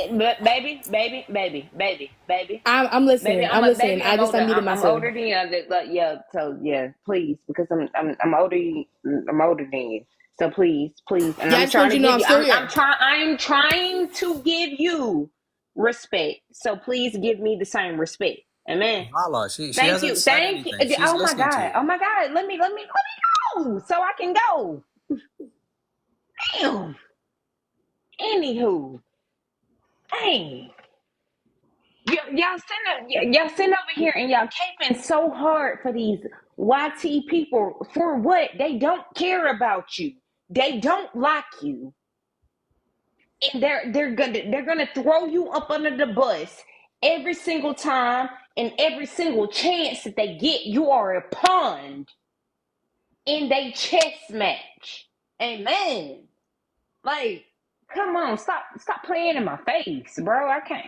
baby. I'm Baby, listening. I'm listening. I I'm just older. unmuted I'm myself. older than you. Yeah. So yeah, please, because I'm older. I'm older than you. So please, and Yeah, I I'm just trying want to you to know give I'm you. still here. I'm trying to give you respect. So please give me the same respect. Amen. Lala, she Thank hasn't you. said Thank you. anything. She's Oh my listening to God. you. Oh my God. Let me go so I can go. Damn. Anywho, hey. Y'all sitting over here and y'all caping so hard for these YT people. For what? They don't care about you. They don't like you. And they're gonna throw you up under the bus every single time, and every single chance that they get. You are a pawn in they chess match. Amen. Like, come on, stop playing in my face, bro. I can't.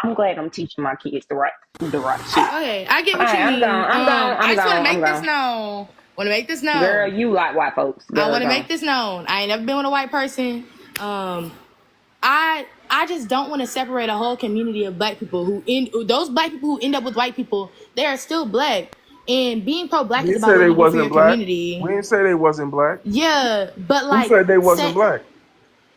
I'm glad I'm teaching my kids the right shit. Okay, I get All what right, you I'm mean. gone. I just want to I'm make this gone. known. Want to make this known. Girl, you like white folks. Girl, I want to go. make this known. I ain't never been with a white person. I just don't want to separate a whole community of black people those black people who end up with white people. They are still black, and being pro-black We is didn't about say what they you do for your wasn't black. community. We didn't say they wasn't black. Yeah, but Who said they wasn't black?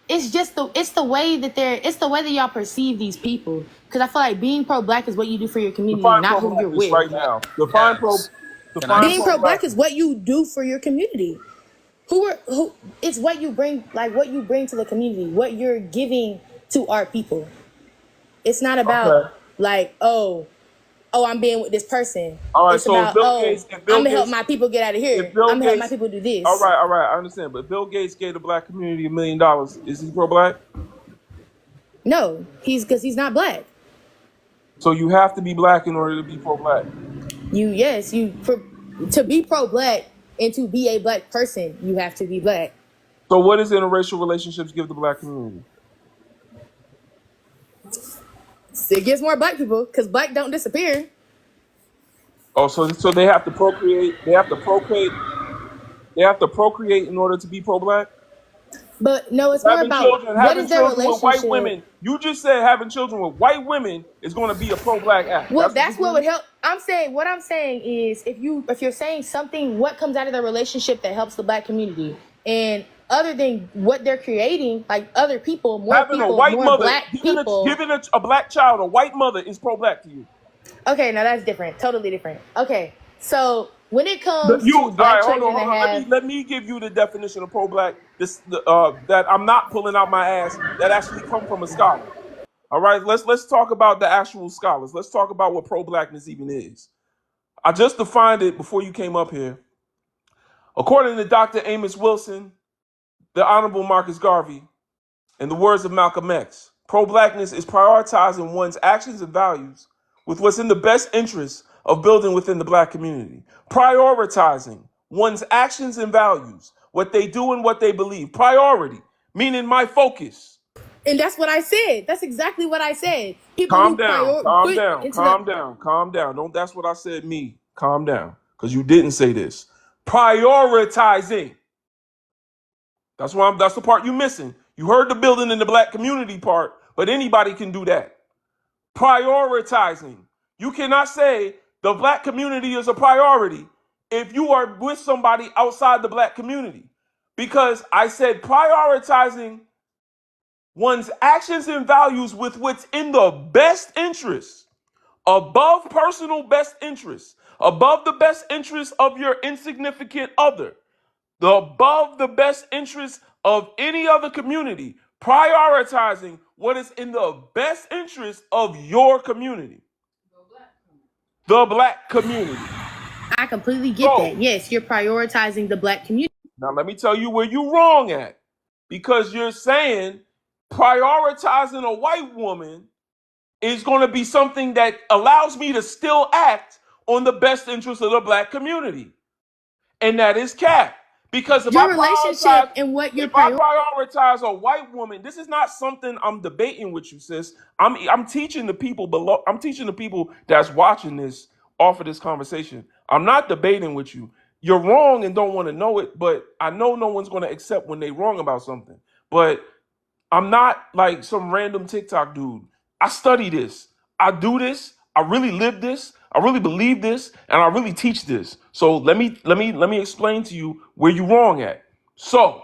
It's the way that y'all perceive these people. Because I feel like being pro-black is what you do for your community, Define not who you're pro-blackness with. right now. Define Being pro-black pro-blackness. is what you do for your community. It's what you bring, like what you bring to the community, what you're giving to our people. It's not about like, I'm being with this person. All right, It's so about, I'm gonna help my people get out of here. I'm gonna help my people do this. All right, I understand. But Bill Gates gave the black community $1 million. Is he pro-black? No, because he's not black. So you have to be black in order to be pro-black. To be pro-black and to be a black person, you have to be black. So what does interracial relationships give the black community? It gives more black people because black don't disappear. Oh, so they have to procreate. They have to procreate. They have to procreate in order to be pro-black. But no, it's more about what is their relationship with white women. You just said having children with white women is going to be a pro-black act. Well, that's what would help. What I'm saying is, if you're saying something, what comes out of the relationship that helps the black community, and other than what they're creating, like other people, more having people, a white more mother, black people, giving a black child a white mother is pro-black to you. Okay, now that's different. Totally different. Okay, so when it comes to black children that have... Let me give you the definition of pro-black. That I'm not pulling out my ass. That actually come from a scholar. All right, let's talk about the actual scholars. Let's talk about what pro-blackness even is. I just defined it before you came up here. According to Dr. Amos Wilson, the Honorable Marcus Garvey, and the words of Malcolm X, pro-blackness is prioritizing one's actions and values with what's in the best interest of building within the black community. Prioritizing one's actions and values, what they do and what they believe. Priority, meaning my focus. And that's what I said. That's exactly what I said. People Calm down. Don't. That's what I said. Calm down, because you didn't say this. Prioritizing. That's the part you're missing. You heard the building in the black community part, but anybody can do that. Prioritizing. You cannot say the black community is a priority if you are with somebody outside the black community, because I said prioritizing one's actions and values with what's in the best interest, above personal best interest, above the best interest of your insignificant other, above the best interest of any other community, prioritizing what is in the best interest of your community. The black community. I completely get that. Yes, you're prioritizing the black community. Now let me tell you where you're wrong at. Because you're saying prioritizing a white woman is going to be something that allows me to still act on the best interest of the black community. And that is cap. Because if I prioritize a white woman, this is not something I'm debating with you, sis. I'm teaching the people below. I'm teaching the people that's watching this off of this conversation. I'm not debating with you. You're wrong and don't want to know it, but I know no one's going to accept when they're wrong about something. But I'm not like some random TikTok dude. I study this. I do this. I really live this. I really believe this, and I really teach this. So let me explain to you where you're wrong at. So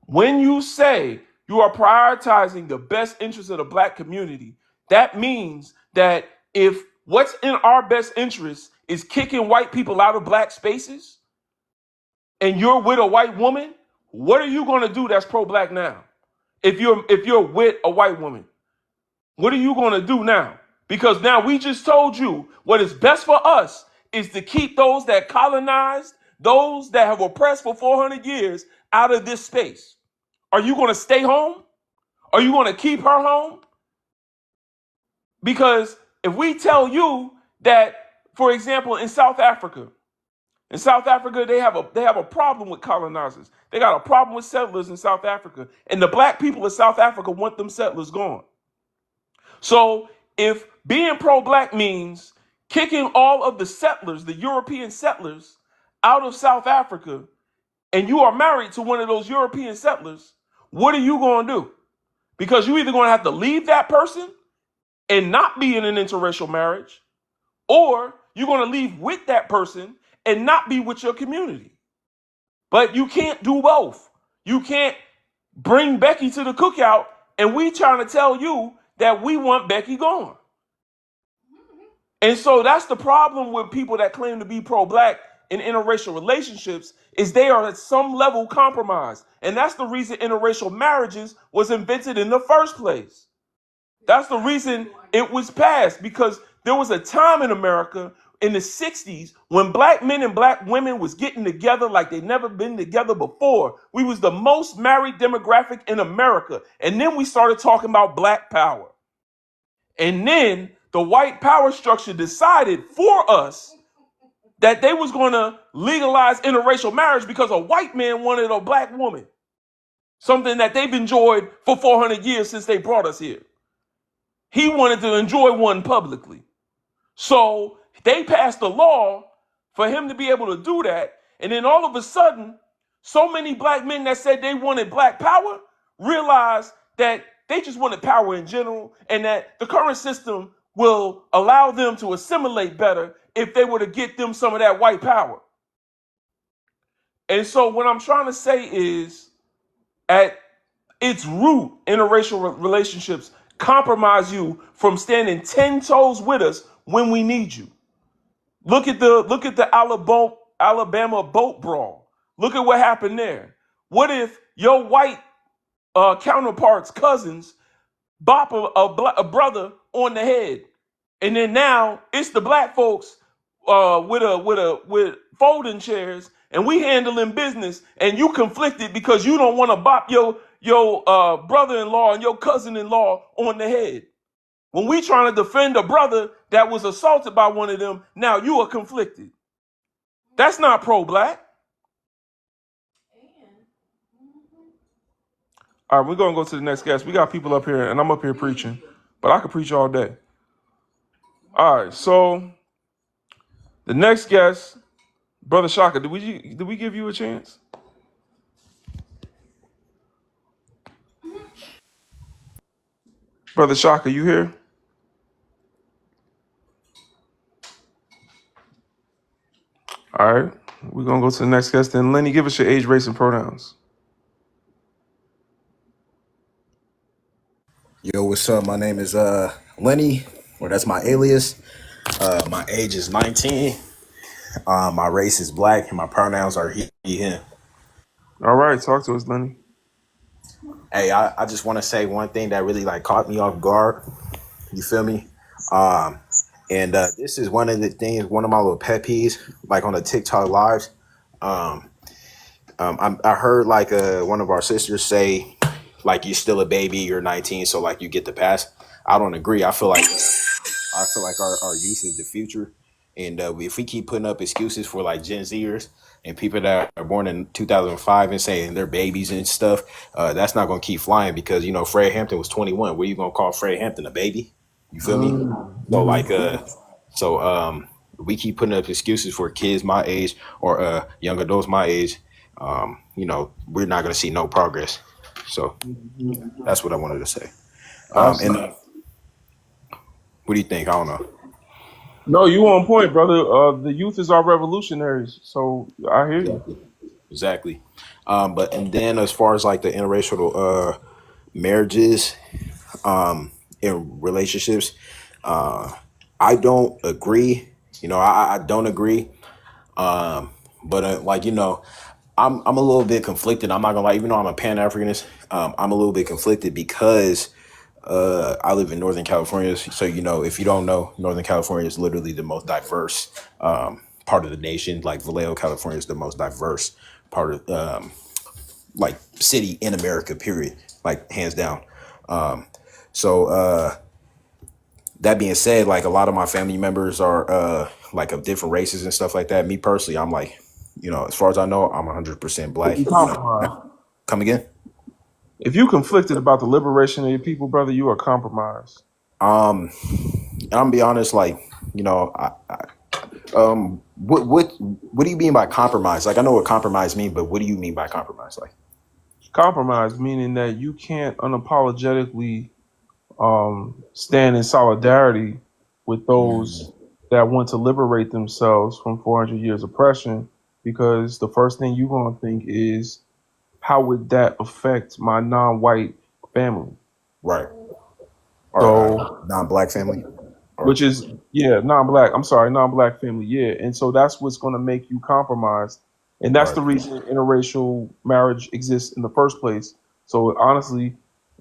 when you say you are prioritizing the best interest of the black community, that means that if what's in our best interest is kicking white people out of black spaces, and you're with a white woman, what are you going to do that's pro-black now? If you're with a white woman, what are you going to do now? Because now we just told you what is best for us is to keep those that colonized, those that have oppressed for 400 years out of this space. Are you going to stay home? Are you going to keep her home? Because if we tell you that, for example, in South Africa, they have a problem with colonizers. They got a problem with settlers in South Africa. And the black people of South Africa want them settlers gone. So if being pro-black means kicking all of the settlers, the European settlers, out of South Africa and you are married to one of those European settlers, what are you going to do? Because you're either going to have to leave that person and not be in an interracial marriage, or you're going to leave with that person and not be with your community. But you can't do both. You can't bring Becky to the cookout and we trying to tell you that we want Becky gone. And so that's the problem with people that claim to be pro-black in interracial relationships, is they are at some level compromised. And that's the reason interracial marriages was invented in the first place. That's the reason it was passed, because there was a time in America in the 60s when black men and black women was getting together like they'd never been together before. We was the most married demographic in America. And then we started talking about black power. And then the white power structure decided for us that they was going to legalize interracial marriage because a white man wanted a black woman. Something that they've enjoyed for 400 years since they brought us here. He wanted to enjoy one publicly. So they passed a law for him to be able to do that. And then all of a sudden, so many black men that said they wanted black power realized that they just wanted power in general, and that the current system will allow them to assimilate better if they were to get them some of that white power. And so what I'm trying to say is, at its root, interracial relationships compromise you from standing 10 toes with us when we need you. Look at the Alabama boat brawl. Look at what happened there. What if your white counterparts, cousins, bop a brother on the head, and then now it's the black folks with folding chairs, and we handling business, and you conflicted because you don't want to bop your brother-in-law and your cousin-in-law on the head. When we trying to defend a brother that was assaulted by one of them, now you are conflicted. That's not pro-black. All right, we're going to go to the next guest. We got people up here, and I'm up here preaching, but I could preach all day. All right, so the next guest, Brother Shaka, did we give you a chance? Brother Shaka, you here? All right, we're going to go to the next guest. Then Lenny, give us your age, race, and pronouns. Yo, what's up? My name is Lenny, or that's my alias. My age is 19. My race is black, and my pronouns are he, him. All right, talk to us, Lenny. Hey, I just want to say one thing that really caught me off guard. You feel me? And this is one of the things, one of my little pet peeves, on the TikTok lives. I heard one of our sisters say, you're still a baby, you're 19, so you get the pass. I don't agree. I feel like our youth is the future, and if we keep putting up excuses for Gen Zers and people that are born in 2005 and saying they're babies and stuff, that's not going to keep flying, because Fred Hampton was 21. What are you going to call Fred Hampton, a baby? You feel me? So we keep putting up excuses for kids my age or young adults my age. We're not going to see no progress. So that's what I wanted to say. And what do you think? I don't know. No, you on point, brother. The youth is our revolutionaries. So I hear you. Exactly. And then as far as the interracial marriages in relationships, I don't agree. I don't agree. I'm a little bit conflicted. I'm not gonna lie, even though I'm a Pan-Africanist, I'm a little bit conflicted because I live in Northern California. So, if you don't know, Northern California is literally the most diverse part of the nation. Vallejo, California is the most diverse part of city in America, period, hands down. So that being said, a lot of my family members are of different races and stuff like that. Me personally, I'm as far as I know, I'm 100% black. Come again? If you conflicted about the liberation of your people, brother, you are compromised. And I'm gonna be honest, What do you mean by compromise? Like, I know what compromise means, but what do you mean by compromise? Like, Compromise meaning that you can't unapologetically stand in solidarity with those that want to liberate themselves from 400 years oppression, because the first thing you're going to think is, how would that affect my non-white family? right, or So, non-black family, or which is, yeah, non-black. I'm sorry, non-black family. Yeah, and so that's what's going to make you compromise, and that's right. the reason interracial marriage exists in the first place. So honestly,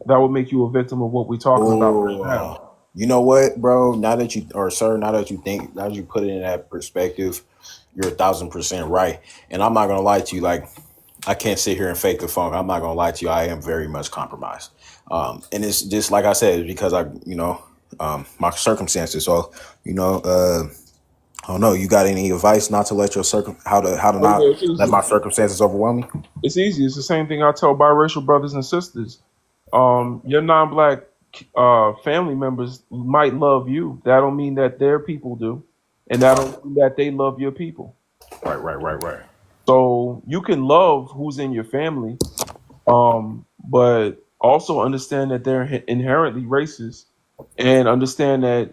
that would make you a victim of what we're talking about right now. You know what, bro? Now that you, or sir, now that you put it in that perspective, you're 1,000% right. And I'm not gonna lie to you, like, I can't sit here and fake the funk. I'm not gonna lie to you. I am very much compromised. And it's just like I said, it's because my circumstances. So, I don't know. You got any advice not to let your how to Oh not yeah, let my circumstances overwhelm me? it's easy. It's the same thing I tell biracial brothers and sisters. Your non-black family members might love you. That don't mean that their people do, and that don't mean that they love your people. Right. So you can love who's in your family, but also understand that they're inherently racist, and understand that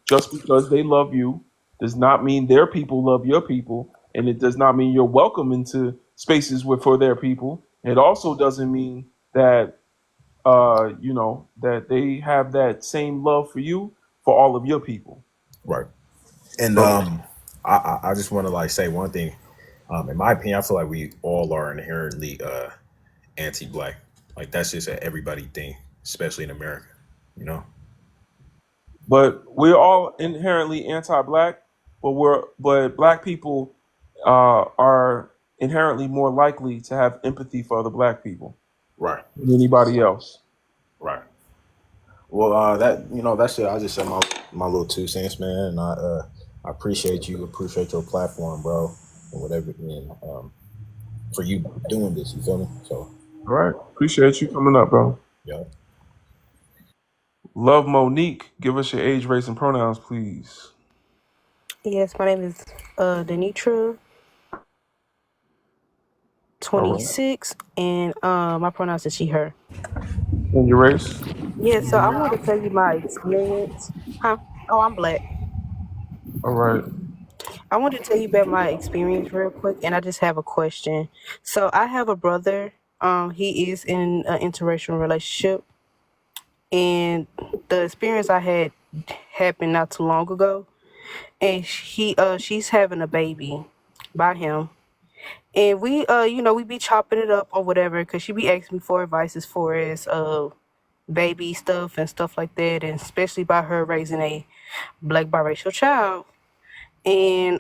just because they love you does not mean their people love your people, and it does not mean you're welcome into spaces for their people. It also doesn't mean that that they have that same love for you for all of your people. Right. And So, I just want to like say one thing. In my opinion, I feel like we all are inherently anti-black. Like, that's just an everybody thing, especially in America. You know. but we're all inherently anti-black, but black people are inherently more likely to have empathy for other black people Right. than anybody else. Right. Well, that's it. I just said my little 2 cents, man. And I appreciate you, appreciate your platform, bro, and whatever, and for you doing this. You feel me? So, All right, appreciate you coming up, bro. yeah. Love Monique, give us your age, race, and pronouns, please. Yes, my name is Denitra, All right, 26, and my pronouns is she, her. and your race. Yeah, so I want to tell you my experience. Huh? Oh, I'm black. All right. I want to tell you about my experience real quick, and I just have a question. So I have a brother. He is in an interracial relationship, and the experience I had happened not too long ago, and she's having a baby by him. And we be chopping it up or whatever, cause she be asking me for advice as far as baby stuff and stuff like that, and especially by her raising a black biracial child. And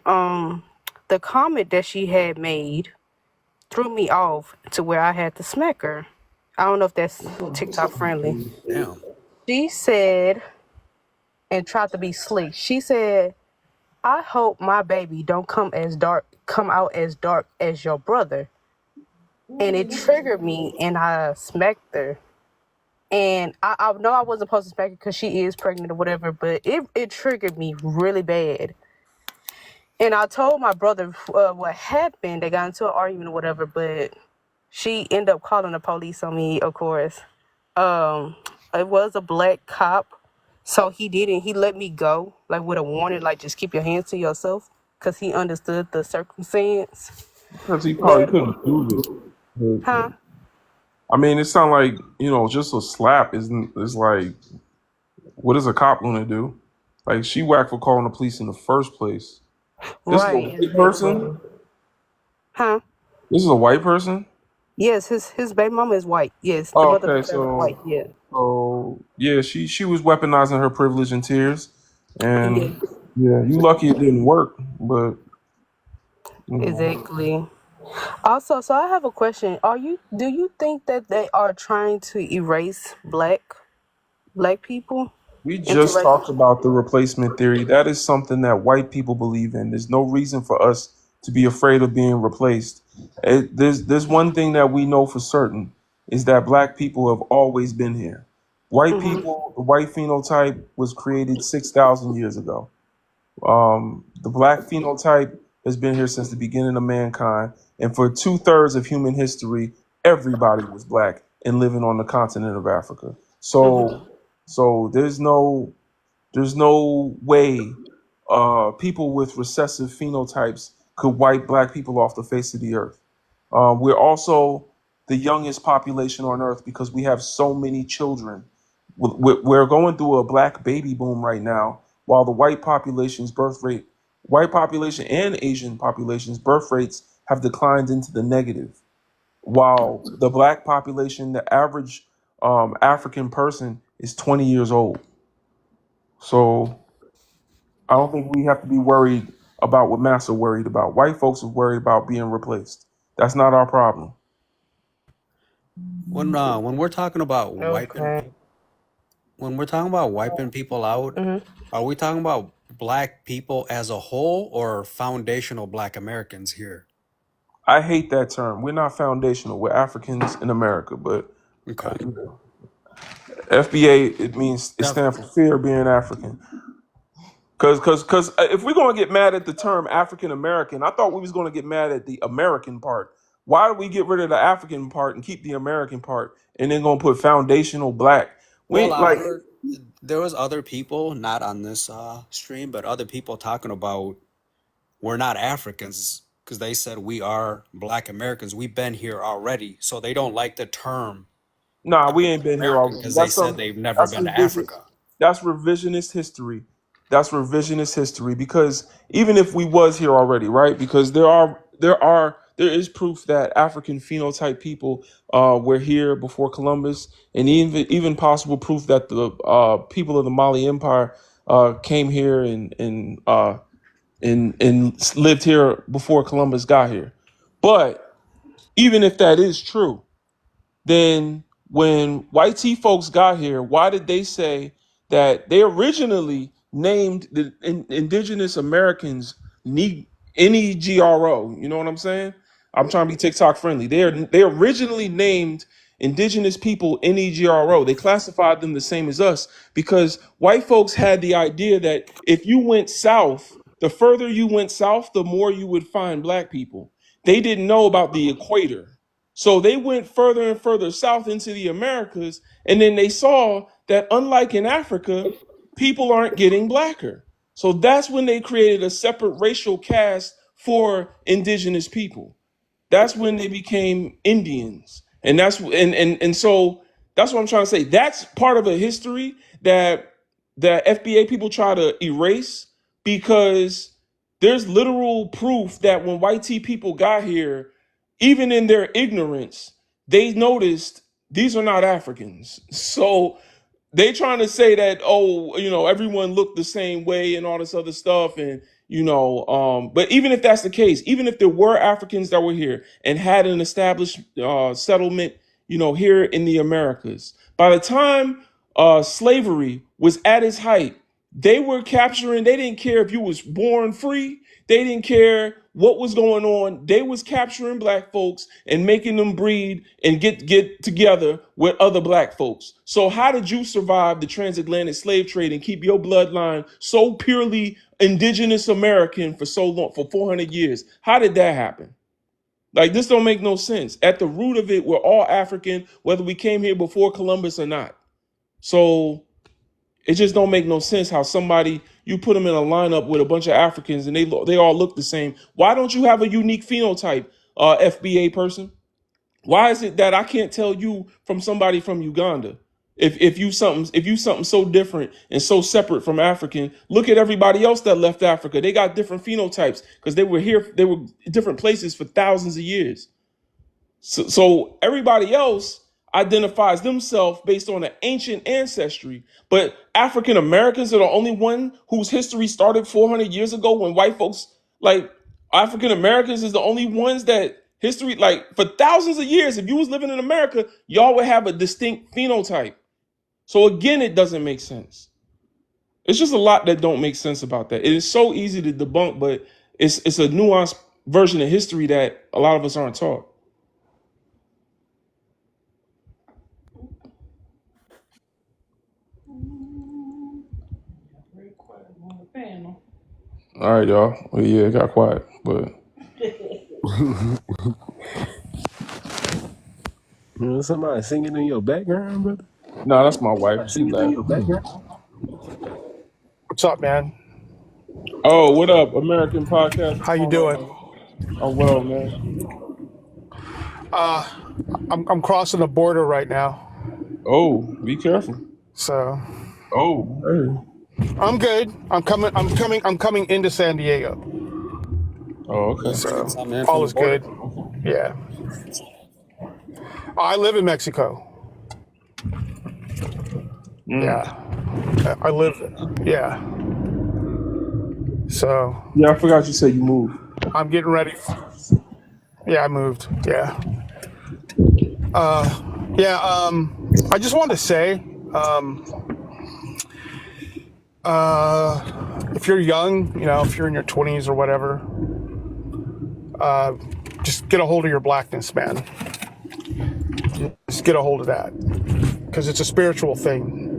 the comment that she had made threw me off to where I had to smack her. I don't know if that's TikTok friendly. Damn. She said, and tried to be slick. She said, "I hope my baby don't come out as dark as your brother." And it triggered me, and I smacked her. And I know I wasn't supposed to smack her because she is pregnant or whatever, but it triggered me really bad. And I told my brother what happened. They got into an argument or whatever, but she ended up calling the police on me, of course. It was a black cop, so he didn't. He let me go, like with a warning, like just keep your hands to yourself, because he understood the circumstance. Because he probably But, couldn't prove it. huh? I mean, it sounds like, just a slap is like, what is a cop gonna do? Like, she whacked for calling the police in the first place. This is a Right, white person. exactly. Huh? This is a white person. Yes, his baby mama is white. Yes, the Oh, mother okay, is white. so Yeah. yeah, she was weaponizing her privilege and tears, Yeah. and yeah, you lucky it didn't work, but you know. Exactly. Also, so I have a question. Do you think that they are trying to erase black people? We just talked Interracial. about the replacement theory. That is something that white people believe in. There's no reason for us to be afraid of being replaced. There's one thing that we know for certain is that black people have always been here. White Mhm. people, the white phenotype was created 6,000 years ago. The black phenotype has been here since the beginning of mankind, and for 2/3 of human history, everybody was black and living on the continent of Africa. So there's no way people with recessive phenotypes could wipe black people off the face of the earth. We're also the youngest population on earth because we have so many children. We're going through a black baby boom right now, while the white population and Asian populations birth rates have declined into the negative. While the black population, the average African person is 20 years old. So I don't think we have to be worried about what Massa worried about. White folks are worried about being replaced. That's not our problem. When we're talking about wiping Okay. people, when we're talking about wiping people out, Hmm. are we talking about black people as a whole or foundational black Americans here? I hate that term. We're not foundational. We're Africans in America, but Okay. FBA, it Def- stands for fear of being African. Because if we're gonna get mad at the term African American, I thought we was gonna get mad at the American part. Why do we get rid of the African part and keep the American part, and then gonna put foundational black? well, We I like heard there was other people, not on this stream, but other people talking about we're not Africans because they said we are black Americans. We've been here already. So they don't like the term Nah, we ain't African been here American already. because they said they've never That's been to revision. Africa. That's revisionist history. That's revisionist history because even if we was here already, right? Because there is proof that African phenotype people were here before Columbus, and even possible proof that the people of the Mali Empire came here and lived here before Columbus got here. But even if that is true, then when white tea folks got here, why did they say that they originally named the indigenous Americans NEGRO? You know what I'm saying? I'm trying to be TikTok friendly. They originally named indigenous people NEGRO. They classified them the same as us because white folks had the idea that if you went south, the further you went south, the more you would find black people. They didn't know about the equator. So they went further and further south into the Americas, and then they saw that unlike in Africa, people aren't getting blacker. So that's when they created a separate racial caste for indigenous people. That's when they became Indians. And so that's what I'm trying to say. That's part of a history that FBA people try to erase because there's literal proof that when white tea people got here, even in their ignorance, they noticed these are not Africans. So they trying to say that, oh, everyone looked the same way and all this other stuff, and but even if that's the case, even if there were Africans that were here and had an established settlement, here in the Americas, by the time slavery was at its height, they were capturing. They didn't care if you was born free. They didn't care what was going on. They was capturing black folks and making them breed and get together with other black folks. So how did you survive the transatlantic slave trade and keep your bloodline so purely indigenous American for so long, for 400 years? How did that happen? Like, this don't make no sense. At the root of it, we're all African, whether we came here before Columbus or not. So it just don't make no sense how somebody, you put them in a lineup with a bunch of Africans and they all look the same. Why don't you have a unique phenotype, FBA person? Why is it that I can't tell you from somebody from Uganda? If you something so different and so separate from African, look at everybody else that left Africa. They got different phenotypes because they were different places for thousands of years. So everybody else identifies themselves based on an ancient ancestry, but African Americans are the only one whose history started 400 years ago when white folks, like African Americans is the only ones that history, like for thousands of years, if you was living in America, y'all would have a distinct phenotype. So again, it doesn't make sense. It's just a lot that don't make sense about that. It is so easy to debunk, but it's a nuanced version of history that a lot of us aren't taught. Very quiet on the panel. All right, y'all. Well, yeah, it got quiet, but Somebody singing in your background, brother? no, that's my wife. She Singing in left. your background? What's up, man? Oh, what up, American podcast? What's How you going doing? on? I'm well, man. I'm crossing the border right now, Oh, be careful. so Oh, hey. I'm good. I'm coming into San Diego, Oh, You okay. bringing so something in all from the is good. border? Yeah, I live in Mexico. Mm. Yeah, I live. Yeah, so Yeah, I forgot you said you moved. I'm getting ready. Yeah, I moved. Yeah, yeah. I just wanted to say, if you're young, if you're in your 20s or whatever, just get a hold of your blackness, man. Just get a hold of that, because it's a spiritual thing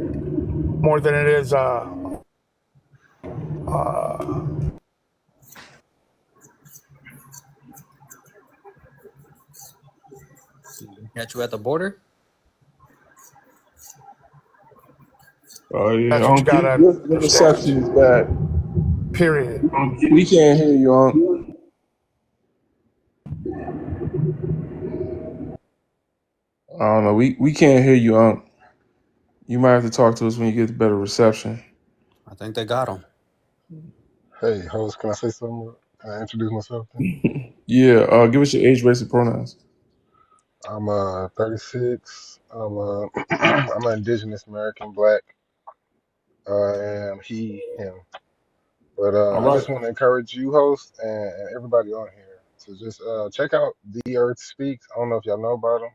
more than it is. Catch you at the border? Oh yeah, That's what you gotta the understand. reception is bad. Period. We can't hear you, I don't know. We can't hear you, You might have to talk to us when you get the better reception. I think they got him. Hey, host, can I say something? Can I introduce myself? Yeah, give us your age, race, and pronouns. I'm 36. I'm I'm an indigenous American black. I am he, him. But All I right. just want to encourage you, host, and everybody on here to just check out The Earth Speaks. I don't know if y'all know about him,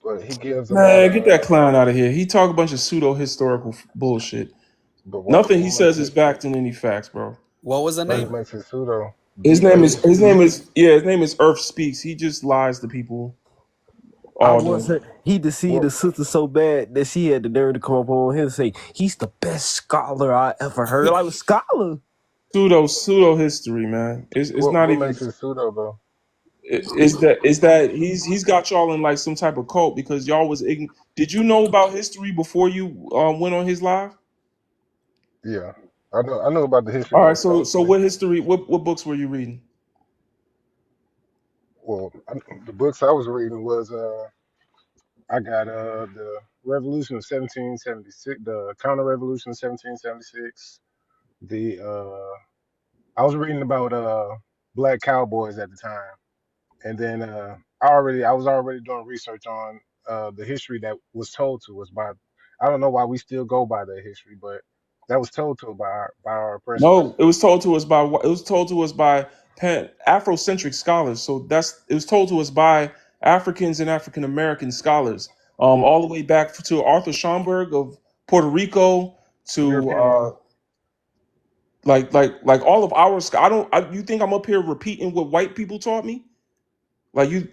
but he gives a lot Man, of. get that clown out of here. He talk a bunch of pseudo historical bullshit. But Nothing he what makes says it is backed in any facts, bro. What was the what name? makes it pseudo? His The name Earth is his name Speaks. is yeah, his name is Earth Speaks. He just lies to people I all once day. heard he deceived What a sister so bad that she had the nerve to come up on him and say, he's the best scholar I ever heard. Like, scholar? Pseudo history, man. It's not what even. makes it pseudo though? Is that he's got y'all in like some type of cult because y'all was Did you know about history before you went on his live? Yeah, I know about the history All right, books so actually. what history? What books were you reading? Well, the books I was reading was I got the Revolution of 1776, the Counter Revolution of 1776. The I was reading about black cowboys at the time, and then I was already doing research on the history that was told to us by. I don't know why we still go by that history, but that was told to us by our oppressors. No, it was told to us by Afrocentric scholars. So it was told to us by Africans and African American scholars, Well, all the way back to Arthur Schomburg of Puerto Rico to European. like all of our. You think I'm up here repeating what white people taught me? Like you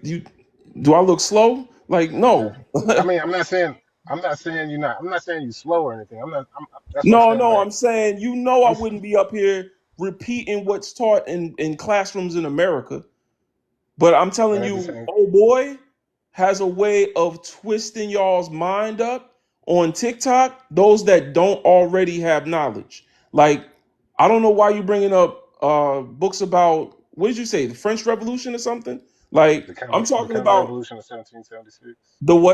do I look slow? Like no. I mean, I'm not saying you're not. I'm not saying you slow or anything. I'm not. That's what I'm No, saying. no, Like I'm saying I I'm. wouldn't be up here repeating what's taught in classrooms in America. But I'm But telling at the you, same, oh boy has a way of twisting y'all's mind up on TikTok, those that don't already have knowledge. Like, I don't know why you bringing up books about, what did you say, the French Revolution or something? Like, I'm the talking counter about revolution of 1776.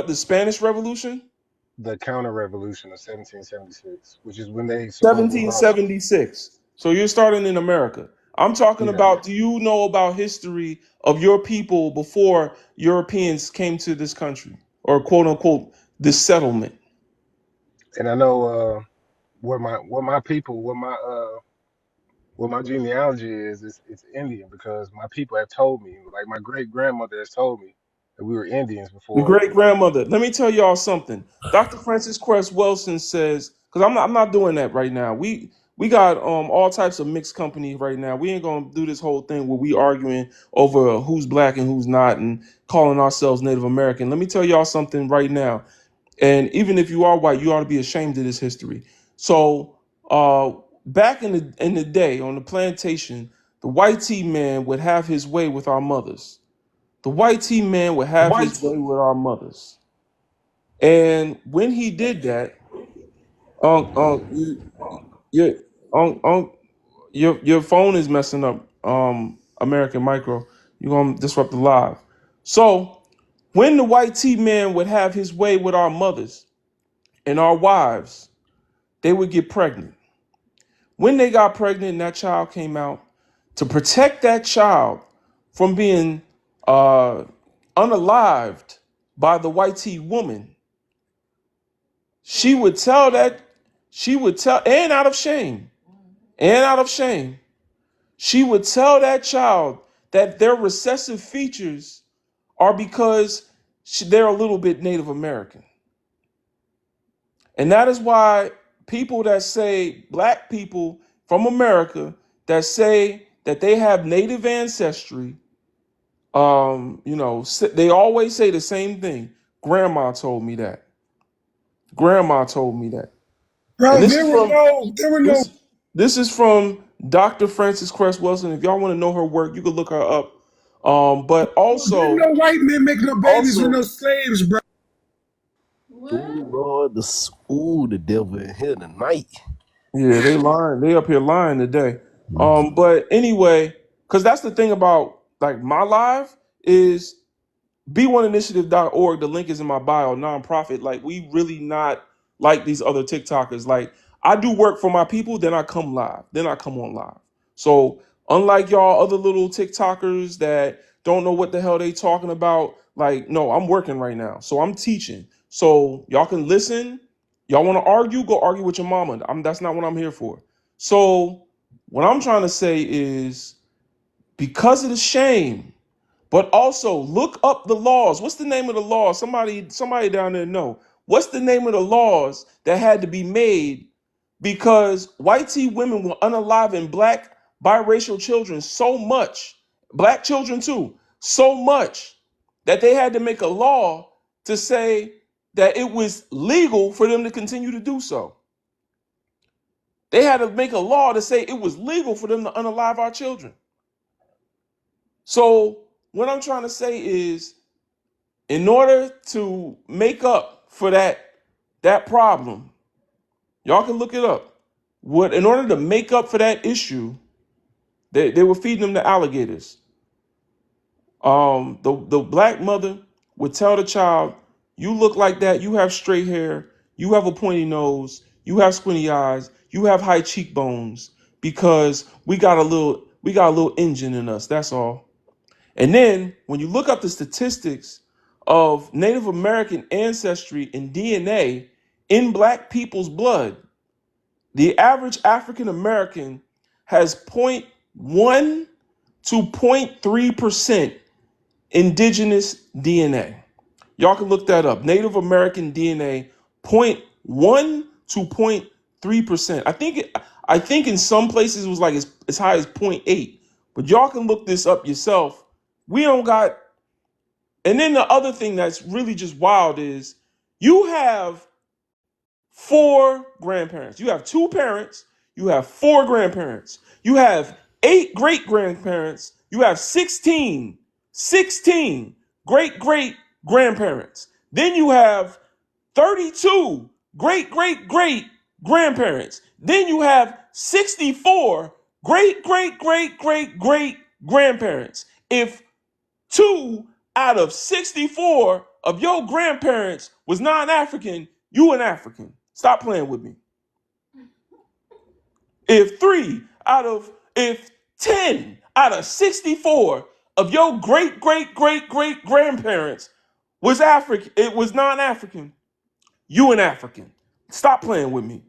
the Spanish Revolution? The counter revolution of 1776, which is when they supposedly brought. 1776. So you're starting in America. I'm talking Yeah, about, do you know about history of your people before Europeans came to this country or quote unquote this settlement? and I know what my people, what my genealogy is. It's Indian because my people have told me, like my great grandmother has told me that we were Indians The before. great grandmother. Let me tell y'all something. Dr. Francis Cress Wilson says, because I'm not doing that right now. We got all types of mixed company right now. We ain't gonna do this whole thing where we arguing over who's black and who's not and calling ourselves Native American. Let me tell y'all something right now. And even if you are white, you ought to be ashamed of this history. So back in the day on the plantation, the white tea man would have his way with our mothers. The white tea man would have his way with our mothers. And when he did that, you, your, your phone is messing up. American Micro, you're gonna disrupt the live. So when the white tea man would have his way with our mothers and our wives, they would get pregnant. When they got pregnant and that child came out, to protect that child from being unalived by the white tea woman, she would tell, and out of shame, she would tell that child that their recessive features are because they're a little bit Native American. And that is why people that say, black people from America that say that they have Native ancestry, they always say the same thing. Grandma told me that. Grandma told me that. And Bro, there were no. this is from Dr. Frances Cress Wilson. If y'all want to know her work, you can look her up. But There's also, no white men making no babies with also, no slaves, bro. Ooh, Lord, the devil in here tonight. yeah, they lying. They up here lying today. But anyway, because that's the thing about like my live is B1initiative.org. The link is in my bio, nonprofit. Like, we really not like these other TikTokers. Like, I do work for my people, then I come live. Then I come on live. So unlike y'all other little TikTokers that don't know what the hell they talking about, like, no, I'm working right now. So I'm teaching. So y'all can listen. Y'all want to argue, go argue with your mama. That's not what I'm here for. So what I'm trying to say is, because of the shame, but also look up the laws. What's the name of the law? Somebody down there know. What's the name of the laws that had to be made because white tea women were unaliving black biracial children so much, black children too, so much that they had to make a law to say that it was legal for them to continue to do so. They had to make a law to say it was legal for them to unalive our children. So what I'm trying to say is, in order to make up for that problem, y'all can look it up. In order to make up for that issue, they were feeding them to alligators. The black mother would tell the child, "You look like that. You have straight hair. You have a pointy nose. You have squinty eyes. You have high cheekbones because we got a little engine in us. That's all." And then when you look up the statistics of Native American ancestry and DNA in black people's blood, the average African American has 0.1 to 0.3% indigenous DNA. Y'all can look that up. Native American DNA, 0.1 to 0.3%. I think in some places it was like as high as 0.8. But y'all can look this up yourself. We don't got. And then the other thing that's really just wild is you have 4 grandparents. You have 2 parents. You have 4 grandparents. You have 8 great grandparents. You have 16 great great grandparents. Then you have 32 great great great grandparents. Then you have 64 great great great great great grandparents. If 2 out of 64 of your grandparents was non-African, you an African. Stop playing with me. If 10 out of 64 of your great great great great grandparents was African, it was non-African, you an African. Stop playing with me.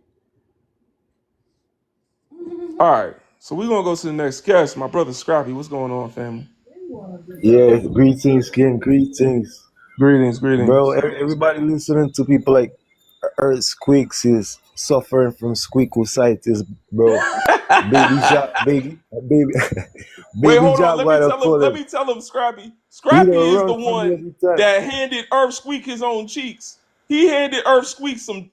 All right. So we're gonna go to the next guest. My brother Scrappy. What's going on, family? Yeah, greetings, King. Greetings. Greetings. Bro, everybody listening to people like Earth Squeaks is suffering from squeakositis, bro. Baby baby, Wait, baby hold on. Let me Jaguar, I tell him. call Let him. me tell him, Scrappy. He don't Scrappy is the run from me one every time. that handed Earth Squeak his own cheeks. He handed Earth Squeak some.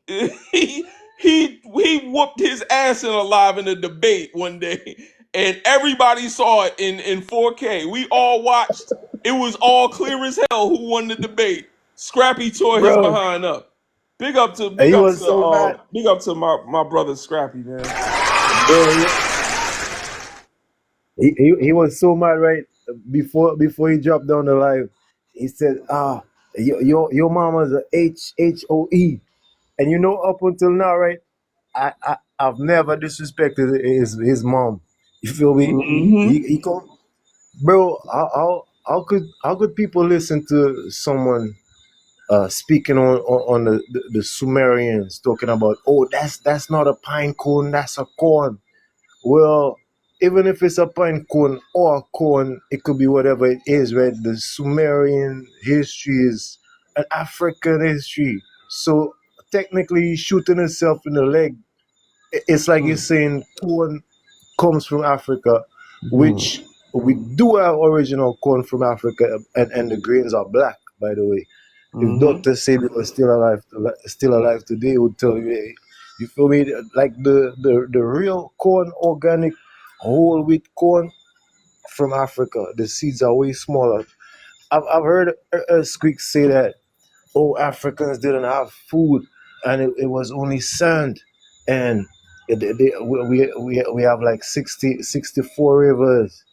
he whooped his ass in alive in a debate one day, and everybody saw it in 4K. We all watched. It was all clear as hell who won the debate. Scrappy tore his bro. behind up. Big up to He was so mad, my brother Scrappy, man. bro. He was so mad, right? Before he dropped down the line, he said, your mama's a HOE. And up until now, right? I've never disrespected his mom. You feel me? Mm-hmm. He come, bro. How could people listen to someone speaking on the Sumerians talking about, oh, that's not a pine cone, that's a corn. Well, even if it's a pine cone or a cone, it could be whatever it is, right? The Sumerian history is an African history. So technically, he's shooting himself in the leg. It's like he's saying corn comes from Africa, which we do have original corn from Africa, and the grains are black, by the way. If Mm-hmm. Dr. Sabi was still alive today, he would tell you, hey, you feel me? Like the real corn, organic, whole wheat corn from Africa, the seeds are way smaller. I've heard Squeak say that, oh, Africans didn't have food and it was only sand. And we have like 64 rivers.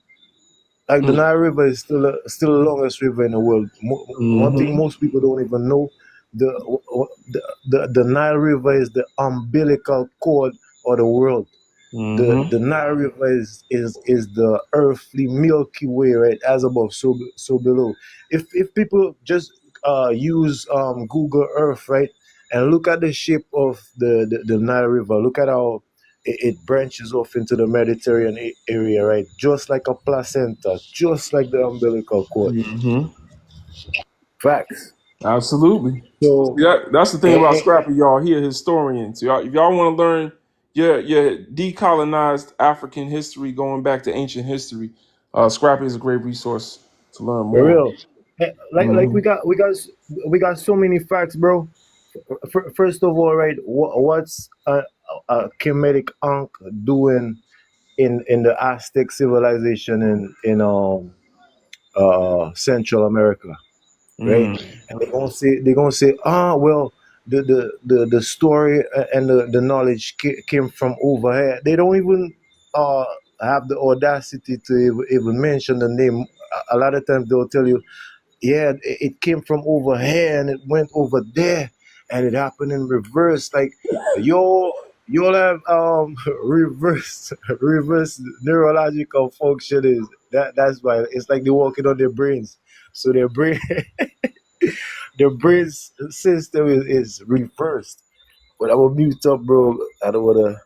Like the Nile River is still the longest river in the world. One thing Mm-hmm. most people don't even know: the the Nile River is the umbilical cord of the world. The Mm-hmm. Nile River is the earthly Milky Way, right? As above, so below. If people just use Google Earth, right, and look at the shape of the Nile River, look at how it branches off into the Mediterranean area, right? Just like a placenta, just like the umbilical cord. Mm-hmm. Facts. Absolutely. So, That's the thing eh, about eh, Scrappy, y'all. He a historian. So if y'all want to learn your decolonized African history going back to ancient history, Scrappy is a great resource to learn for more. real. Like Mm-hmm. we got so many facts, bro. First of all, right, what's a Kemetic Ankh doing in the Aztec civilization in Central America, right? And they're gonna say, well, the story and the knowledge came from over here. They don't even uh have the audacity to even mention the name. A lot of times they'll tell you, yeah, it came from over here and it went over there and it happened in reverse. Like, yo, you'll have reverse neurological function is that's why it's like they're working on their brains. So their brain system is reversed. But I will mute up, bro. I don't wanna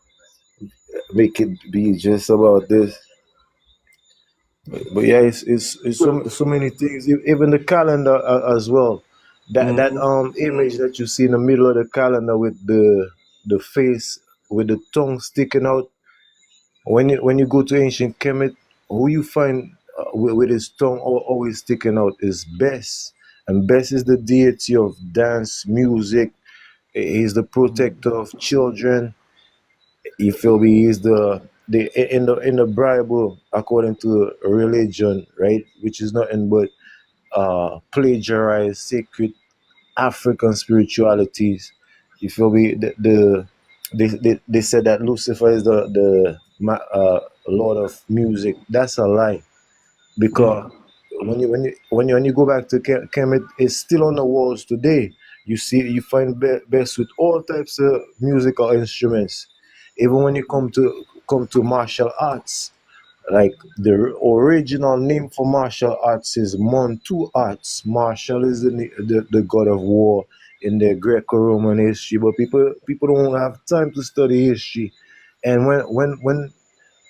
make it be just about this. But yeah, it's so many things. Even the calendar as well. That Mm-hmm. image that you see in the middle of the calendar with the face with the tongue sticking out. When you go to ancient Kemet, who you find with his tongue always sticking out is Bes, and Bes is the deity of dance, music. He's the protector of children. You feel me? He's the in the Bible, according to religion, right? Which is nothing but plagiarized sacred African spiritualities. You feel me? They said that Lucifer is the Lord of music. That's a lie, because when you go back to Kemet, it's still on the walls today. You find best with all types of musical instruments. Even when you come to martial arts, like the original name for martial arts is Montu arts. Martial is the god of war in the Greco-Roman history, but people don't have time to study history. And when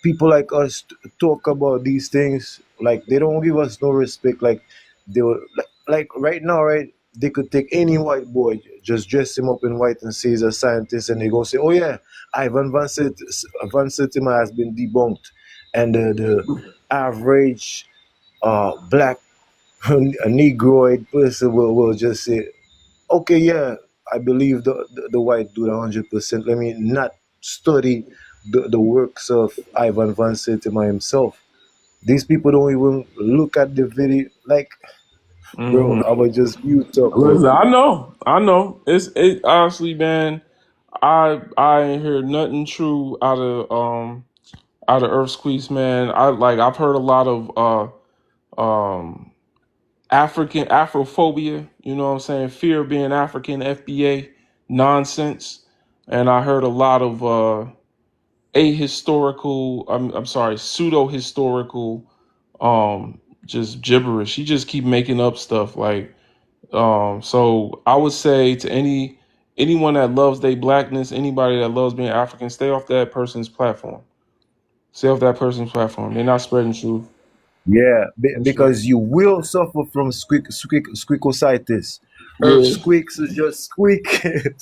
people like us talk about these things, like they don't give us no respect. Like they were like right now, right? They could take any white boy, just dress him up in white and say he's a scientist, and they go say, "Oh yeah, Ivan Van Sertima has been debunked," and the average black negroid person will just say, "Okay, yeah, I believe the white dude 100%. Let me not study the works of Ivan Van Sertima himself. These people don't even look at the video. Like, bro, Hmm. I was just mute up, bro. Listen, I know. It honestly, man. I ain't heard nothing true out of Earthquakes, man. I've heard a lot of African Afrophobia. You know what I'm saying? Fear of being African, FBA nonsense, and I heard a lot of ahistorical. I'm sorry, pseudo historical. Just gibberish. He just keep making up stuff like. So I would say to anyone that loves their blackness, anybody that loves being African, stay off that person's platform. Stay off that person's platform. They're not spreading truth. Yeah, And shit. because you will suffer from squeakositis. Yeah. Earthquakes is just squeaking,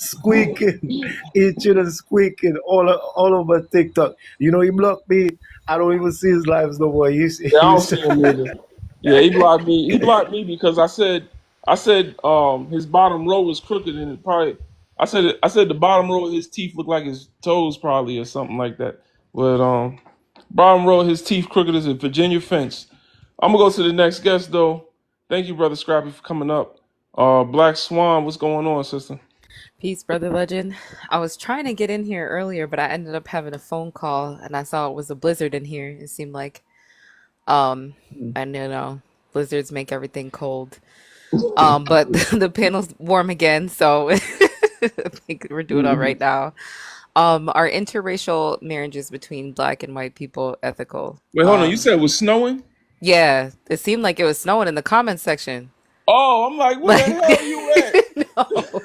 itching and squeaking all over TikTok. You know, he blocked me. I don't even see his lives no more. Yeah, I don't He's see him either. Yeah, he blocked me. He blocked me because I said his bottom row was crooked and it probably I said the bottom row of his teeth looked like his toes probably or something like that. But bottom row of his teeth crooked as a Virginia fence. I'm gonna go to the next guest though. Thank you, brother Scrappy, for coming up. Black Swan, what's going on, sister? Peace, brother legend. I was trying to get in here earlier, but I ended up having a phone call and I saw it was a blizzard in here. It seemed like um and blizzards make everything cold. But the panel's warm again, so I think we're doing all Mhm. right now. Are interracial marriages between black and white people ethical? Wait, hold on. You said it was snowing? Yeah, it seemed like it was snowing in the comments section. Oh, I'm like, where the Like hell you at? no.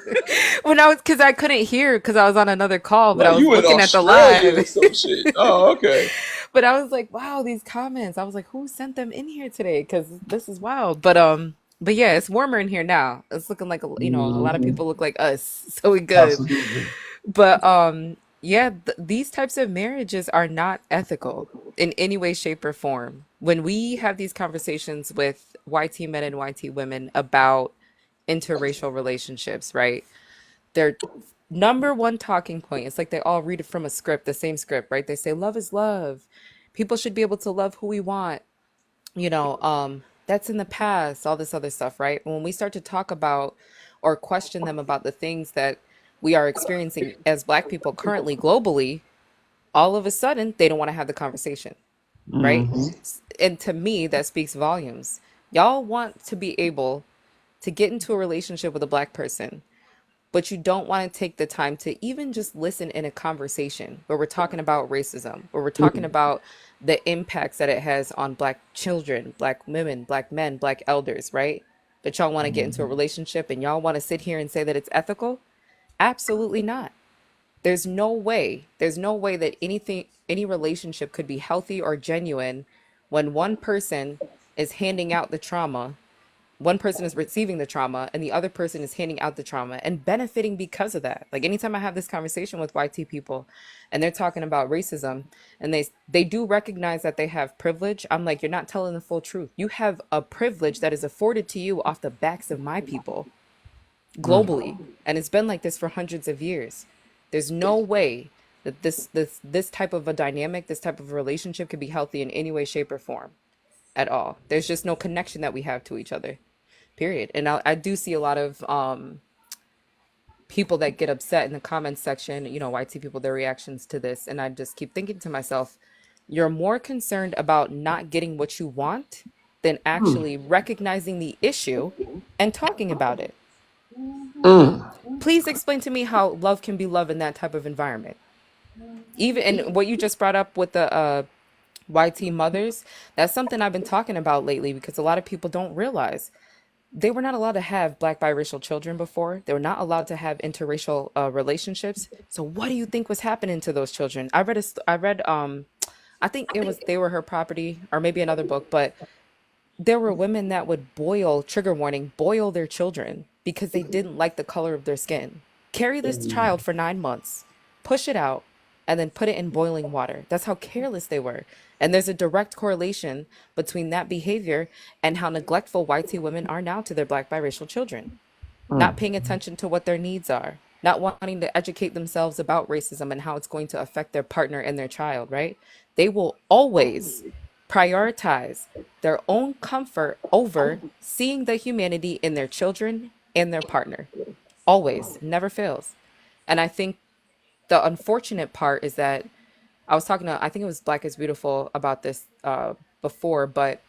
When because I couldn't hear because I was on another call, but I Like was you in looking at the Australia or live. some shit. Oh, okay. But I was like, wow, these comments. I was like, who sent them in here today? Because this is wild. But yeah, it's warmer in here now. It's looking like a lot of Hmm. people look like us, so we good. Absolutely. But yeah, these types of marriages are not ethical in any way, shape, or form. When we have these conversations with YT men and YT women about interracial relationships, right? Their number one talking point, it's like they all read it from a script, the same script, right? They say love is love. People should be able to love who we want. That's in the past, all this other stuff, right? When we start to talk about or question them about the things that we are experiencing as black people currently globally, all of a sudden they don't want to have the conversation, right? Hmm. And to me, that speaks volumes. Y'all want to be able to get into a relationship with a black person, but you don't want to take the time to even just listen in a conversation where we're talking about racism, where we're talking about the impacts that it has on black children, black women, black men, black elders, right? But y'all want to get into a relationship and y'all want to sit here and say that it's ethical? Absolutely not. There's no way that any relationship could be healthy or genuine when one person is handing out the trauma, one person is receiving the trauma and the other person is handing out the trauma and benefiting because of that. Like anytime I have this conversation with YT people and they're talking about racism and they do recognize that they have privilege, I'm like, you're not telling the full truth. You have a privilege that is afforded to you off the backs of my people globally, and it's been like this for hundreds of years. There's no way that this type of a dynamic, this type of a relationship could be healthy in any way, shape, or form at all. There's just no connection that we have to each other, period. And I do see a lot of people that get upset in the comments section, YT people, their reactions to this, and I just keep thinking to myself, you're more concerned about not getting what you want than actually recognizing the issue and talking about it. Please explain to me how love can be love in that type of environment. Even and what you just brought up with the YT mothers, that's something I've been talking about lately because a lot of people don't realize they were not allowed to have black biracial children before. They were not allowed to have interracial relationships. So what do you think was happening to those children? I read I think it was They Were Her Property or maybe another book, but there were women that would trigger warning, boil their children because they didn't like the color of their skin. Carry this child for 9 months, push it out, and then put it in boiling water. That's how careless they were. And there's a direct correlation between that behavior and how neglectful YT women are now to their black biracial children. not paying attention to what their needs are, not wanting to educate themselves about racism and how it's going to affect their partner and their child, right? They will always prioritize their own comfort over seeing the humanity in their children and their partner. Always, never fails. And I think the unfortunate part is that I was talking to, I think it was Black is Beautiful about this before, but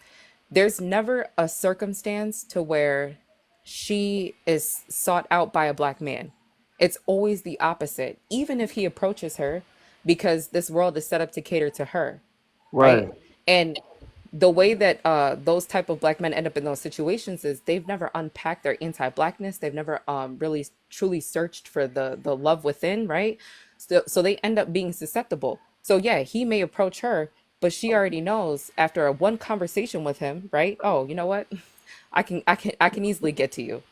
there's never a circumstance to where she is sought out by a Black man. It's always the opposite, even if he approaches her, because this world is set up to cater to her, right? Right. And the way that those type of Black men end up in those situations is they've never unpacked their anti-Blackness. They've never really truly searched for the love within, right? So they end up being susceptible. So yeah, he may approach her, but she already knows after a one conversation with him, right? Oh, you know what? I can easily get to you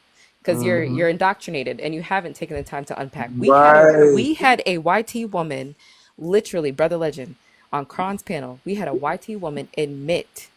because you're indoctrinated and you haven't taken the time to unpack. Right. We had a YT woman, literally, Brother Legend, on Kron's panel. We had a YT woman admit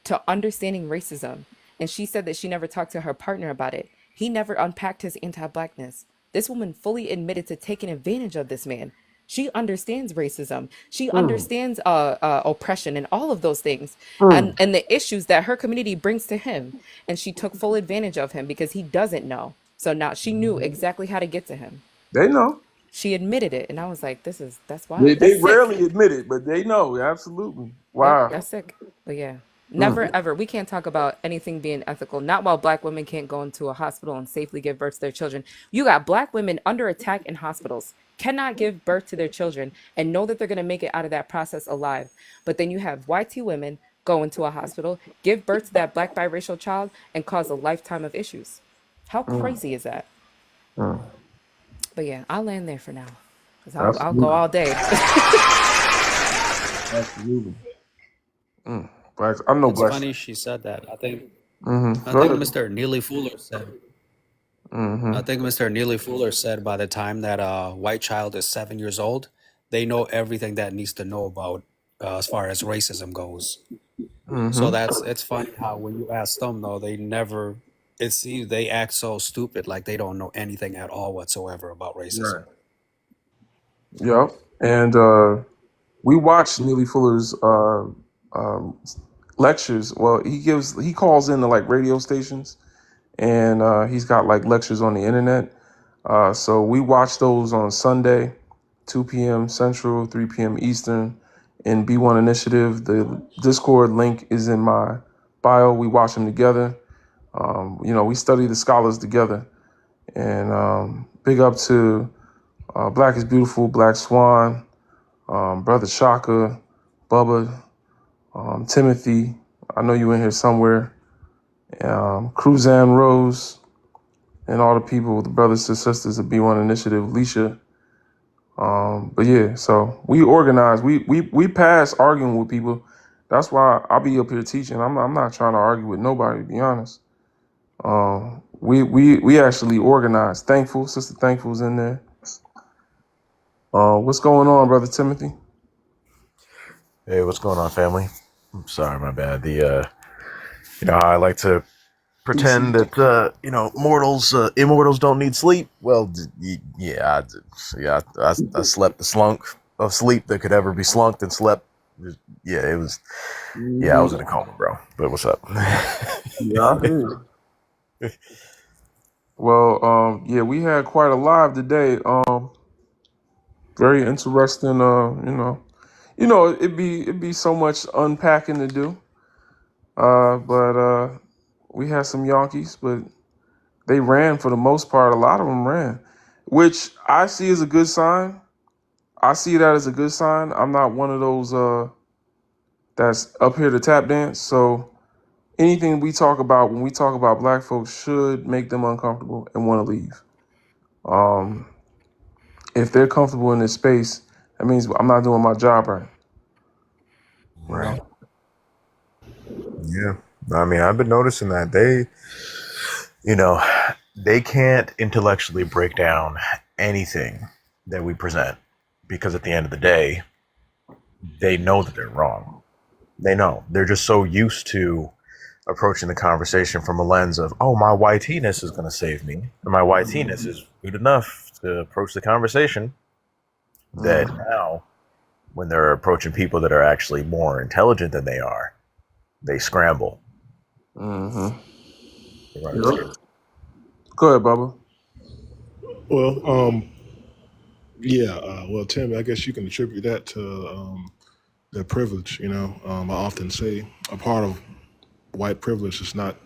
to understanding racism, and she said that she never talked to her partner about it. He never unpacked his anti-Blackness. This woman fully admitted to taking advantage of this man. She understands racism. She understands oppression and all of those things, and the issues that her community brings to him. And she took full advantage of him because he doesn't know. So now she knew exactly how to get to him. They know. She admitted it, and I was like, that's They, wild. they That's sick. rarely admit it, but they know. Absolutely. Yep, Wow. that's sick. But yeah, Mm. never ever. We can't talk about anything being ethical. Not while Black women can't go into a hospital and safely give birth to their children. You got Black women under attack in hospitals, cannot give birth to their children and know that they're going to make it out of that process alive. But then you have YT women go into a hospital, give birth to that Black biracial child, and cause a lifetime of issues. How crazy is that? Mm. But yeah, I'll land there for now because I'll go Absolutely. all day. Absolutely. Blacks. I know It's blacks. funny she said that. I Go think ahead. Mr. Neely Fuller said. Mm-hmm. I think Mr. Neely Fuller said by the time that a white child is 7 years old, they know everything that needs to know about as far as racism goes. So Mm-hmm. it's funny how when you ask them though, they never. It seems they act so stupid, like they don't know anything at all whatsoever about racism. Right. Yep. And we watched Neely Fuller's um, lectures. Well, he calls into like radio stations, and he's got like lectures on the internet. So we watch those on Sunday, 2 p.m. Central, 3 p.m. Eastern, in B1 Initiative. The Discord link is in my bio. We watch them together. We study the scholars together. And big up to Black is Beautiful, Black Swan, Brother Shaka, Bubba, Timothy. I know you in here somewhere. Cruzan Rose, and all the people, the brothers and sisters of B1 Initiative, Leisha. But yeah, so we organize. We pass arguing with people. That's why I'll be up here teaching. I'm not trying to argue with nobody, to be honest. We actually organize. Thankful, Sister Thankful's in there. What's going on, Brother Timothy? Hey, what's going on, family? I'm sorry, my bad. How I like to pretend that immortals don't need sleep. Well, I slept the slunk of sleep that could ever be slunked and slept. Yeah, it was. Yeah, I was in a coma, bro. But what's up? Yeah, I hear you. Well, yeah, we had quite a live today. Very interesting. It'd be so much unpacking to do. But we had some Yankees, but they ran for the most part. A lot of them ran, which I see as a good sign. I see that as a good sign. I'm not one of those that's up here to tap dance. So anything we talk about when we talk about black folks should make them uncomfortable and want to leave. If they're comfortable in this space, that means I'm not doing my job right. Right. Yeah. I mean, I've been noticing that they can't intellectually break down anything that we present because at the end of the day, they know that they're wrong. They know. They're just so used to approaching the conversation from a lens of, oh, my whiteness is going to save me, and my whiteness is good enough to approach the conversation, that now when they're approaching people that are actually more intelligent than they are, they scramble. Yep. Yep. Go ahead, Bubba. Well, well, Tim, I guess you can attribute that to their privilege. I often say a part of white privilege is not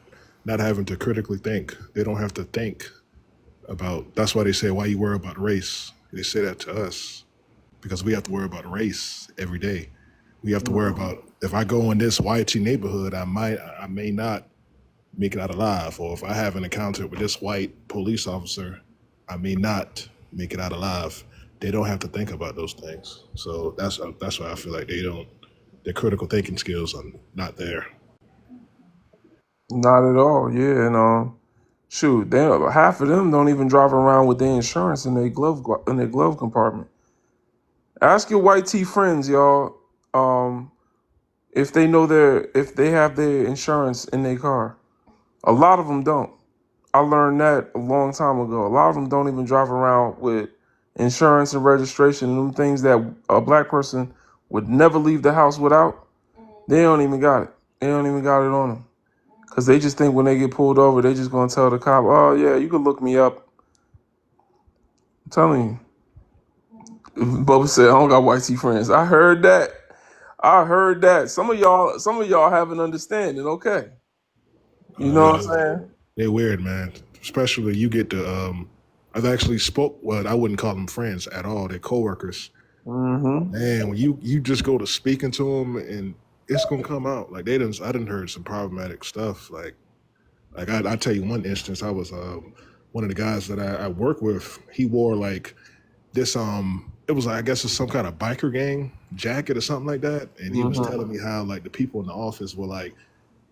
having to critically think. They don't have to think about. That's why they say, "Why you worry about race?" They say that to us because we have to worry about race every day. We have to worry about, if I go in this whitey neighborhood, I may not make it out alive, or if I have an encounter with this white police officer, I may not make it out alive. They don't have to think about those things. So that's why I feel like their critical thinking skills are not there. Not at all. Yeah, and shoot, half of them don't even drive around with their insurance in their glove compartment. Ask your white tee friends, y'all, if they have their insurance in their car. A lot of them don't. I learned that a long time ago. A lot of them don't even drive around with insurance and registration and them things that a black person would never leave the house without. They don't even got it. They don't even got it on them. Because they just think when they get pulled over, they just going to tell the cop, oh, yeah, you can look me up. I'm telling you. Bubba said, I don't got white tee friends. I heard that. Some of y'all have an understanding, okay? You know what I'm saying? They're weird, man. Especially you get to. I've actually I wouldn't call them friends at all. They're coworkers. Man, when you just go to speaking to them, and it's gonna come out. Like I didn't heard some problematic stuff. Like I tell you one instance. I was one of the guys that I work with. He wore like this. It was, I guess it's some kind of biker gang jacket or something like that. And he was telling me how like the people in the office were like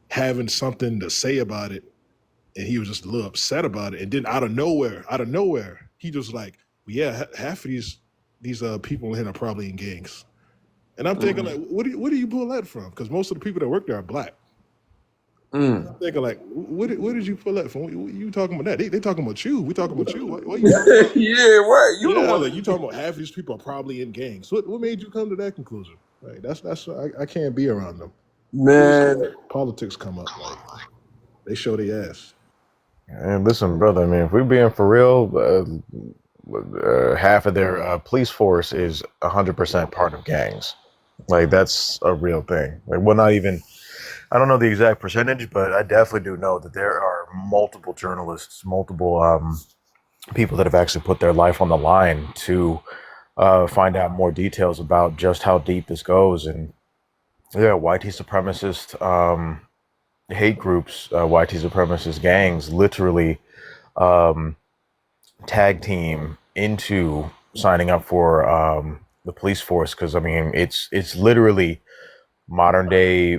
having something to say about it, and he was just a little upset about it. And then out of nowhere, he just like, well, yeah, half of these people in here are probably in gangs. And I'm thinking like, where do you pull that from? Because most of the people that work there are black. I'm thinking like, where did you pull that from? You talking about that? They talking about you. We talking about you. What you talking about? Yeah, right. You the one. Like you talking about half of these people are probably in gangs. What made you come to that conclusion? Like that's I can't be around them. Man, politics come up. Like they show their ass. And listen, brother, I mean, if we're being for real, half of their police force is 100% part of gangs. Like, that's a real thing. Like, well, not even, I don't know the exact percentage, but I definitely do know that there are multiple journalists, multiple people that have actually put their life on the line to find out more details about just how deep this goes. And yeah, white supremacist hate groups, white supremacist gangs literally tag team into signing up for the police force, because I mean it's literally modern day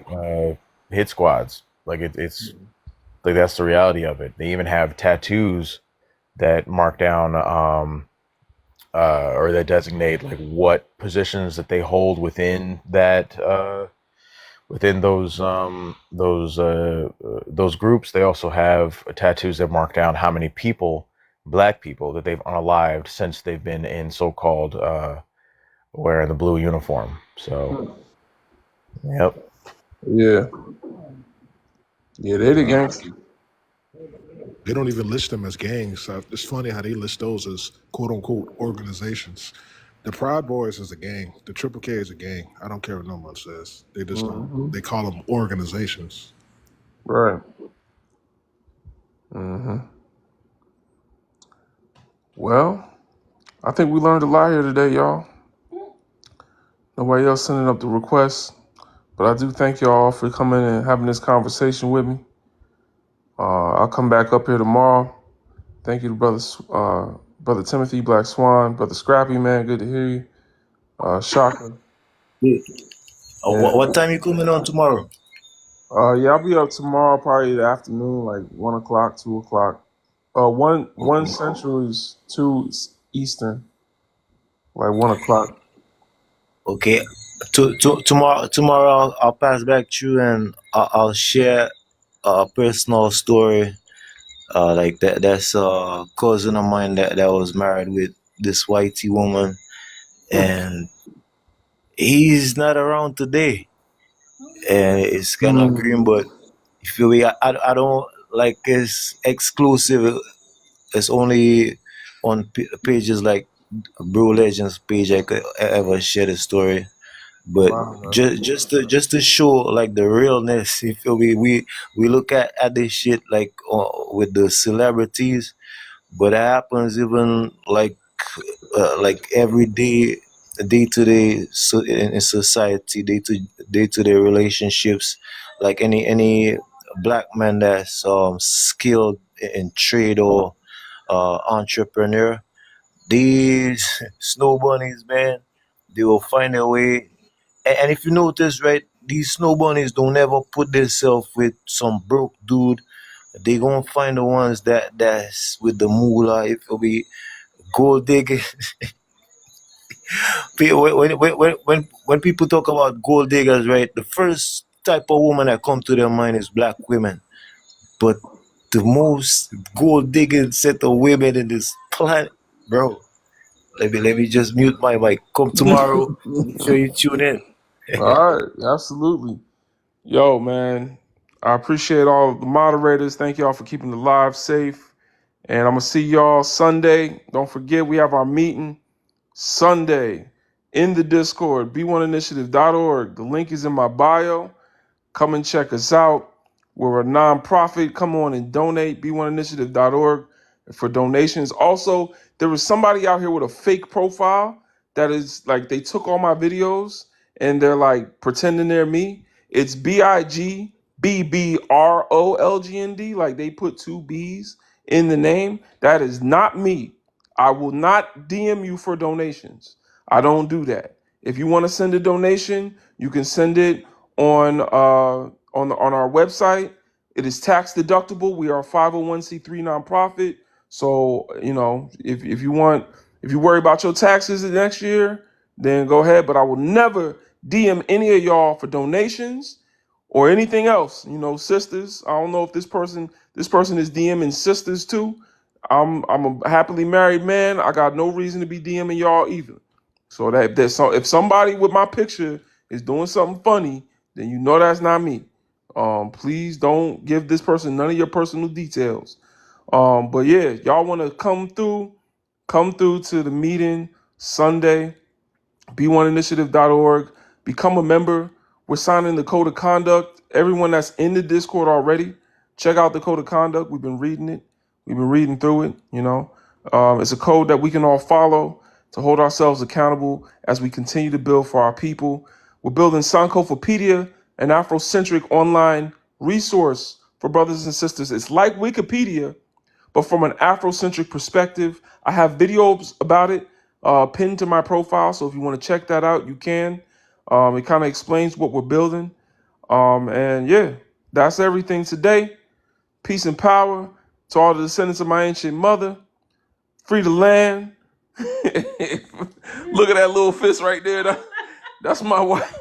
hit squads. Like it's like that's the reality of it. They even have tattoos that mark down or that designate like what positions that they hold within that within those groups. They also have tattoos that mark down how many people, black people, that they've unalived since they've been in so-called wearing the blue uniform. So, yep. Yeah, they the gangsters. They don't even list them as gangs. It's funny how they list those as quote unquote organizations. The Proud Boys is a gang. The Triple K is a gang. I don't care what no one says. They just they call them organizations. Right. Well, I think we learned a lot here today, y'all. Nobody else sending up the requests, but I do thank y'all for coming and having this conversation with me. I'll come back up here tomorrow. Thank you to brother Timothy Black Swan, brother Scrappy, man, good to hear you. Shaka. What time you coming on tomorrow? Yeah, I'll be up tomorrow, probably the afternoon, like 1 o'clock, 2 o'clock. One Central is 2 Eastern, like 1 o'clock. Okay. Tomorrow I'll pass back to you and I'll share a personal story. Like that's a cousin of mine that was married with this whitey woman, and he's not around today, and it's kind of grim. But you feel me? I don't like it's exclusive. It's only on pages like Bro Legends page I could ever share the story. But Wow, man. just to show like the realness, you feel me? We look at this shit like with the celebrities, but it happens even like every day to day, so in society, day to day relationships, like any black man that's skilled in trade or entrepreneur. These snow bunnies, man, they will find a way. And if you notice, right, these snow bunnies don't ever put themselves with some broke dude. They gonna find the ones that's with the moolah. If it'll be gold digger. When people talk about gold diggers, right, the first type of woman that come to their mind is black women. But the most gold digging set of women in this planet, bro. Let me just mute my mic. Come tomorrow. Make sure you tune in. All right, absolutely. Yo, man, I appreciate all the moderators. Thank y'all for keeping the live safe. And I'm going to see y'all Sunday. Don't forget, we have our meeting Sunday in the Discord, b1initiative.org. The link is in my bio. Come and check us out. We're a nonprofit. Come on and donate, b1initiative.org for donations. Also, there was somebody out here with a fake profile that is like they took all my videos and they're like pretending they're me. It's BIGBBROLGND. Like they put two B's in the name. That is not me. I will not DM you for donations. I don't do that. If you want to send a donation, you can send it on our website. It is tax deductible. We are a 501c3 nonprofit. So, if you worry about your taxes next year, then go ahead. But I will never DM any of y'all for donations or anything else. Sisters. I don't know if this person is DMing sisters too. I'm a happily married man. I got no reason to be DMing y'all either. So if somebody with my picture is doing something funny, then you know that's not me. Please don't give this person none of your personal details. But yeah, y'all want to come through to the meeting Sunday, b1initiative.org. Become a member. We're signing the code of conduct. Everyone that's in the Discord already, check out the code of conduct. We've been reading it. We've been reading through it. It's a code that we can all follow to hold ourselves accountable as we continue to build for our people. We're building Sankofapedia, an Afrocentric online resource for brothers and sisters. It's like Wikipedia, but from an Afrocentric perspective. I have videos about it pinned to my profile, so if you want to check that out, you can. It kind of explains what we're building. And yeah, that's everything today. Peace and power to all the descendants of my ancient mother. Free the land. Look at that little fist right there. That's my wife.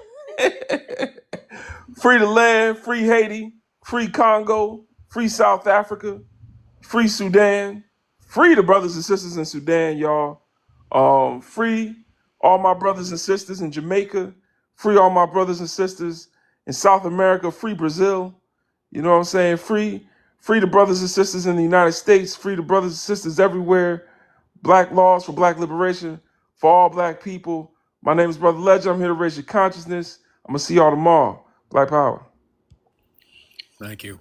Free the land, free Haiti, free Congo, free South Africa, free Sudan, free the brothers and sisters in Sudan, y'all. Free all my brothers and sisters in Jamaica, free all my brothers and sisters in South America, free Brazil. You know what I'm saying? Free the brothers and sisters in the United States, free the brothers and sisters everywhere. Black laws for black liberation for all black people. My name is Brother Ledger. I'm here to raise your consciousness. I'm gonna see y'all tomorrow. Black power. Thank you.